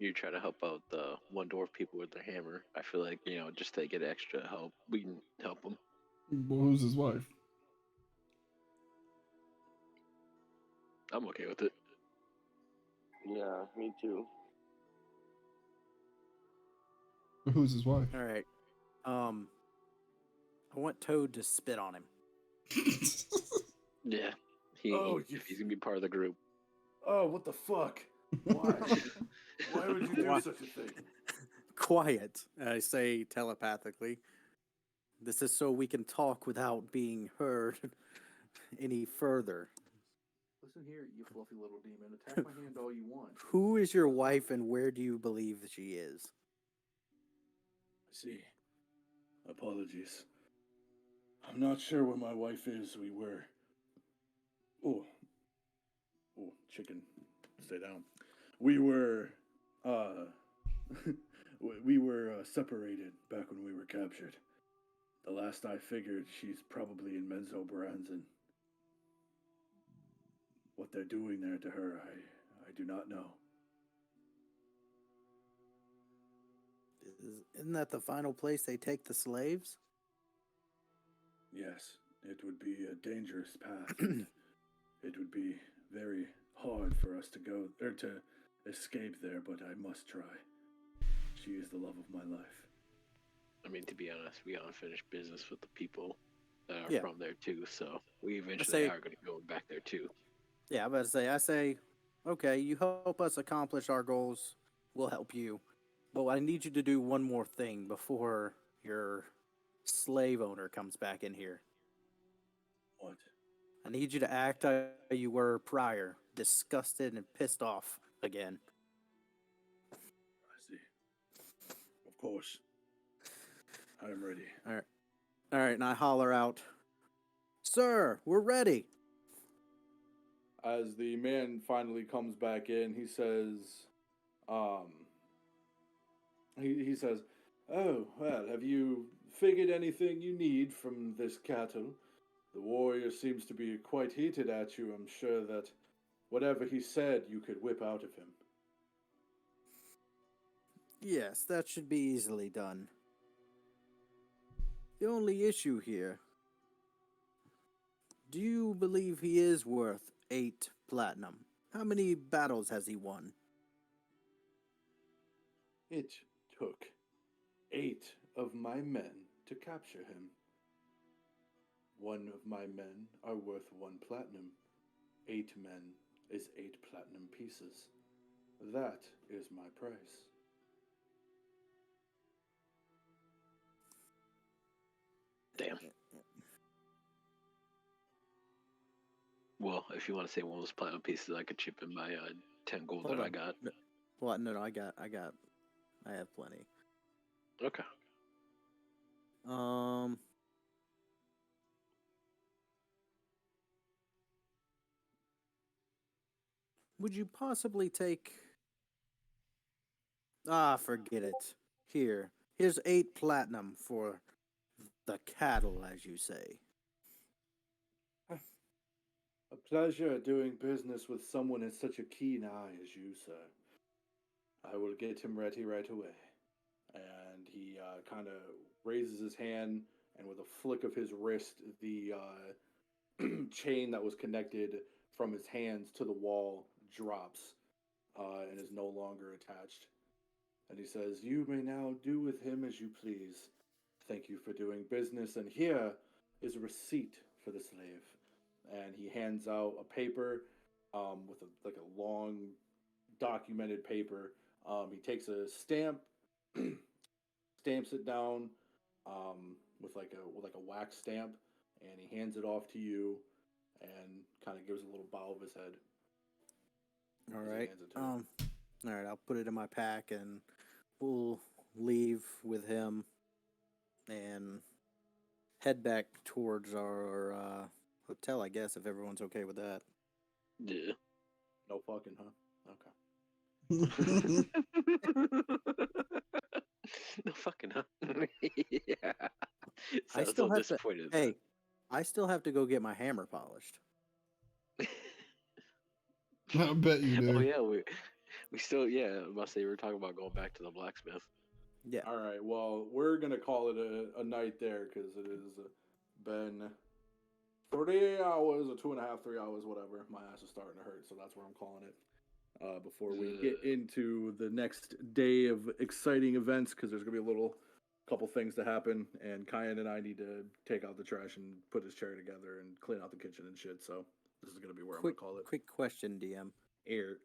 you try to help out the one dwarf people with their hammer. I feel like, just to get extra help, we can help them. Well, who's his wife? I'm okay with it. Yeah, me too. Who's his wife? All right. I want Toad to spit on him. Yeah, if he's gonna be part of the group. Oh, what the fuck? Why? Why would you do such a thing? Quiet, I say telepathically. This is so we can talk without being heard any further. Listen here, you fluffy little demon. Attack my hand all you want. Who is your wife and where do you believe she is? See, apologies. I'm not sure where my wife is. We were. Oh, chicken, stay down. We were, we were separated back when we were captured. The last I figured, she's probably in Menzo Baranzan. What they're doing there to her, I do not know. Isn't that the final place they take the slaves? Yes, it would be a dangerous path. And it would be very hard for us to go or to escape there, but I must try. She is the love of my life. I mean, to be honest, we unfinished business with the people that are Yeah. from there too, so we eventually say- are going to go back there too. Yeah, I'm about to say, okay, you help us accomplish our goals, we'll help you. But I need you to do one more thing before your slave owner comes back in here. What? I need you to act how you were prior, disgusted and pissed off again. I see. Of course. I am ready. All right, and I holler out, "Sir, we're ready." As the man finally comes back in, he says, he says, "Oh, well, have you figured anything you need from this cattle? The warrior seems to be quite heated at you. I'm sure that whatever he said, you could whip out of him." Yes, that should be easily done. The only issue here, do you believe he is worth 8 platinum? How many battles has he won? It took 8 of my men to capture him. One of my men are worth 1 platinum. 8 men is 8 platinum pieces. That is my price. Damn. Well, if you want to say one of those platinum pieces, I could chip in my 10 gold Hold that I on. got. Well, no, I have plenty. Okay. Would you possibly take... forget it. Here's 8 platinum for the cattle, as you say. A pleasure doing business with someone in such a keen eye as you, sir. I will get him ready right away. And he kind of raises his hand, and with a flick of his wrist, the chain that was connected from his hands to the wall drops and is no longer attached. And he says, "You may now do with him as you please. Thank you for doing business, and here is a receipt for the slave." And he hands out a paper with a long documented paper. He takes a stamp, stamps it down with like a wax stamp, and he hands it off to you, and kind of gives a little bow of his head. All as he right. hands it to you. All right, I'll put it in my pack, and we'll leave with him and head back towards our hotel, I guess, if everyone's okay with that. Yeah. No fucking, huh? Okay. No fucking, huh? Yeah. I Sounds still so have to. disappointed. Hey, I still have to go get my hammer polished. I bet you do. Oh yeah, we still, yeah. I must say we were talking about going back to the blacksmith. Yeah. All right. Well, we're gonna call it a night there because it has been 48 hours or 2.5, 3 hours, whatever. My ass is starting to hurt, so that's where I'm calling it. Before we get into the next day of exciting events, because there's gonna be a couple things to happen, and Kyan and I need to take out the trash and put his chair together and clean out the kitchen and shit. So this is gonna be where I'm gonna call it. Quick question, DM. Air.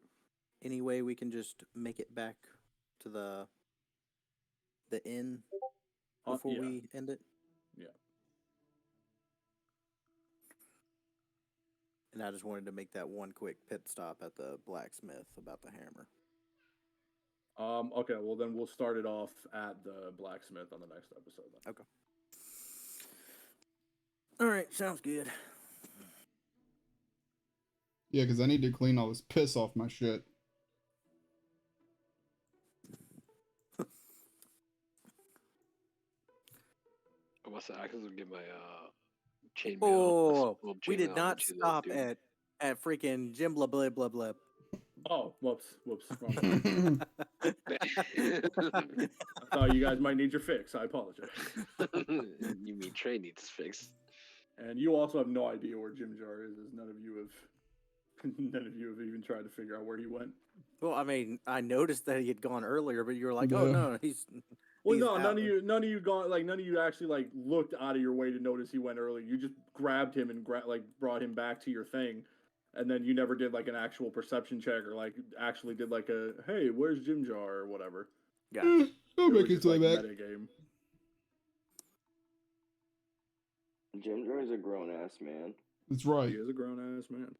Any way we can just make it back to the inn before yeah. we end it? Yeah. And I just wanted to make that one quick pit stop at the blacksmith about the hammer. Okay, well then we'll start it off at the blacksmith on the next episode. Then. Okay. All right, sounds good. Yeah, because I need to clean all this piss off my shit. I must say, I could get my chainmail. Oh, old we did chainmail not to the stop dude. at freaking Jim blah blah blah blah. Oh, whoops. Wrong. I thought you guys might need your fix. I apologize. You mean Trey needs fixed? And you also have no idea where Jim Jar is, as none of you have even tried to figure out where he went. Well, I mean, I noticed that he had gone earlier, but you were like, "Oh Yeah. no, he's." Well, he's no, out. none of you actually like looked out of your way to notice he went early. You just grabbed him and brought him back to your thing, and then you never did like an actual perception check or like actually did like a hey, where's Jim Jar or whatever. Yeah. I'll It was make his just, way like, back. metagame. Jim Jar is a grown ass man. That's He right. is a grown ass man.